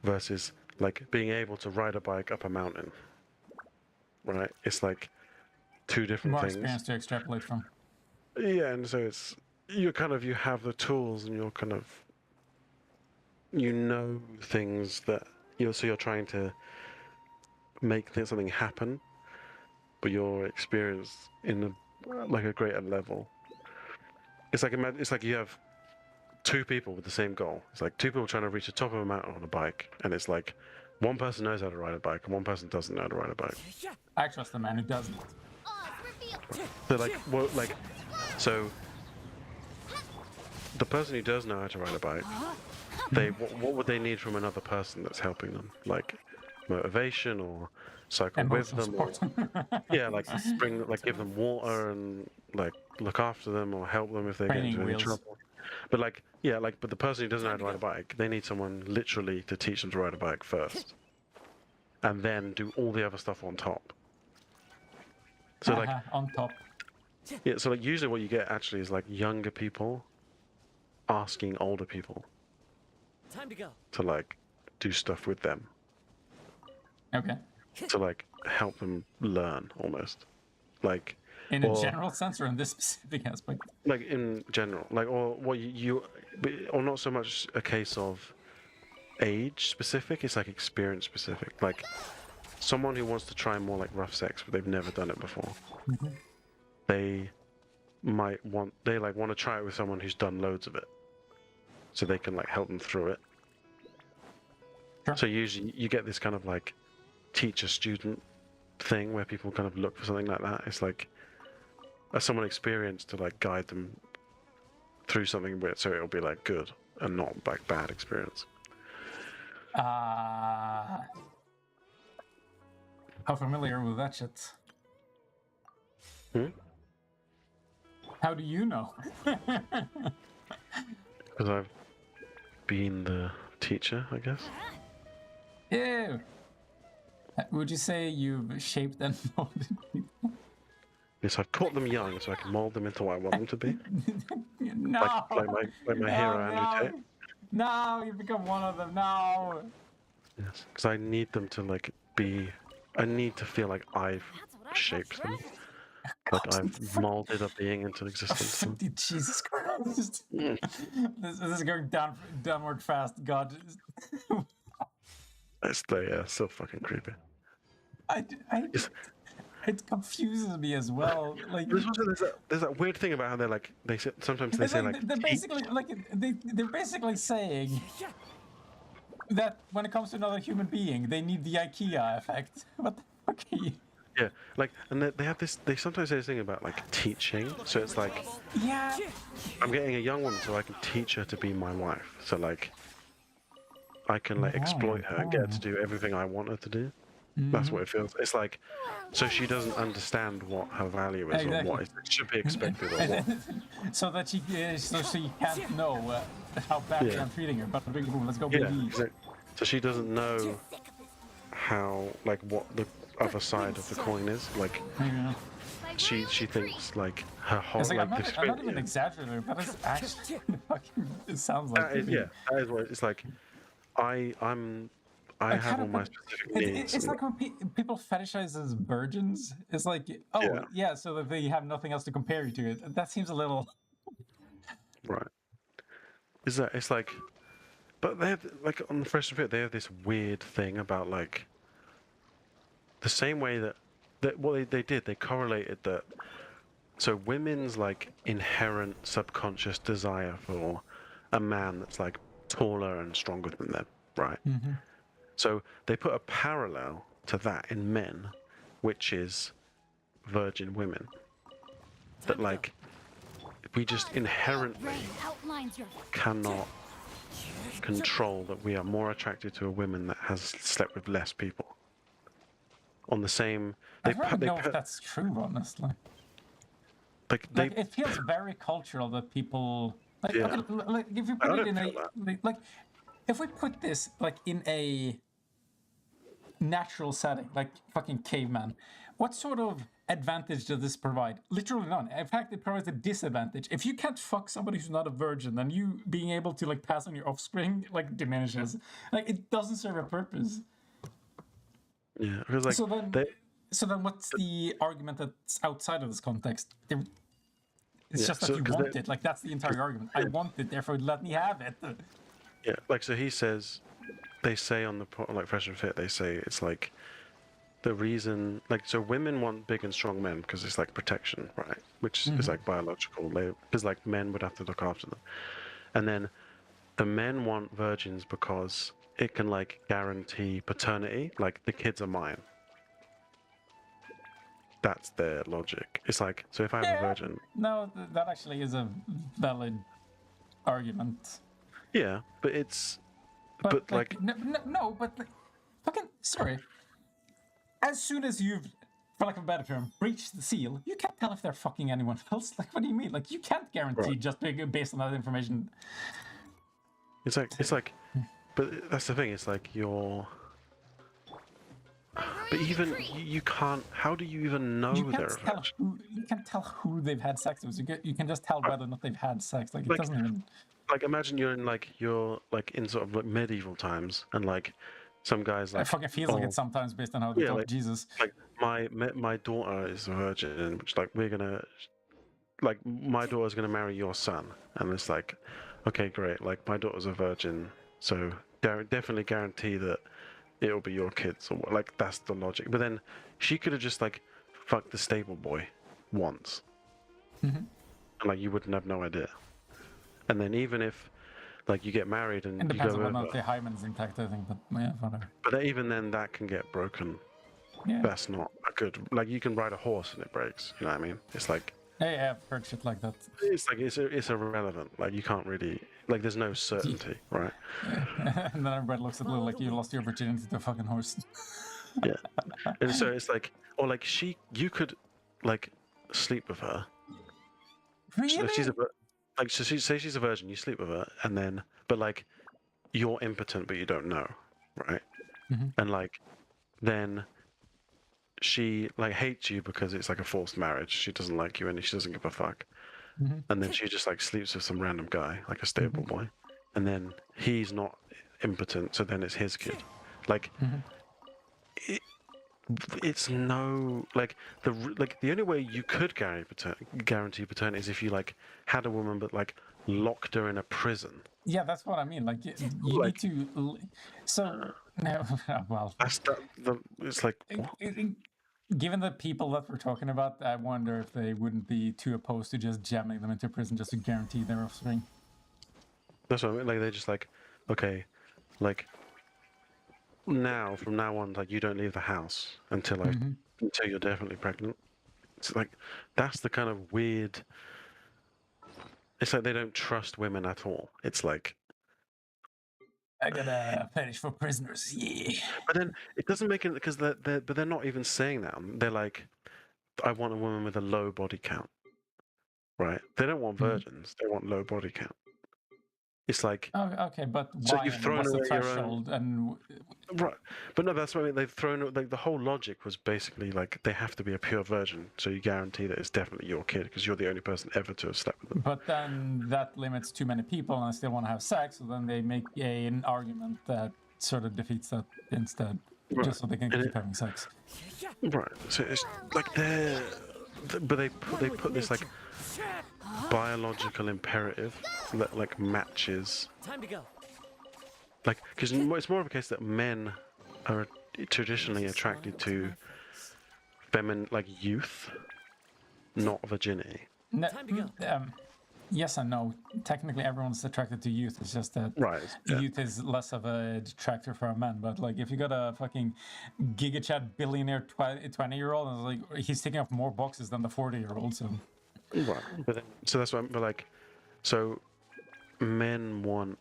versus like being able to ride a bike up a mountain. Right? It's like two different More things. experience to extrapolate from. Yeah, and so it's you have the tools and you're kind of things that you're trying to make something happen, but you're experienced in a greater level. It's like you have two people with the same goal. It's like two people trying to reach the top of a mountain on a bike, and it's like one person knows how to ride a bike and one person doesn't know how to ride a bike. I trust the man who doesn't. Oz, reveal. So so the person who does know how to ride a bike, what would they need from another person that's helping them? Like motivation or cycle with Emotional them or support. yeah, like give them water and like look after them or help them if they get Training into any wheels. trouble. But but the person who doesn't know how to ride a bike, they need someone literally to teach them to ride a bike first, and then do all the other stuff on top. So like On top. yeah, so like usually what you get actually is like younger people asking older people Time to go. to like do stuff with them Okay. to like help them learn almost like In a general sense, or in this specific aspect? Like in general, like or what or not so much a case of age specific. It's like experience specific. Like someone who wants to try more like rough sex, but they've never done it before. They might want to try it with someone who's done loads of it, so they can like help them through it. Sure. So usually you get this kind of like teacher-student thing where people kind of look for something like that. It's like someone experienced to like guide them through something so it'll be like good and not like bad experience. How familiar with that shit? How do you know? Because I've been the teacher, I guess. Ew. Would you say you've shaped and molded people? Yes, I've caught them young so I can mold them into what I want them to be. No! Like my hero, Andrew Tate. No, you become one of them. No! Yes, because I need them to like be. I need to feel like I've shaped them, like I've molded a being into existence. Jesus Christ! This is going downward fast. God, It's so fucking creepy. It confuses me as well. Like there's that weird thing about how they're like sometimes they say like they're basically they're basically saying that when it comes to another human being, they need the IKEA effect. What the fuck are you? Yeah, like, and they have this. They sometimes say this thing about like teaching. So it's like, Yeah. I'm getting a young woman so I can teach her to be my wife. So like, I can like exploit her and get her to do everything I want her to do. That's what it feels. It's like, so she doesn't understand what her value is or what should be expected or what. so that she can't know how badly I'm treating her. But let's go, baby. Exactly. So she doesn't know how like what the other side of the coin is. Like she thinks like her whole like, like I'm not even exaggerating, but it's actually fucking. It sounds like that is what it's like. I have all my specific needs. It's like when people fetishize as virgins. It's like, so that they have nothing else to compare you to. That seems a little right. It's like, but they have like on the Fresh and Fit they have this weird thing about like the same way that what they did, they correlated that. So women's like inherent subconscious desire for a man that's like taller and stronger than them, right? So they put a parallel to that in men, which is virgin women. That like we just inherently cannot control that we are more attracted to a woman that has slept with less people. On the same, I don't know if that's true, honestly. Like it feels very cultural that people like if you put it in a like if we put this like in a natural setting, like fucking caveman, what sort of advantage does this provide? Literally none. In fact, it provides a disadvantage. If you can't fuck somebody who's not a virgin, then you being able to like pass on your offspring like diminishes. Like it doesn't serve a purpose. Yeah, because like so then what's the argument that's outside of this context? It's just that you want it. Like that's the entire argument. I want it, therefore let me have it. Yeah, like so he says, they say on the like Fresh and Fit, they say it's like the reason like so women want big and strong men because it's like protection, right? Which is like biological. Because like men would have to look after them, and then the men want virgins because it can like guarantee paternity. Like the kids are mine. That's their logic. It's like, so if I have a virgin... No, that actually is a valid argument. Yeah, but it's... But like... No, but like... Fucking... Sorry. As soon as you've, for lack of a better term, breached the seal, you can't tell if they're fucking anyone else. Like, what do you mean? Like, you can't guarantee just based on that information. It's like... But that's the thing, it's like you're... But even you can't. How do you even know they're you can't tell who they've had sex with. You can just tell whether or not they've had sex. Like it doesn't even. Like imagine you're in sort of like medieval times, and like some guys like. It fucking feels like it sometimes based on how they talk like, Jesus. Like my daughter is a virgin, which like we're gonna like my daughter's gonna marry your son, and it's like, okay, great. Like my daughter's a virgin, so definitely guarantee that it'll be your kids, or like that's the logic. But then she could have just like fucked the stable boy once, and like you wouldn't have no idea. And then even if like you get married and It you depends go on whether or over, not the hymen's intact, I think, but yeah, whatever. but even then that can get broken. Yeah. That's not a good. Like you can ride a horse and it breaks. You know what I mean? It's like Yeah, I've heard shit like that. it's irrelevant. Like you can't really like. There's no certainty, right? And then everybody looks at Lil like you lost your virginity to a fucking horse. Yeah. And so it's like, or like you could like sleep with her. Really? So if she's like, so say she's a virgin, you sleep with her, and then, but like, you're impotent, but you don't know, right? And like, then she like hates you because it's like a forced marriage. She doesn't like you and she doesn't give a fuck. And then she just like sleeps with some random guy, like a stable boy, and then he's not impotent, so then it's his kid. Like, it's no like the only way you could guarantee paternity is if you like had a woman but like locked her in a prison. Yeah, that's what I mean. Like you Like- need to. So no, well, That's it's like what? given the people that we're talking about, I wonder if they wouldn't be too opposed to just jamming them into prison just to guarantee their offspring. That's what I mean. Like they're just like, okay, like now from now on, like you don't leave the house until until you're definitely pregnant. It's like that's the kind of weird. It's like they don't trust women at all. It's like, I got a fetish for prisoners. Yeah. but then it doesn't make it because they're not even saying that. They're like, I want a woman with a low body count, right? They don't want virgins. They want low body count. It's like, Oh, okay, but So why? you've and thrown what's the away your own- threshold? And right, but no, that's what I mean. They've thrown like the whole logic was basically like they have to be a pure virgin, so you guarantee that it's definitely your kid because you're the only person ever to have slept with them. but then that limits too many people, and I still want to have sex. So then they make an argument that sort of defeats that instead, just so they can And keep having sex. Right, so it's like but they put this like biological imperative that like matches Time to go. like because it's more of a case that men are traditionally attracted to like youth, not virginity. No, Time to go. yes and no. Technically, everyone's attracted to youth. It's just that Right. Yeah. youth is less of a detractor for a man. But like, if you got a fucking gigachat billionaire 20-year-old, and it's like he's taking off more boxes than the 40-year-old. So Right. But then, so that's what I'm like. So men want.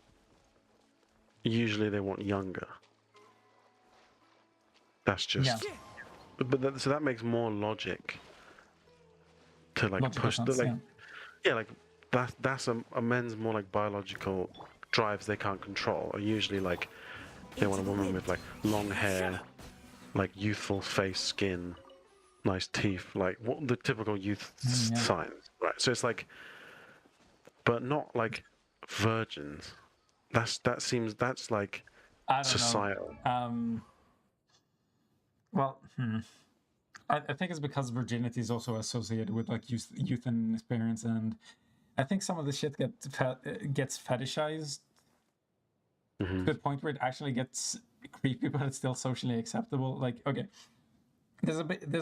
Usually they want younger. That's just. yeah, So that makes more logic. To like logical push the sense, like. yeah. Yeah, like that's a men's more like biological drives they can't control. Are usually like they want a woman with like long hair, like youthful face, skin, nice teeth, like what the typical youth Yeah. signs, right? So it's like, but not like virgins. That's like I don't societal. know. Well, I think it's because virginity is also associated with like youth and experience, and I think some of the shit gets fetishized to the point where it actually gets creepy, but it's still socially acceptable. Like, okay, there's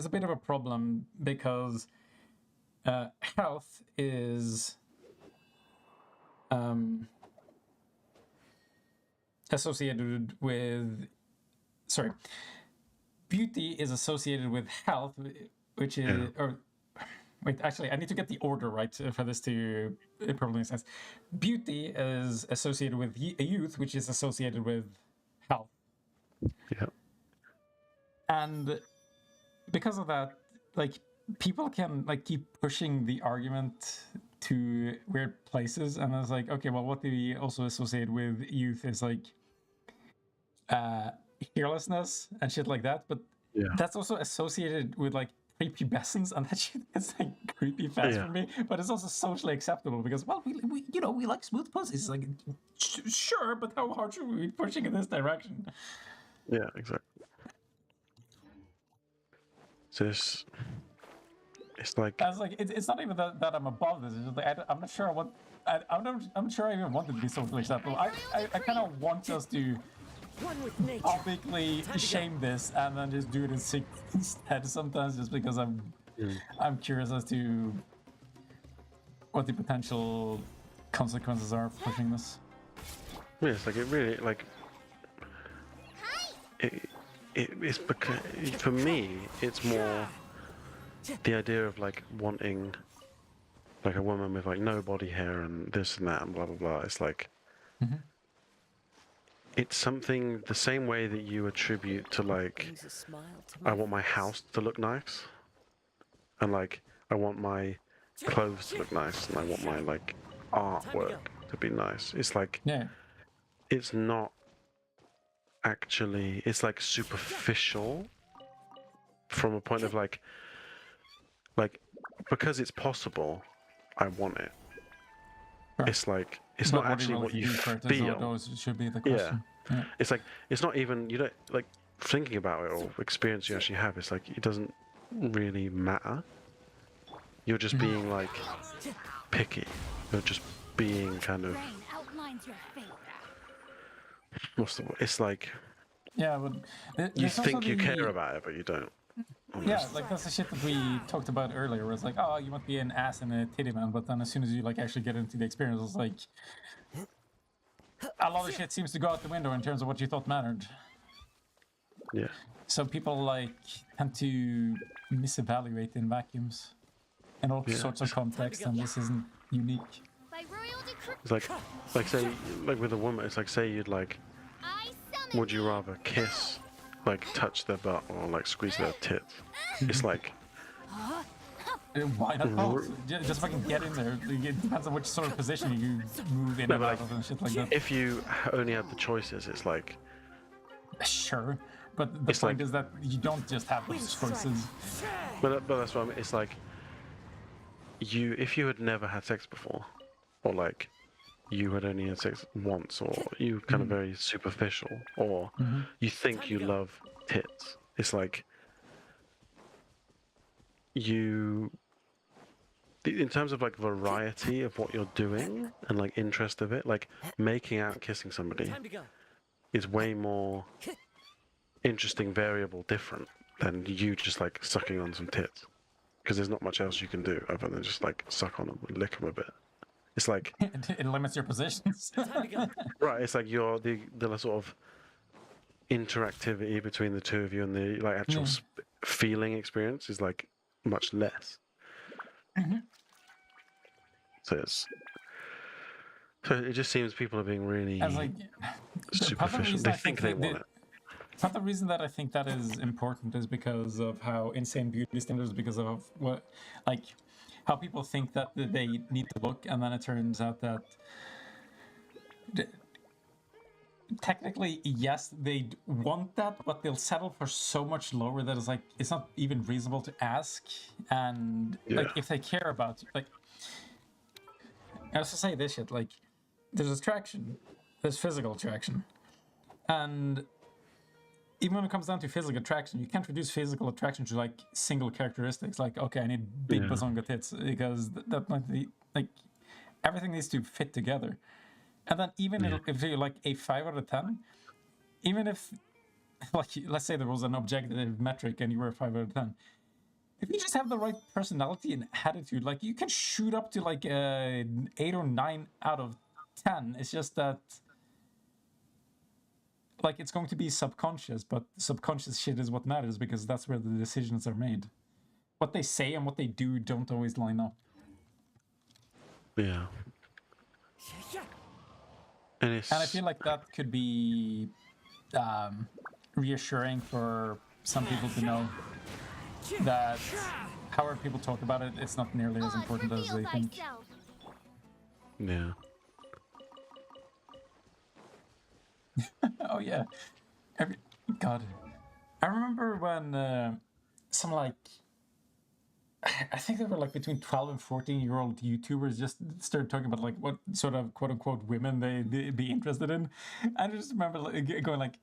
a bit of a problem because health is associated with beauty is associated with health, which is or wait, actually, I need to get the order right for this to probably make sense. Beauty is associated with youth, which is associated with health, Yeah. and because of that, like people can like keep pushing the argument to weird places, and I was like, okay, well, what do we also associate with youth is like fearlessness and shit like that, but that's also associated with like prepubescence, and that shit is like creepy fast for me, but it's also socially acceptable because, well, we like smooth pussies. It's like, sure, but how hard should we be pushing in this direction? Yeah, exactly. So it's like I was like, it's not even that I'm above this. It's just like I'm not sure what. I'm sure I even want it to be socially acceptable. I kind of want us to One with nature. publicly shame this and then just do it in secret instead. Sometimes just because I'm curious as to what the potential consequences are of pushing this. yeah, it's like it really like it's because for me it's more the idea of like wanting like a woman with like no body hair and this and that and blah blah blah. It's like it's something the same way that you attribute to like Brings a smile to I my want my face. house to look nice, and like I want my clothes to look nice, and I want my like artwork to be nice. It's like Yeah. it's not actually. It's like superficial from a point of like because it's possible. I want it. Sure. It's like it's But not actually what you do for it is feel. what always should be the question. Yeah. It's like it's not even you don't like thinking about it or experience you actually have. It's like it doesn't really matter. You're just being like picky. You're just being kind of Rain outlines your fate. what's the? It's like Yeah, but you there's also think you the- care about it, but you don't. Yeah, like that's the shit that we talked about earlier. Where it's like, oh, you want to be an ass and a titty man, but then as soon as you like actually get into the experience, it's like a lot of shit seems to go out the window in terms of what you thought mattered. Yeah. So people like tend to misevaluate in vacuums in all sorts of contexts, and this isn't unique. By royal decree, It's like say like with a woman, it's like say you'd like I summon would you rather kiss, like touch their butt or like squeeze their tits? It's like Why not both? Just fucking get in there. It depends on which sort of position you move in No, and but out of and shit like that. if you only had the choices, it's like Sure, but the It's point like- is that you don't just have those choices. but that's what I mean. It's like if you had never had sex before, or like you had only had sex once, or you kind of very superficial, or you think you love tits. It's like you, in terms of like variety of what you're doing and like interest of it, like making out, kissing somebody Time to go. is way more interesting, variable, different than you just like sucking on some tits. Because there's not much else you can do other than just like suck on them and lick them a bit. It's like It limits your positions. Time to go. right. It's like you're the sort of interactivity between the two of you and the like actual feeling experience is like much less. So it just seems people are being really I was like, superficial. They think they want it. But the reason that I think that is important is because of how insane beauty standards, because of what, like, how people think that they need to look, and then it turns out that technically, yes, they want that, but they'll settle for so much lower that it's like it's not even reasonable to ask. And like, if they care about, like, I was to say this shit, like, there's attraction, there's physical attraction, and even when it comes down to physical attraction, you can't reduce physical attraction to like single characteristics. Like, okay, I need big bazonga tits because that might be like everything needs to fit together. And then even if you're like a 5 out of 10, even if like let's say there was an objective metric and you were a 5 out of 10, if you just have the right personality and attitude, like you can shoot up to like an 8 or 9 out of 10. It's just that. Like, it's going to be subconscious, but subconscious shit is what matters because that's where the decisions are made. What they say and what they do don't always line up. Yeah. And I feel like that could be reassuring for some people to know that however people talk about it, it's not nearly as important as reveal they think. thyself. yeah. Oh yeah, God, I remember when some like I think they were like between 12 and 14-year-old YouTubers just started talking about like what sort of quote unquote women they'd be interested in. And I just remember like, going like,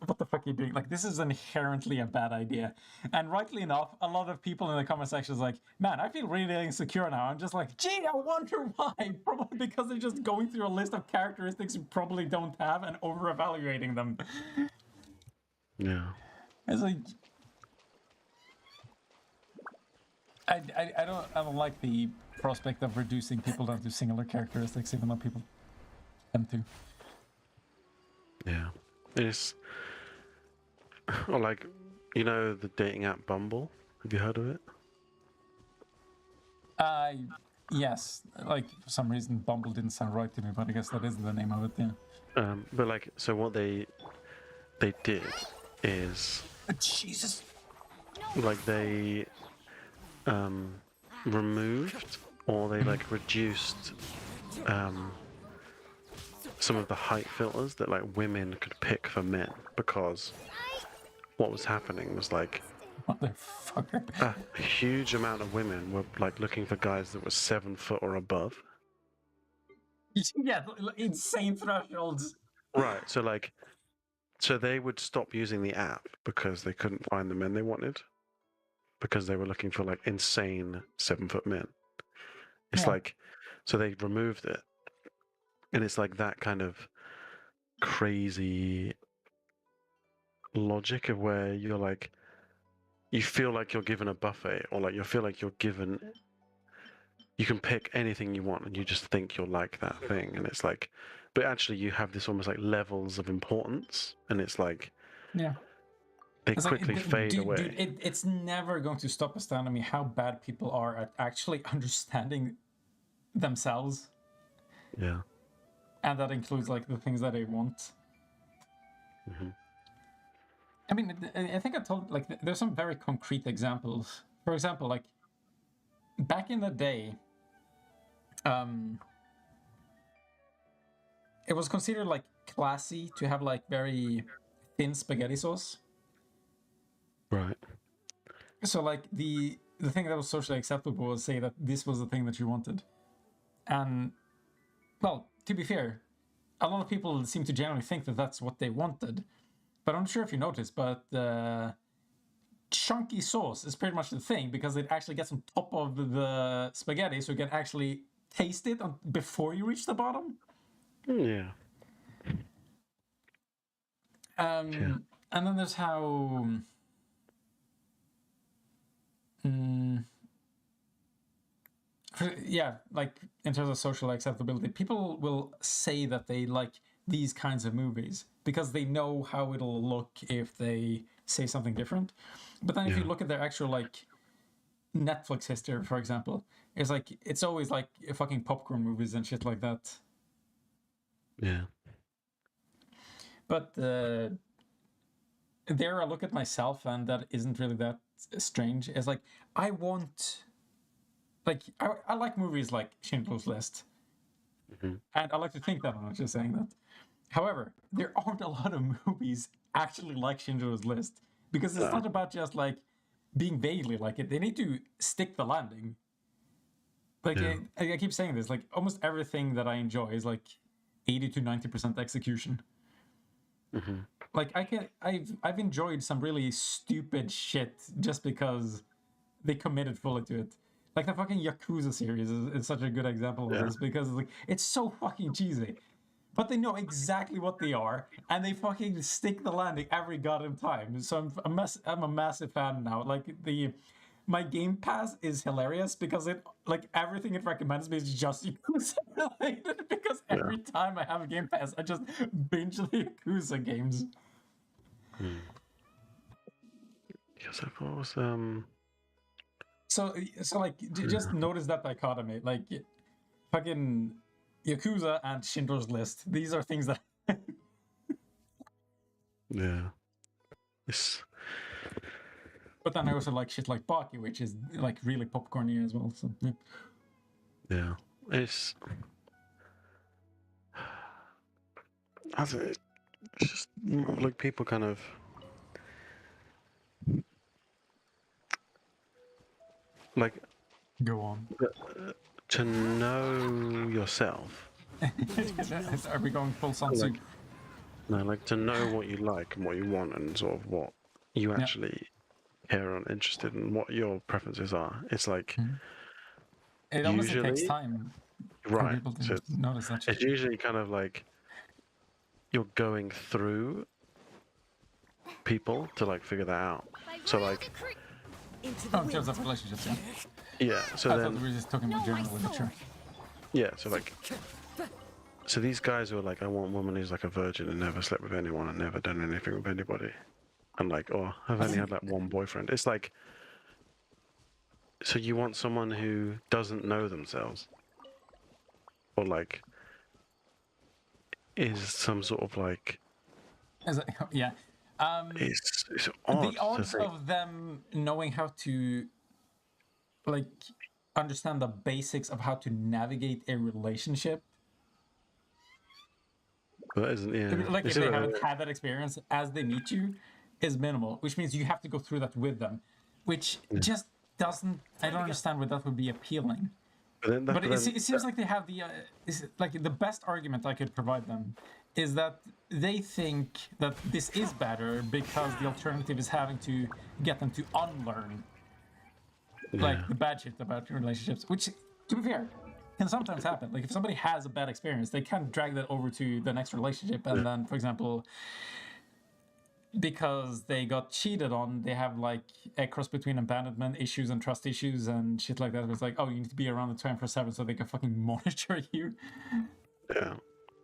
what the fuck Porky being like, this is inherently a bad idea. And rightly enough, a lot of people in the comment section is like, man, I feel really insecure now. I'm just like, gee, I wonder why. Probably because they're just going through a list of characteristics you probably don't have and over-evaluating them. Yeah. It's like... I don't like the prospect of reducing people down to singular characteristics, even though people tend to. Yeah. It's... Or like, you know the dating app Bumble? Have you heard of it? Yes. Like, for some reason, Bumble didn't sound right to me, but I guess that is the name of it, yeah. But like, so what they did is... Jesus! Like, they... removed or they like reduced some of the height filters that like women could pick for men, because what was happening was like Motherfucker. a huge amount of women were like looking for guys that were 7 foot or above. Yeah, insane thresholds. Right, so they would stop using the app because they couldn't find the men they wanted, because they were looking for like insane 7 foot men. It's like, so they removed it, and it's like that kind of crazy logic of where you're like, you feel like you're given a buffet, or like you feel like you're given, you can pick anything you want, and you just think you're like that thing, and it's like, but actually you have this almost like levels of importance, and it's like, yeah. they It's quickly fade away. Dude, it's never going to stop astounding me how bad people are at actually understanding themselves. Yeah. And that includes like the things that they want. Mm-hmm. I mean, I think I told, like, there's some very concrete examples. For example, like, back in the day, it was considered like classy to have like very thin spaghetti sauce. Right. So like the thing that was socially acceptable was say that this was the thing that you wanted. And, well, to be fair, a lot of people seem to generally think that that's what they wanted. But I'm not sure if you noticed, but chunky sauce is pretty much the thing, because it actually gets on top of the spaghetti, so you can actually taste it before you reach the bottom. Yeah. And then there's how... yeah, like in terms of social acceptability, people will say that they like these kinds of movies because they know how it'll look if they say something different. But then if you look at their actual like Netflix history, for example, it's like it's always like fucking popcorn movies and shit like that. Yeah. But there I look at myself, and that isn't really that strange. It's like I want... Like, I like movies like Schindler's List. Mm-hmm. And I like to think that I'm not just saying that. However, there aren't a lot of movies actually like Schindler's List. Because it's not about just, like, being vaguely like it. They need to stick the landing. Like, I keep saying this. Like, almost everything that I enjoy is, like, 80 to 90% execution. Mm-hmm. Like, I've enjoyed some really stupid shit just because they committed fully to it. Like the fucking Yakuza series is such a good example of this, because like it's so fucking cheesy, but they know exactly what they are, and they fucking stick the landing every goddamn time. So I'm a massive fan now. Like my Game Pass is hilarious because it like everything it recommends me is just Yakuza related. Because every time I have a Game Pass, I just binge the Yakuza games. Yes, I suppose. So like, just notice that dichotomy. Like, fucking Yakuza and Schindler's List. These are things that... yeah. It's... But then I also like shit like Baki, which is, like, really popcorny as well. So, yeah. Yeah. It's... It's just, like, people kind of... Like, go on. To know yourself. Are we going full Sun Tzu? No, like to know what you like and what you want and sort of what you actually care and interested in, what your preferences are. It's like It honestly takes usually time for right. people to So notice that shit. it's usually kind of like you're going through people to like figure that out. By So royal like decree. Into Oh, the in terms wind. of relationships, yeah. yeah. So I thought then we were just talking No, about my generally sword. mature. yeah. So like so these guys who are like, I want a woman who's like a virgin and never slept with anyone and never done anything with anybody. And like, oh, I've only had like one boyfriend. It's like, so you want someone who doesn't know themselves, or like is some sort of like Is it, yeah. it's odd The to odds think. of them knowing how to like understand the basics of how to navigate a relationship, But isn't like It's if they either, haven't had that experience as they meet you, is minimal, which means you have to go through that with them, which just doesn't. I don't understand why that would be appealing. But it seems like they have the like the best argument I could provide them is that they think that this is better because the alternative is having to get them to unlearn like the bad shit about relationships, which to be fair can sometimes happen. Like if somebody has a bad experience, they can drag that over to the next relationship, and then for example because they got cheated on, they have like a cross between abandonment issues and trust issues and shit like that. It's like, oh, you need to be around the 24/7 so they can fucking monitor you. yeah.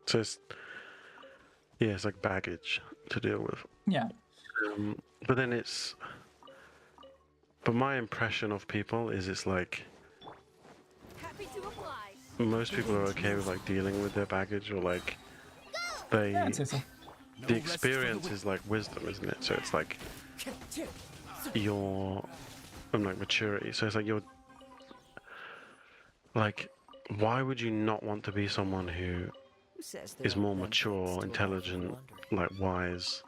So it's like baggage to deal with. Yeah. But then but my impression of people is it's like Happy to oblige. most people are okay with like dealing with their baggage or like Yeah, I'd say so. the experience is like wisdom, isn't it? So it's like your and like maturity. So it's like you're like, why would you not want to be someone who Who says there is aren't more benefits mature, to a life of intelligent, wandering? like wise,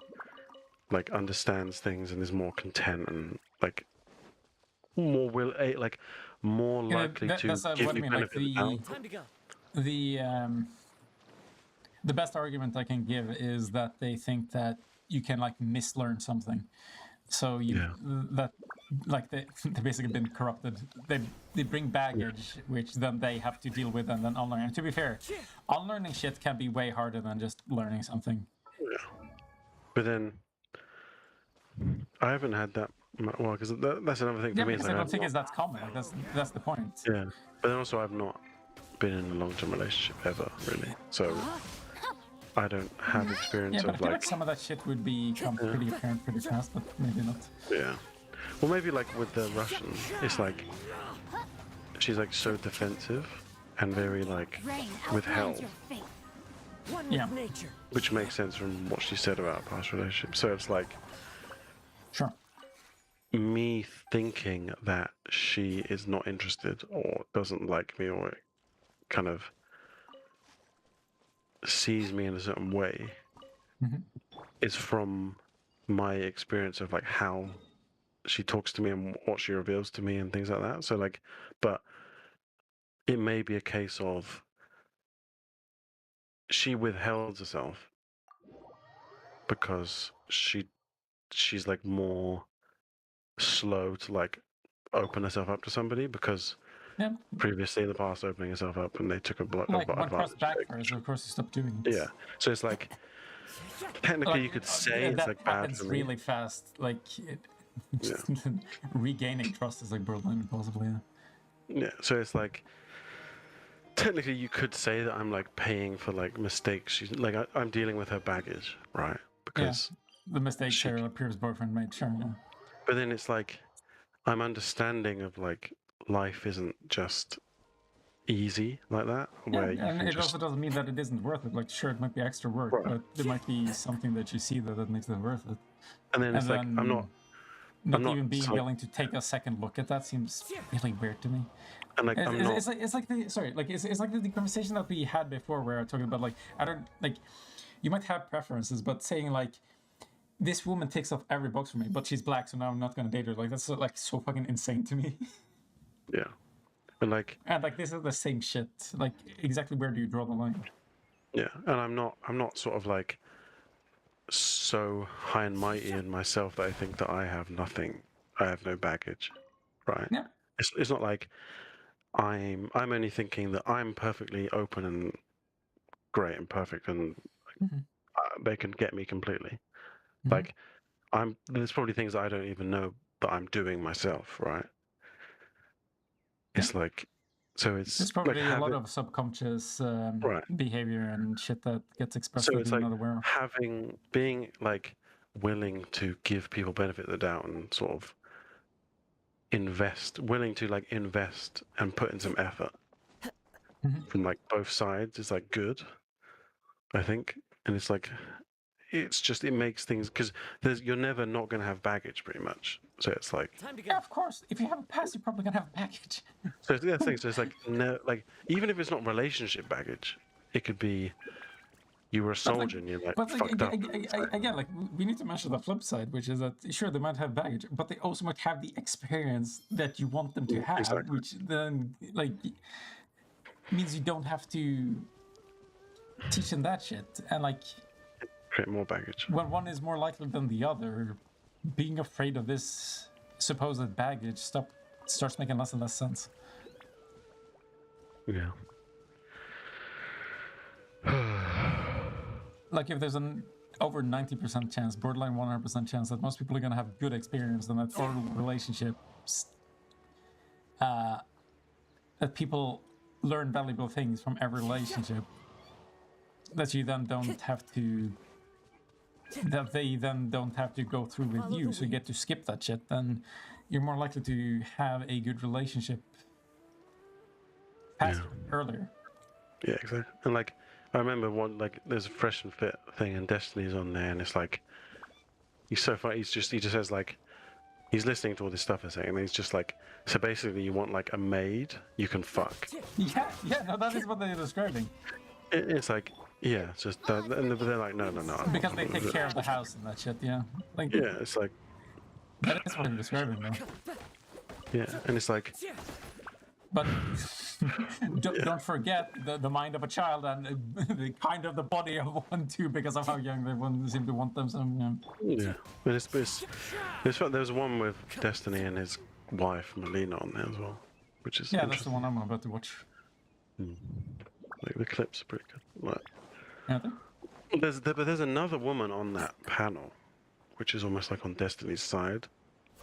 like understands things and is more content and like like more Yeah, likely to that's give what I you mean. Like benefit of the doubt? Time to go. the the best argument I can give is that they think that you can like mislearn something. So that like they basically been corrupted. They bring baggage, which then they have to deal with and then unlearn. And to be fair, unlearning shit can be way harder than just learning something. But then I haven't had that. Well, because that's another thing for Yeah, me. It's because like I don't I've think not, it's that common. Like that's the point. yeah. But then also I've not been in a long-term relationship ever, really. So I don't have experience Yeah, but I of feel like like some of that shit would become pretty apparent pretty fast, but maybe not. yeah. Well, maybe like with the Russian, it's like she's like so defensive and very like Rain outlines withheld, your fate. One Yeah. with nature. which makes sense from what she said about past relationships. So it's like Sure. me thinking that she is not interested or doesn't like me or kind of sees me in a certain way is from my experience of like how she talks to me and what she reveals to me and things like that. So like, but it may be a case of she withheld herself because she's like more slow to like open herself up to somebody because Yeah. previously in the past opening herself up and they took a Like when trust advantage. backfires, of course you stop doing it. Yeah. So it's like technically Like, you could say it's that like bad happens for me. really fast. Like just regaining trust is like borderline impossible. Yeah. Yeah. So it's like technically you could say that I'm like paying for like mistakes. She's like I'm dealing with her baggage, right? Because The mistakes she- her previous boyfriend made. Sure. Yeah. but then it's like I'm understanding of like life isn't just easy like that where you and can it just also doesn't mean that it isn't worth it. Like, sure, it might be extra work, Right. but there might be something that you see that makes it worth it. and then it's like I'm not not not even being so- willing to take a second look at that seems really weird to me. and like I'm not It's like the conversation that we had before where I talking about like I don't like you might have preferences, but saying like this woman ticks off every box for me, but she's black, so now I'm not gonna date her. Like that's like so fucking insane to me. yeah. And like And like this is the same shit. Like exactly where do you draw the line? yeah, and I'm not sort of like so high and mighty in myself that I think that I have nothing. I have no baggage, right? Yeah. It's not like I'm only thinking that I'm perfectly open and great and perfect, and Mhm. they can get me completely. Mhm. Like there's probably things that I don't even know that I'm doing myself, right? Yeah. It's like, so it's There's like probably a lot having of subconscious right. behavior and shit that gets expressed So that it's you're like not aware of. being like willing to give people benefit of the doubt and sort of willing to like invest and put in some effort Mhm. from like both sides is like good, I think. And it's like it's just it makes things because you're never not going to have baggage pretty much. So it's like Time to Yeah, go. of course. If you have a pass, you're probably gonna have a package. so it's the thing. So it's like no, like even if it's not relationship baggage, it could be you were a But like, soldier and you're like but like fucked up. And it's like, again, like we need to mention the flip side, which is that sure they might have baggage, but they also might have the experience that you want them to have, exactly. which then like means you don't have to teach them that shit. And like Create more baggage. when one is more likely than the other, being afraid of this supposed baggage starts making less and less sense. Yeah. Like if there's an over 90% chance, borderline 100% chance that most people are gonna have good experience and that or relationships, that people learn valuable things from every relationship, that you then don't have to, that they then don't have to go through with you, so you get to skip that shit, then you're more likely to have a good relationship faster, earlier. Yeah, exactly. And like, I remember one like there's a fresh and fit thing, and Destiny's on there, and it's like he's so funny. He just says like he's listening to all this stuff I'm saying, and he's just like, so basically, you want like a maid you can fuck. Yeah, no, that is what they're describing. It's like yeah, it's just that, and they're like no, I'm Because not they gonna take do care it. of the house and that shit, yeah. Like, Yeah, it's like that is what they're describing, though. yeah, and it's like But don't forget the mind of a child and the kind of the body of one too, because of how young they seem to want them. So, yeah, but there's one with Destiny and his wife Melina on there as well, which is yeah, that's the interesting. one I'm about to watch. Like the clips are pretty good. Like, Yeah, I think. but there's another woman on that panel, which is almost like on Destiny's side,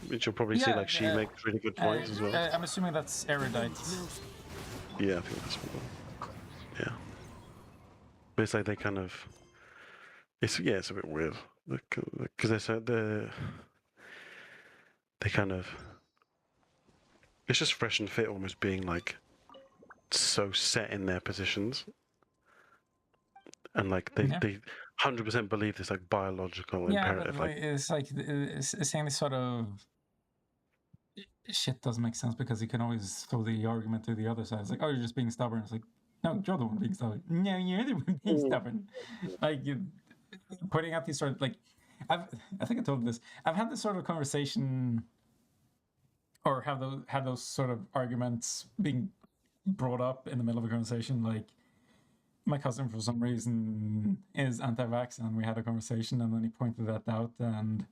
which you'll probably see like she makes really good points as well. I'm assuming that's Erudite. Yeah, I think that's what. Yeah, but it's like they kind of. It's a bit weird because they kind of. It's just fresh and fit, almost being like so set in their positions, and like they 100% believe this like biological Yeah, but imperative. like, it's saying this sort of shit doesn't make sense because you can always throw the argument to the other side. It's like, oh, you're just being stubborn. It's like, no, you're the one being stubborn. No, you're the one being stubborn. Like pointing out these sort of like, I think I told this. I've had this sort of conversation, or have those sort of arguments being brought up in the middle of a conversation. Like my cousin, for some reason, is anti-vax, and we had a conversation, and then he pointed that out, and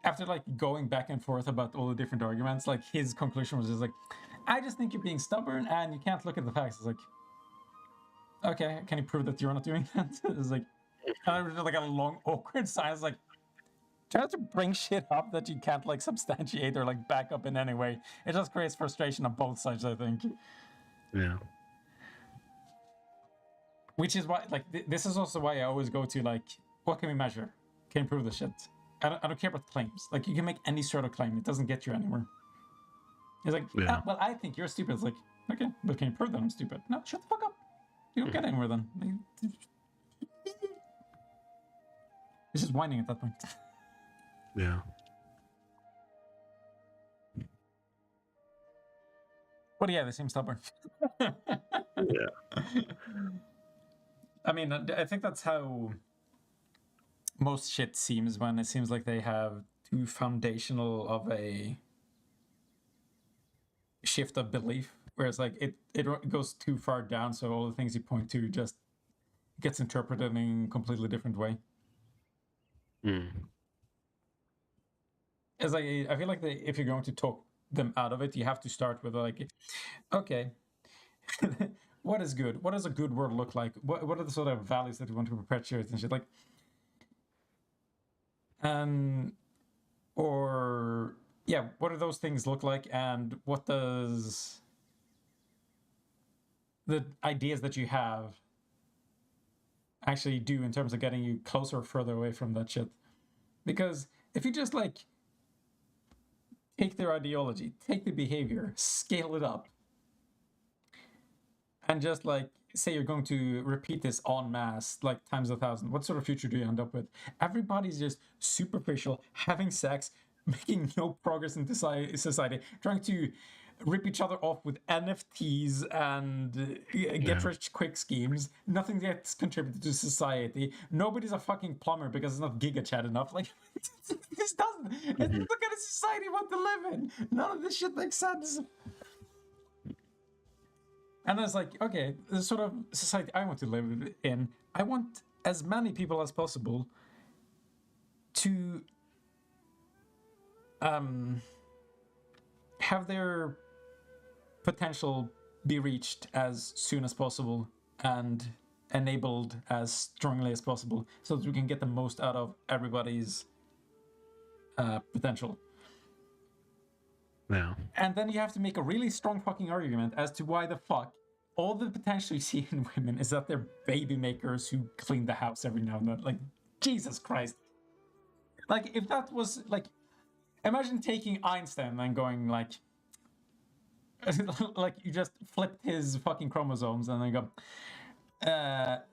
after like going back and forth about all the different arguments, like his conclusion was just like, I just think you're being stubborn and you can't look at the facts. It's like, okay, can you prove that you're not doing that? It's like, and I was just like a long awkward silence, like try to bring shit up that you can't like substantiate or like back up in any way. It just creates frustration on both sides, I think. Yeah. Which is why, like, this is also why I always go to like, what can we measure? Can you prove the shit? I don't care about claims. Like, you can make any sort of claim. It doesn't get you anywhere. It's like, Yeah. well, I think you're stupid. It's like, okay, but can you prove that I'm stupid? No, shut the fuck up. You don't get anywhere then. It's just whining at that point. Yeah. But yeah, they seem stubborn. Yeah. I mean, I think that's how most shit seems when it seems like they have too foundational of a shift of belief whereas like it goes too far down, so all the things you point to just gets interpreted in a completely different way. As I feel like if you're going to talk them out of it, you have to start with like, okay, what is good? What does a good world look like? What are the sort of values that you want to perpetuate and shit like? Or yeah, what do those things look like, and what does the ideas that you have actually do in terms of getting you closer or further away from that shit? Because if you just like take their ideology, take the behavior, scale it up, and just like say you're going to repeat this en masse, like times 1,000, what sort of future do you end up with? Everybody's just superficial, having sex, making no progress in society, trying to rip each other off with NFTs and get rich quick schemes. Nothing gets contributed to society. Nobody's a fucking plumber because it's not Giga Chat enough. Like, this doesn't. It's the kind of society you want to live in. None of this shit makes sense. And it's like, okay, the sort of society I want to live in, I want as many people as possible to have their potential be reached as soon as possible and enabled as strongly as possible, so that we can get the most out of everybody's potential. Yeah. And then you have to make a really strong fucking argument as to why the fuck all the potential you see in women is that they're baby makers who clean the house every now and then. Like, Jesus Christ. Like, if that was, like, imagine taking Einstein and going, like, like, you just flipped his fucking chromosomes and then go,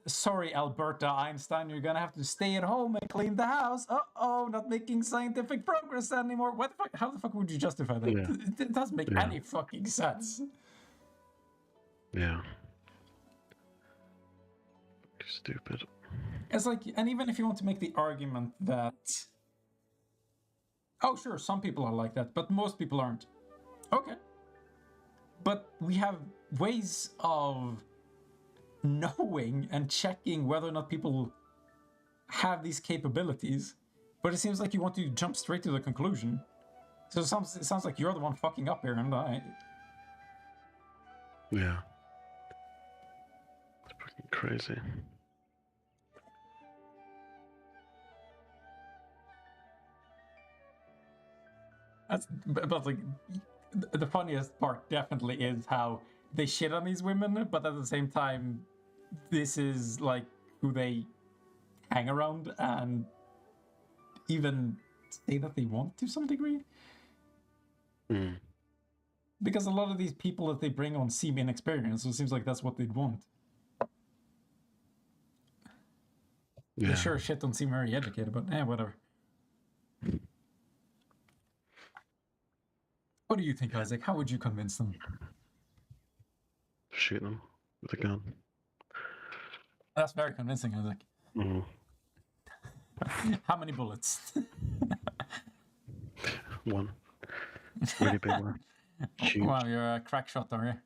sorry, Alberta Einstein, you're gonna have to stay at home and clean the house. Uh-oh, not making scientific progress anymore. What the fuck? How the fuck would you justify that? Yeah. It doesn't make any fucking sense. Yeah. Stupid. It's like, and even if you want to make the argument that, oh sure, some people are like that, but most people aren't. Okay. But we have ways of knowing and checking whether or not people have these capabilities, but it seems like you want to jump straight to the conclusion. So it sounds like you're the one fucking up here, and I... Yeah. It's fucking crazy. But like, the funniest part definitely is how they shit on these women, but at the same time, this is like who they hang around and even say that they want to some degree. Because a lot of these people that they bring on seem inexperienced, so it seems like that's what they'd want. Yeah. They sure shit don't seem very educated, but whatever. What do you think, Isaac? How would you convince them? Shoot them with a gun. That's very convincing, Isaac. How many bullets? One. Really big one. Huge. Wow, you're a crack shot, are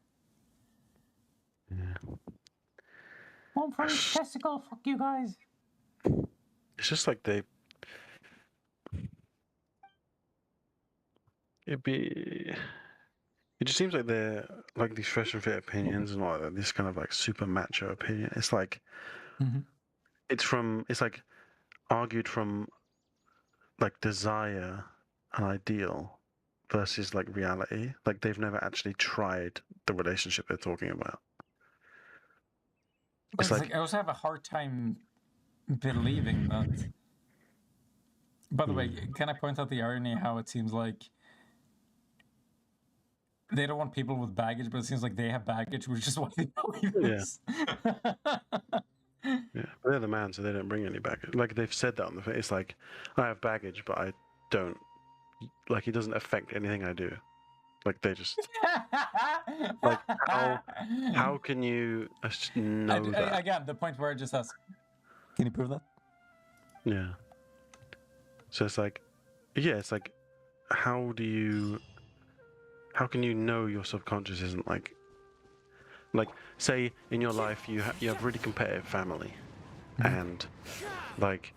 you? Yeah. One for each testicle, fuck you guys. It's just like they... It just seems like they're like these fresh and fit opinions and all that. This kind of like super macho opinion. It's like it's like argued from like desire and ideal versus like reality. Like they've never actually tried the relationship they're talking about. It's like I also have a hard time believing that. By the way, can I point out the irony how it seems like they don't want people with baggage, but it seems like they have baggage, which is why they believe this. Yeah, but they're the man, so they don't bring any baggage. Like they've said that on the face. It's like I have baggage, but I don't. Like it doesn't affect anything I do. Like they just like how can you know that? Again, the point where it just asks, can you prove that? Yeah. So it's like, it's like, how can you know your subconscious isn't like Like, say in your life you have really competitive family, and like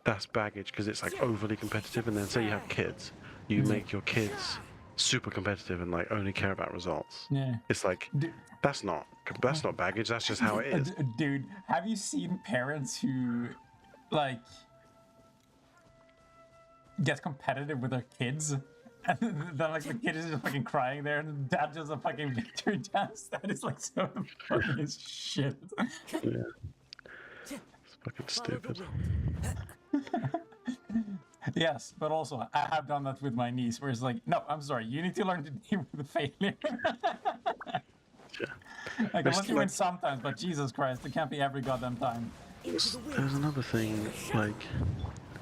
that's baggage because it's like overly competitive. And then say you have kids, you make your kids super competitive and like only care about results. Yeah. It's like that's not baggage. That's just how it is. Dude, have you seen parents who like get competitive with their kids? And then like the kid is just fucking crying there and dad does a fucking victory dance. That is like so funny as shit. Yeah. It's fucking stupid. Yes, but also I have done that with my niece where it's like, no, I'm sorry, you need to learn to deal with the failure. Yeah. Like, I'll let you win sometimes, but Jesus Christ, it can't be every goddamn time. There's another thing, like,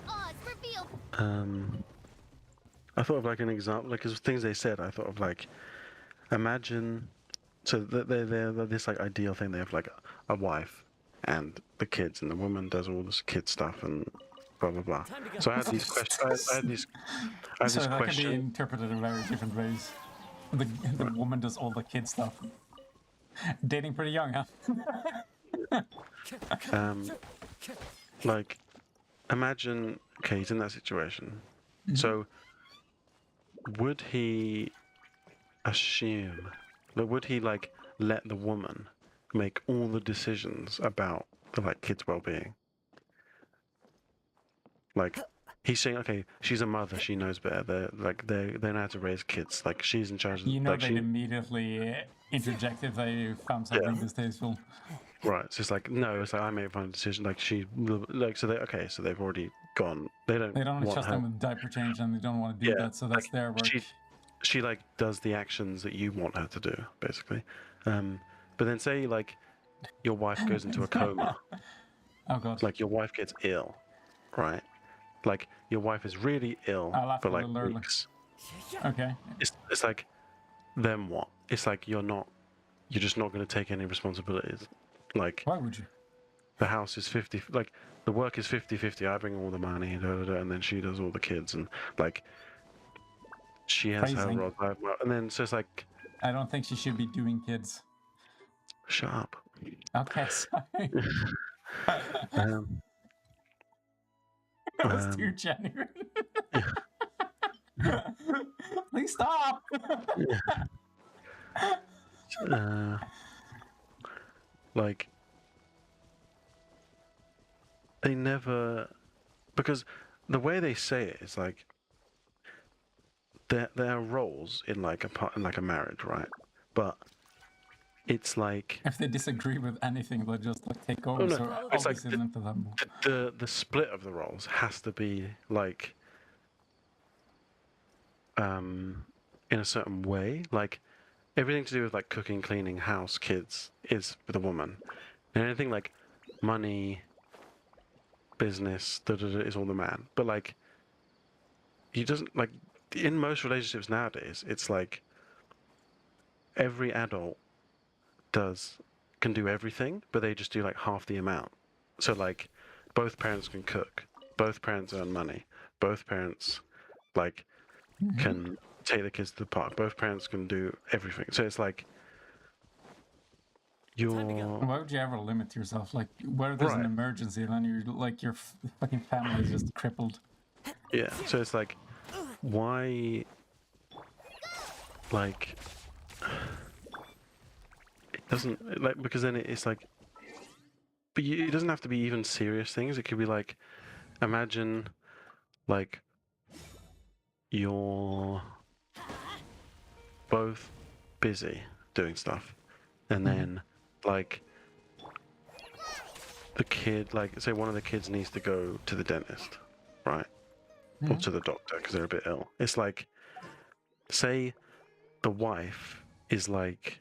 Oz, reveal. I thought of like an example, like, as things they said, I thought of like, imagine, so they're this like ideal thing. They have like a wife and the kids, and the woman does all this kid stuff and blah blah blah. So I had these questions. I had this So that can be question. interpreted in very different ways. The woman does all the kid stuff. Dating pretty young, huh? Like, imagine, okay, he's in that situation. So, would he assume, like, would he like let the woman make all the decisions about the like kids' well-being? Like, he's saying, okay, she's a mother, she knows better. They know how to raise kids. Like, she's in charge of. You know, like, they'd immediately interject if they found something distasteful. Right, so it's like, no, it's like I made my decision. Like, she, like, so so they've already gone. They don't want to want trust her. them with diaper change, and they don't want to do that. So that's like, their work. She like does the actions that you want her to do, basically. But then say like your wife goes into a coma. Oh god. Like your wife gets ill, right? Like your wife is really ill I'll laugh for a like little early. weeks. Okay. It's like, then what? It's like you're just not going to take any responsibilities. Like, Why would you? the house is 50, like the work is 50-50. I bring all the money, and then she does all the kids, and like she has her Phrasing. rod, and then so it's like, I don't think she should be doing kids. shut up. Okay, sorry. Um, That was too genuine. Please stop. like they never, because the way they say it is like there are roles in like a marriage, right? But it's like If they disagree with anything, they'll just like take over. no, So it's like obviously into them. the split of the roles has to be like in a certain way. Like everything to do with like cooking, cleaning, house, kids is with a woman, and anything like money, business, is all the man. But like he doesn't, like, in most relationships nowadays, it's like every adult can do everything, but they just do like half the amount. So like both parents can cook, both parents earn money, both parents like can take the kids to the park, both parents can do everything. So it's like Why would you ever limit yourself? Like, where there's an emergency, then you're like your fucking family is just crippled. Yeah. So it's like, why? Like, it doesn't, like, because then it's like, but it doesn't have to be even serious things. It could be like, imagine, like, you're both busy doing stuff, and then like the kid, like, say one of the kids needs to go to the dentist, right? Or to the doctor because they're a bit ill. It's like, say the wife is like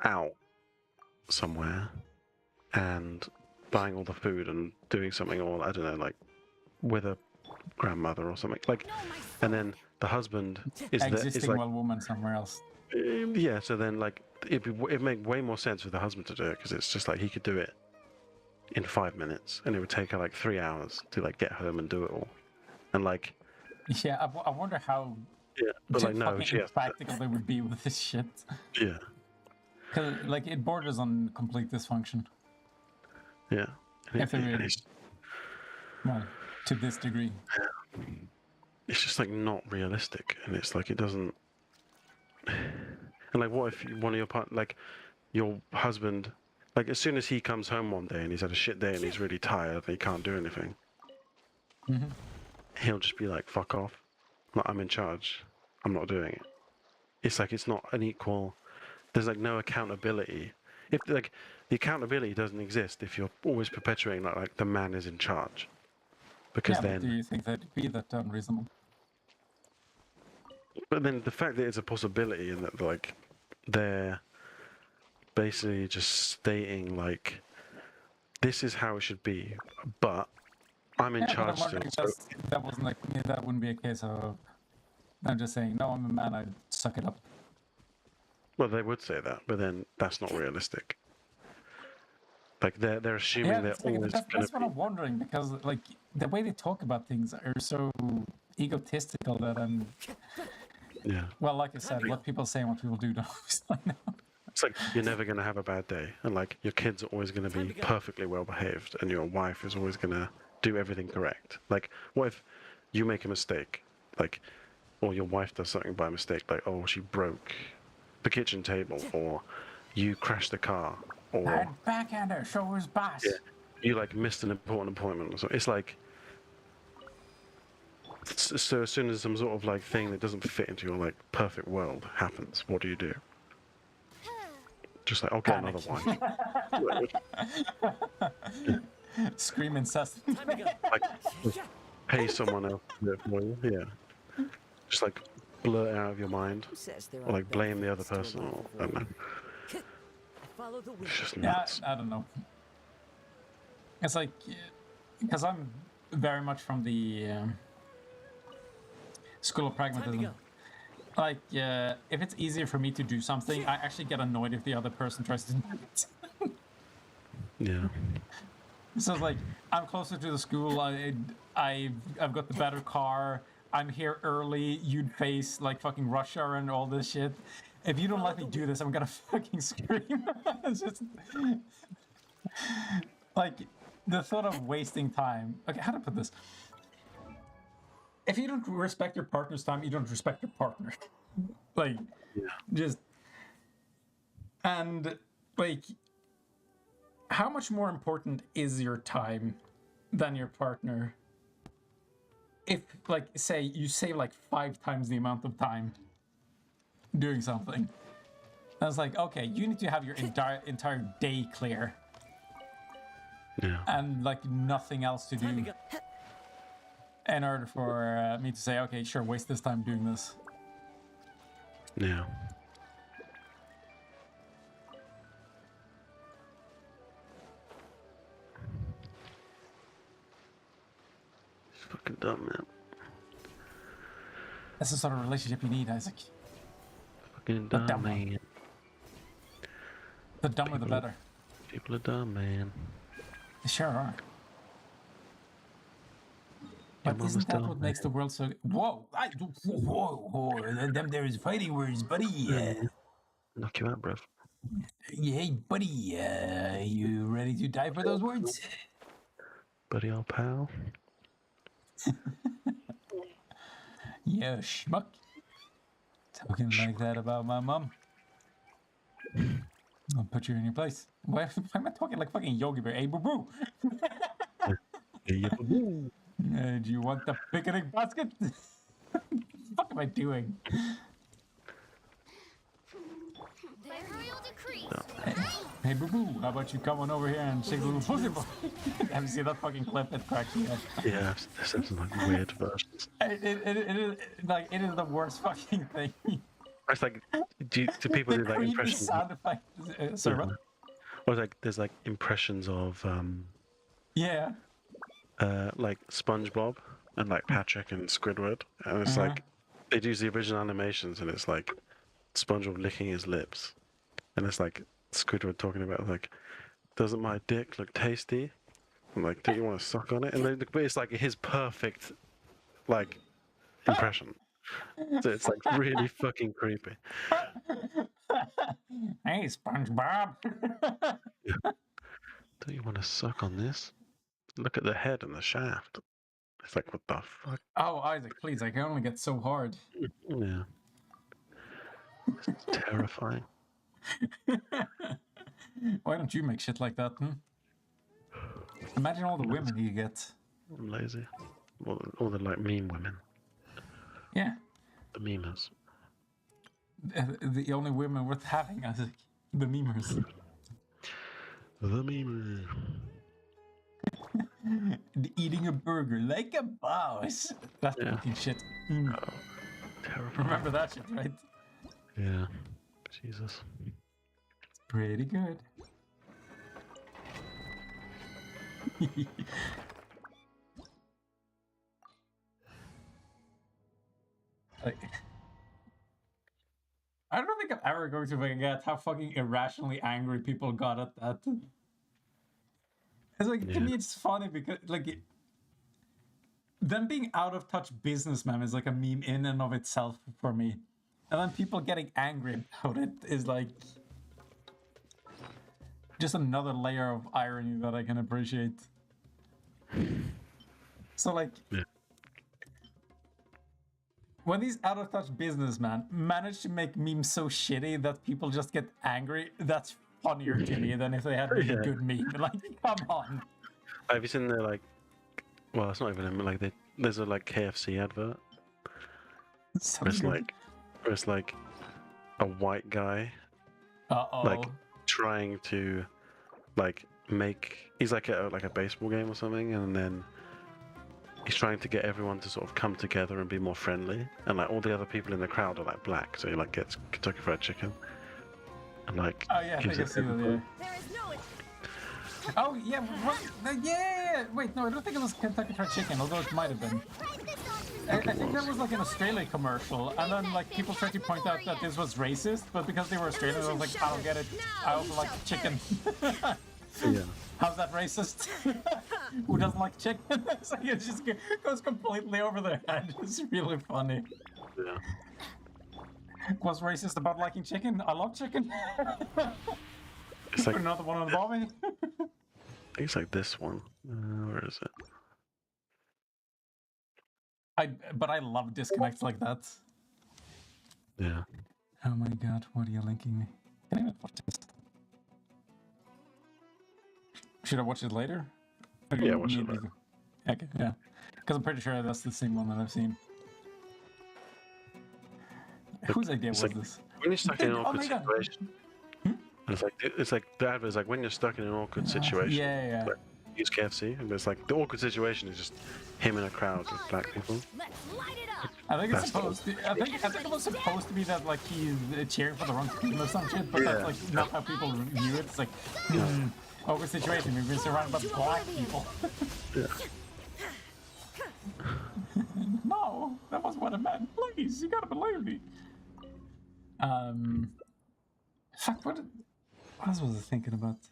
out somewhere and buying all the food and doing something, or I don't know, like with a grandmother or something, like, and then the husband is Existing like, while woman somewhere else. yeah, so then like it'd make way more sense for the husband to do it, because it's just like he could do it in 5 minutes and it would take her like 3 hours to like get home and do it all. And like, yeah, I wonder how yeah, but like, no, she has practical they would be with this shit. yeah, Because like it borders on complete dysfunction. Yeah. And If it really, well, to this degree. it's just like not realistic, and it's like it doesn't. And like, what if one of your like your husband, like as soon as he comes home one day and he's had a shit day and he's really tired and he can't do anything, he'll just be like, "Fuck off! Like, I'm in charge. I'm not doing it." It's like it's not an equal. There's like no accountability. If like the accountability doesn't exist if you're always perpetuating like the man is in charge, because Yeah, then. but do you think that'd be that unreasonable? But then the fact that it's a possibility and that like they're basically just stating like this is how it should be, but I'm in Yeah, but I'm charge still. wondering if So, that wasn't like that wouldn't be a case of I'm just saying, no, I'm a man, I suck it up. well, they would say that, but then that's not realistic. Like they're assuming Yeah, they're it's like, always that's going what to be. I'm wondering, because like the way they talk about things are so egotistical that I'm Yeah, well, like I said, what people say and what people do don't always line up. it's like you're never going to have a bad day, and like your kids are always going to be perfectly well behaved, and your wife is always going to do everything correct. Like, what if you make a mistake, like, or your wife does something by mistake, like, oh, she broke the kitchen table, or you crashed the car, or I'd backhand her, show her his boss. yeah, you like missed an important appointment. So it's like, so as soon as some sort of like thing that doesn't fit into your like perfect world happens, what do you do? Just like, I'll get Panic. another wife. Scream incessantly. Like, pay someone else to do it for you. Yeah, just like blur it out of your mind, Who says there or are like blame the other benefits to a person, life or of I don't know. war? Follow the wind. It's just Yeah, nuts. I don't know. It's like because I'm very much from the school of pragmatism. Like, if it's easier for me to do something, I actually get annoyed if the other person tries to do it. Yeah, So it's like, I'm closer to the school, I've got the better car, I'm here early, you'd face like fucking rush hour and all this shit. If you don't let me do this, I'm gonna fucking scream. It's just like the thought of wasting time. Okay, how to put this? If you don't respect your partner's time, you don't respect your partner. Like, just and like, how much more important is your time than your partner? If like, say you save like 5 times the amount of time doing something, I was like, okay, you need to have your entire day clear yeah, and like nothing else to do in order for me to say, okay, sure, waste this time doing this. yeah. It's fucking dumb, man. That's the sort of relationship you need, Isaac. Fucking dumb dumb, one. man. The dumber the better. People are dumb, man. They sure are. Your But mama's isn't that dumb, what makes the man. world so... Whoa! Whoa! Them there's fighting words, buddy. Knock you out, bruv. Hey, buddy. You ready to die for those words? Buddy, old pal. Yeah, schmuck. Talking like that about my mom. I'll put you in your place. Why am I talking like fucking Yogi Bear? Hey, boo-boo. Do you want the picnic basket? What the fuck am I doing? The Imperial decree. Hey, boo-boo, how about you come on over here and shake a little pussy boy? Have you seen that fucking clip? It cracks me up. Yeah, there's some like weird versions. It is the worst fucking thing. It's like, do people do like creepy impressions? sound effect. Sorry, what? Or like, there's like impressions of Yeah. like SpongeBob and like Patrick and Squidward, and it's like they use the original animations, and it's like SpongeBob licking his lips, and it's like Squidward talking about like, doesn't my dick look tasty? I'm like, do you want to suck on it? And then but it's like his perfect like impression. So it's like really fucking creepy. Hey, Hey, SpongeBob. Don't you want to suck on this? Look at the head and the shaft. It's like, what the fuck? Oh, Isaac, please! I can only get so hard. Yeah. It's terrifying. Why don't you make shit like that? Imagine all the women you get. I'm lazy. All the like meme women. Yeah. The memers. The only women worth having, Isaac. The memers. The memer. Eating a burger like a boss. That's fucking shit. Oh, terrifying. Remember that shit, right? Yeah. Jesus. Pretty good. Like, I don't think I'm ever going to forget how fucking irrationally angry people got at that. It's like, to me, it's funny because, like, them being out of touch businessmen is like a meme in and of itself for me. And then people getting angry about it is like just another layer of irony that I can appreciate. So, like, when these out of touch businessmen manage to make memes so shitty that people just get angry, that's funnier to me than if they had really good meme. Like, come on. Have you seen the like? Well, it's not even a, like there's a like KFC advert. It's like a white guy like trying to like make. He's like at a baseball game or something, and then he's trying to get everyone to sort of come together and be more friendly, and like all the other people in the crowd are like black, so he like gets Kentucky Fried Chicken, and like gives it everyone. Oh yeah, what? Yeah. Wait, no, I don't think it was Kentucky Fried Chicken, although it might have been. I think that was like an Australia commercial, and then like people tried to point out that this was racist, but because they were Australian, I was like, I don't get it. I also like chicken. Yeah. How's that racist? Who doesn't like chicken? It's like it just goes completely over their head. It's really funny. Yeah. What's racist about liking chicken? I love chicken. It's like another one on Bobby. I think it's like this one. Where is it? But I love disconnects like that. Yeah. Oh my god, what are you linking me? Can I even watch this? Should I watch it later? Yeah, watch it later. Okay, yeah. Because I'm pretty sure that's the same one that I've seen. Whose idea was this? When you're stuck in an awkward situation. It's like the advert is like when you're stuck in an awkward situation. Yeah. Like, use KFC, and it's like the awkward situation is just him in a crowd with black people. Let's light it up. I think it's supposed to. I think it was supposed to be that like he's cheering for the wrong team or some shit, but that's like not how people view it. It's like awkward situation. We've been surrounded by black people. No, that was what I meant. Please, you gotta believe me. Fuck. What else was I thinking about?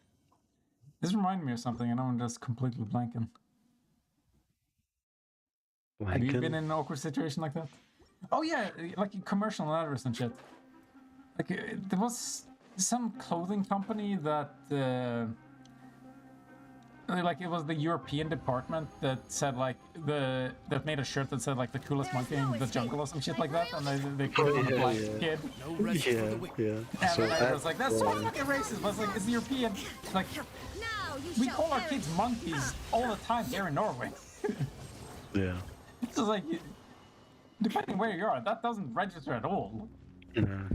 This reminded me of something, and I'm just completely blanking. Have you been in an awkward situation like that? Oh yeah, like a commercial address and shit. Like there was some clothing company that, like it was the European department that said like that made a shirt that said like the coolest monkey in the jungle or some shit like that, and they put it on a black kid. And then I was like, that's so fucking racist. But it's like it's European. Like we call our kids monkeys all the time here in Norway. Yeah. It's just like, depending where you are, that doesn't register at all. Yeah.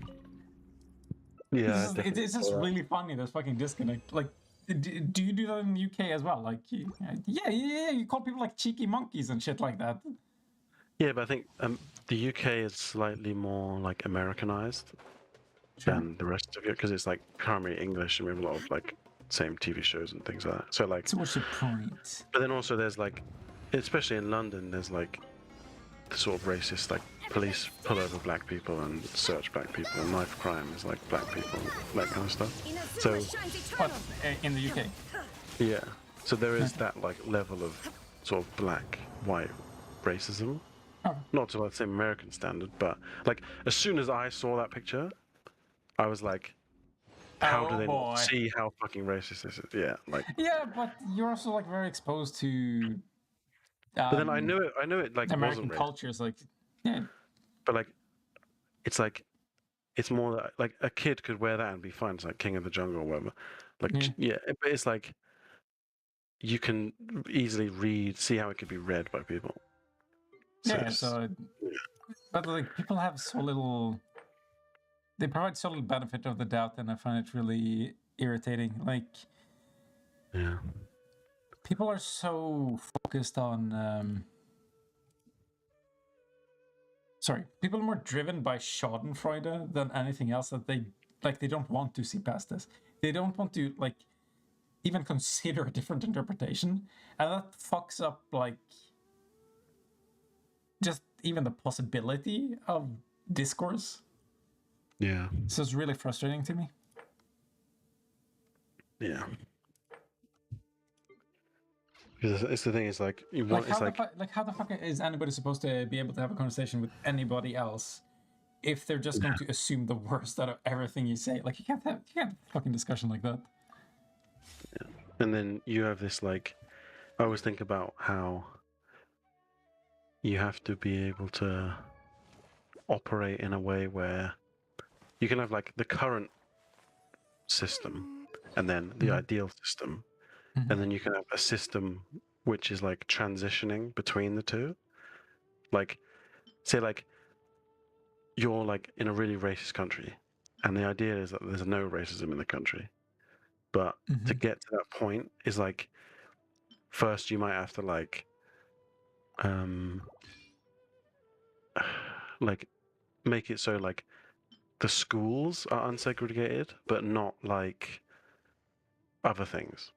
It's just really funny, this fucking disconnect. Like, do you do that in the UK as well? Like, yeah, you call people like cheeky monkeys and shit like that. Yeah, but I think the UK is slightly more like Americanized than the rest of it, because it's like primarily English, and we have a lot of like same TV shows and things like that. So like, so what's your point? But then also there's like, especially in London, there's like the sort of racist, like police pull over black people and search black people, and knife crime is like black people, that kind of stuff. So what, in the UK? Yeah. So there is that like level of sort of black, white racism. Not to like the same American standard, but like as soon as I saw that picture, I was like, how do Oh, they boy. not see how fucking racist this is? Yeah, like. Yeah, but you're also like very exposed to. But then I knew it like American wasn't racist. cultures, like yeah, But like, it's more that like a kid could wear that and be fine. It's like King of the Jungle or whatever. Like yeah. but it's like you can easily see how it could be read by people. Yeah, so, but like people have so little, they provide so little benefit of the doubt, and I find it really irritating. Like, yeah, people are so focused on, sorry, people are more driven by Schadenfreude than anything else that they don't want to see past this. They don't want to like even consider a different interpretation, and that fucks up like just even the possibility of discourse. yeah, So it's really frustrating to me. yeah. Because it's the thing is like you want How the fuck is anybody supposed to be able to have a conversation with anybody else if they're just going to assume the worst out of everything you say? Like you can't have a fucking discussion like that. yeah. And then you have this like I always think about how you have to be able to operate in a way where you can have like the current system and then the ideal system, and then you can have a system which is like transitioning between the two. Like, say, like you're like in a really racist country, and the idea is that there's no racism in the country, but to get to that point is like first you might have to like make it so like the schools are unsegregated, but not like other things,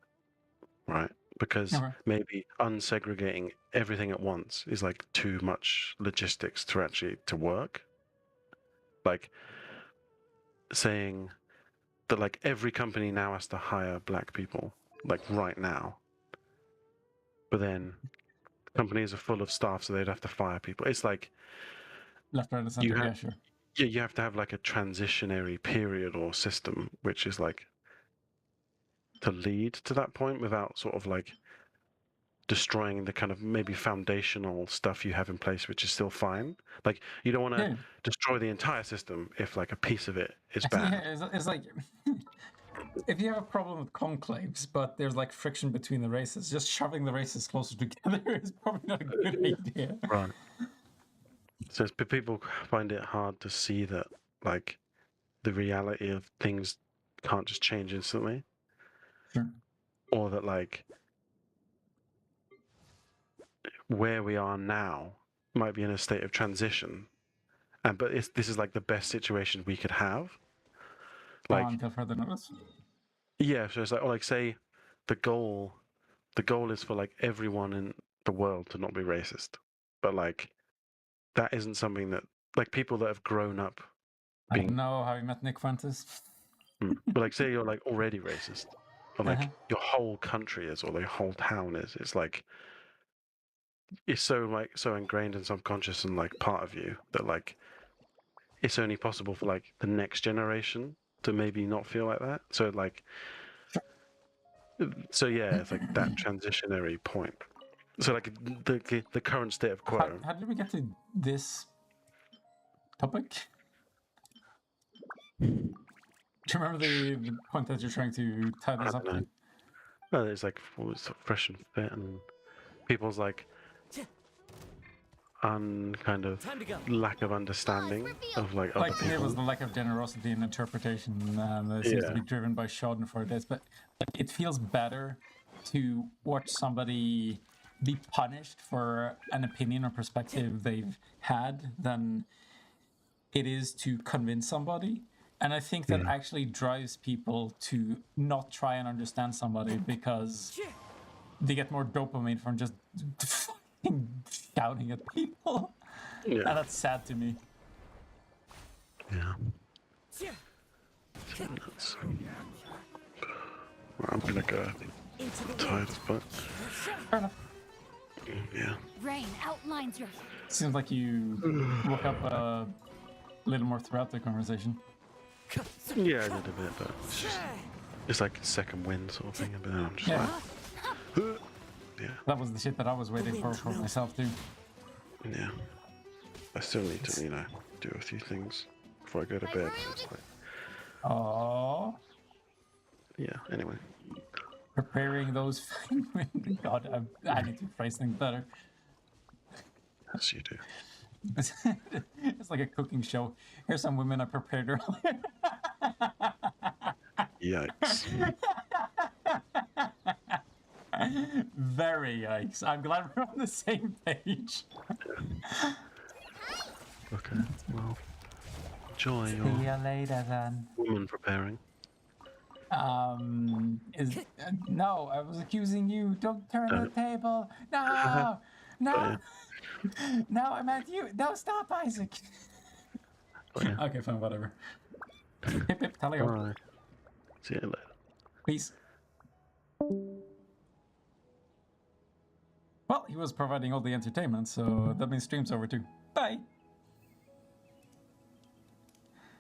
right? Because maybe unsegregating everything at once is like too much logistics to actually to work. Like saying that like every company now has to hire black people like right now, but then companies are full of staff, so they'd have to fire people. It's like Left, right, and center. Yeah, sure. Yeah, you have to have like a transitionary period or system, which is like to lead to that point without sort of like destroying the kind of maybe foundational stuff you have in place, which is still fine. Like you don't want to destroy the entire system if like a piece of it is bad. Yeah, it's like if you have a problem with conclaves, but there's like friction between the races, just shoving the races closer together is probably not a good idea. Right. So people find it hard to see that like the reality of things can't just change instantly. Sure. Or that like where we are now might be in a state of transition, but this is like the best situation we could have. Like until further notice. Yeah, so it's like, or like say, the goal is for like everyone in the world to not be racist, but like that isn't something that like people that have grown up. I don't know how you met Nick Fuentes. But like say you're like already racist, or like your whole country is, or your whole town is. It's like it's so ingrained and subconscious and like part of you that like it's only possible for like the next generation to maybe not feel like that. So like yeah, it's like that transitionary point. So like the current state of quo. How did we get to this topic? Do you remember the point that you're trying to tie this up to? Well, it's like it's fresh and fit, and people's like kind of lack of understanding of like other people. It was the lack of generosity and interpretation that seems to be driven by Schadenfreude. But like, it feels better to watch somebody be punished for an opinion or perspective they've had than it is to convince somebody. And I think that actually drives people to not try and understand somebody because they get more dopamine from just fucking shouting at people. And that's sad to me. Yeah. Nuts. Well, I'm gonna go. I think I'm tired as fuck. Fair enough. Yeah. Rain outlines your. Seems like you woke up a little more throughout the conversation. Yeah, I did a bit, but it's like a second win sort of thing. But then I'm just Yeah. like, yeah, That was the shit that I was waiting for myself too. yeah. I still need to, do a few things before I go to bed. So it's like, Oh, yeah. Anyway, preparing those. God, I need to phrase things better. as you do. It's like a cooking show. Here's some women I prepared earlier. Yikes. Very yikes. I'm glad we're on the same page. Okay. Well, enjoy See your you later then. woman preparing. No, I was accusing you. Don't turn the table. No, no, no, I meant you. No, stop, Isaac. Oh, yeah. Okay, fine, whatever. Hip hip, tally ho. Bye. See you later. Peace. Well, he was providing all the entertainment, so that means stream's over too. Bye.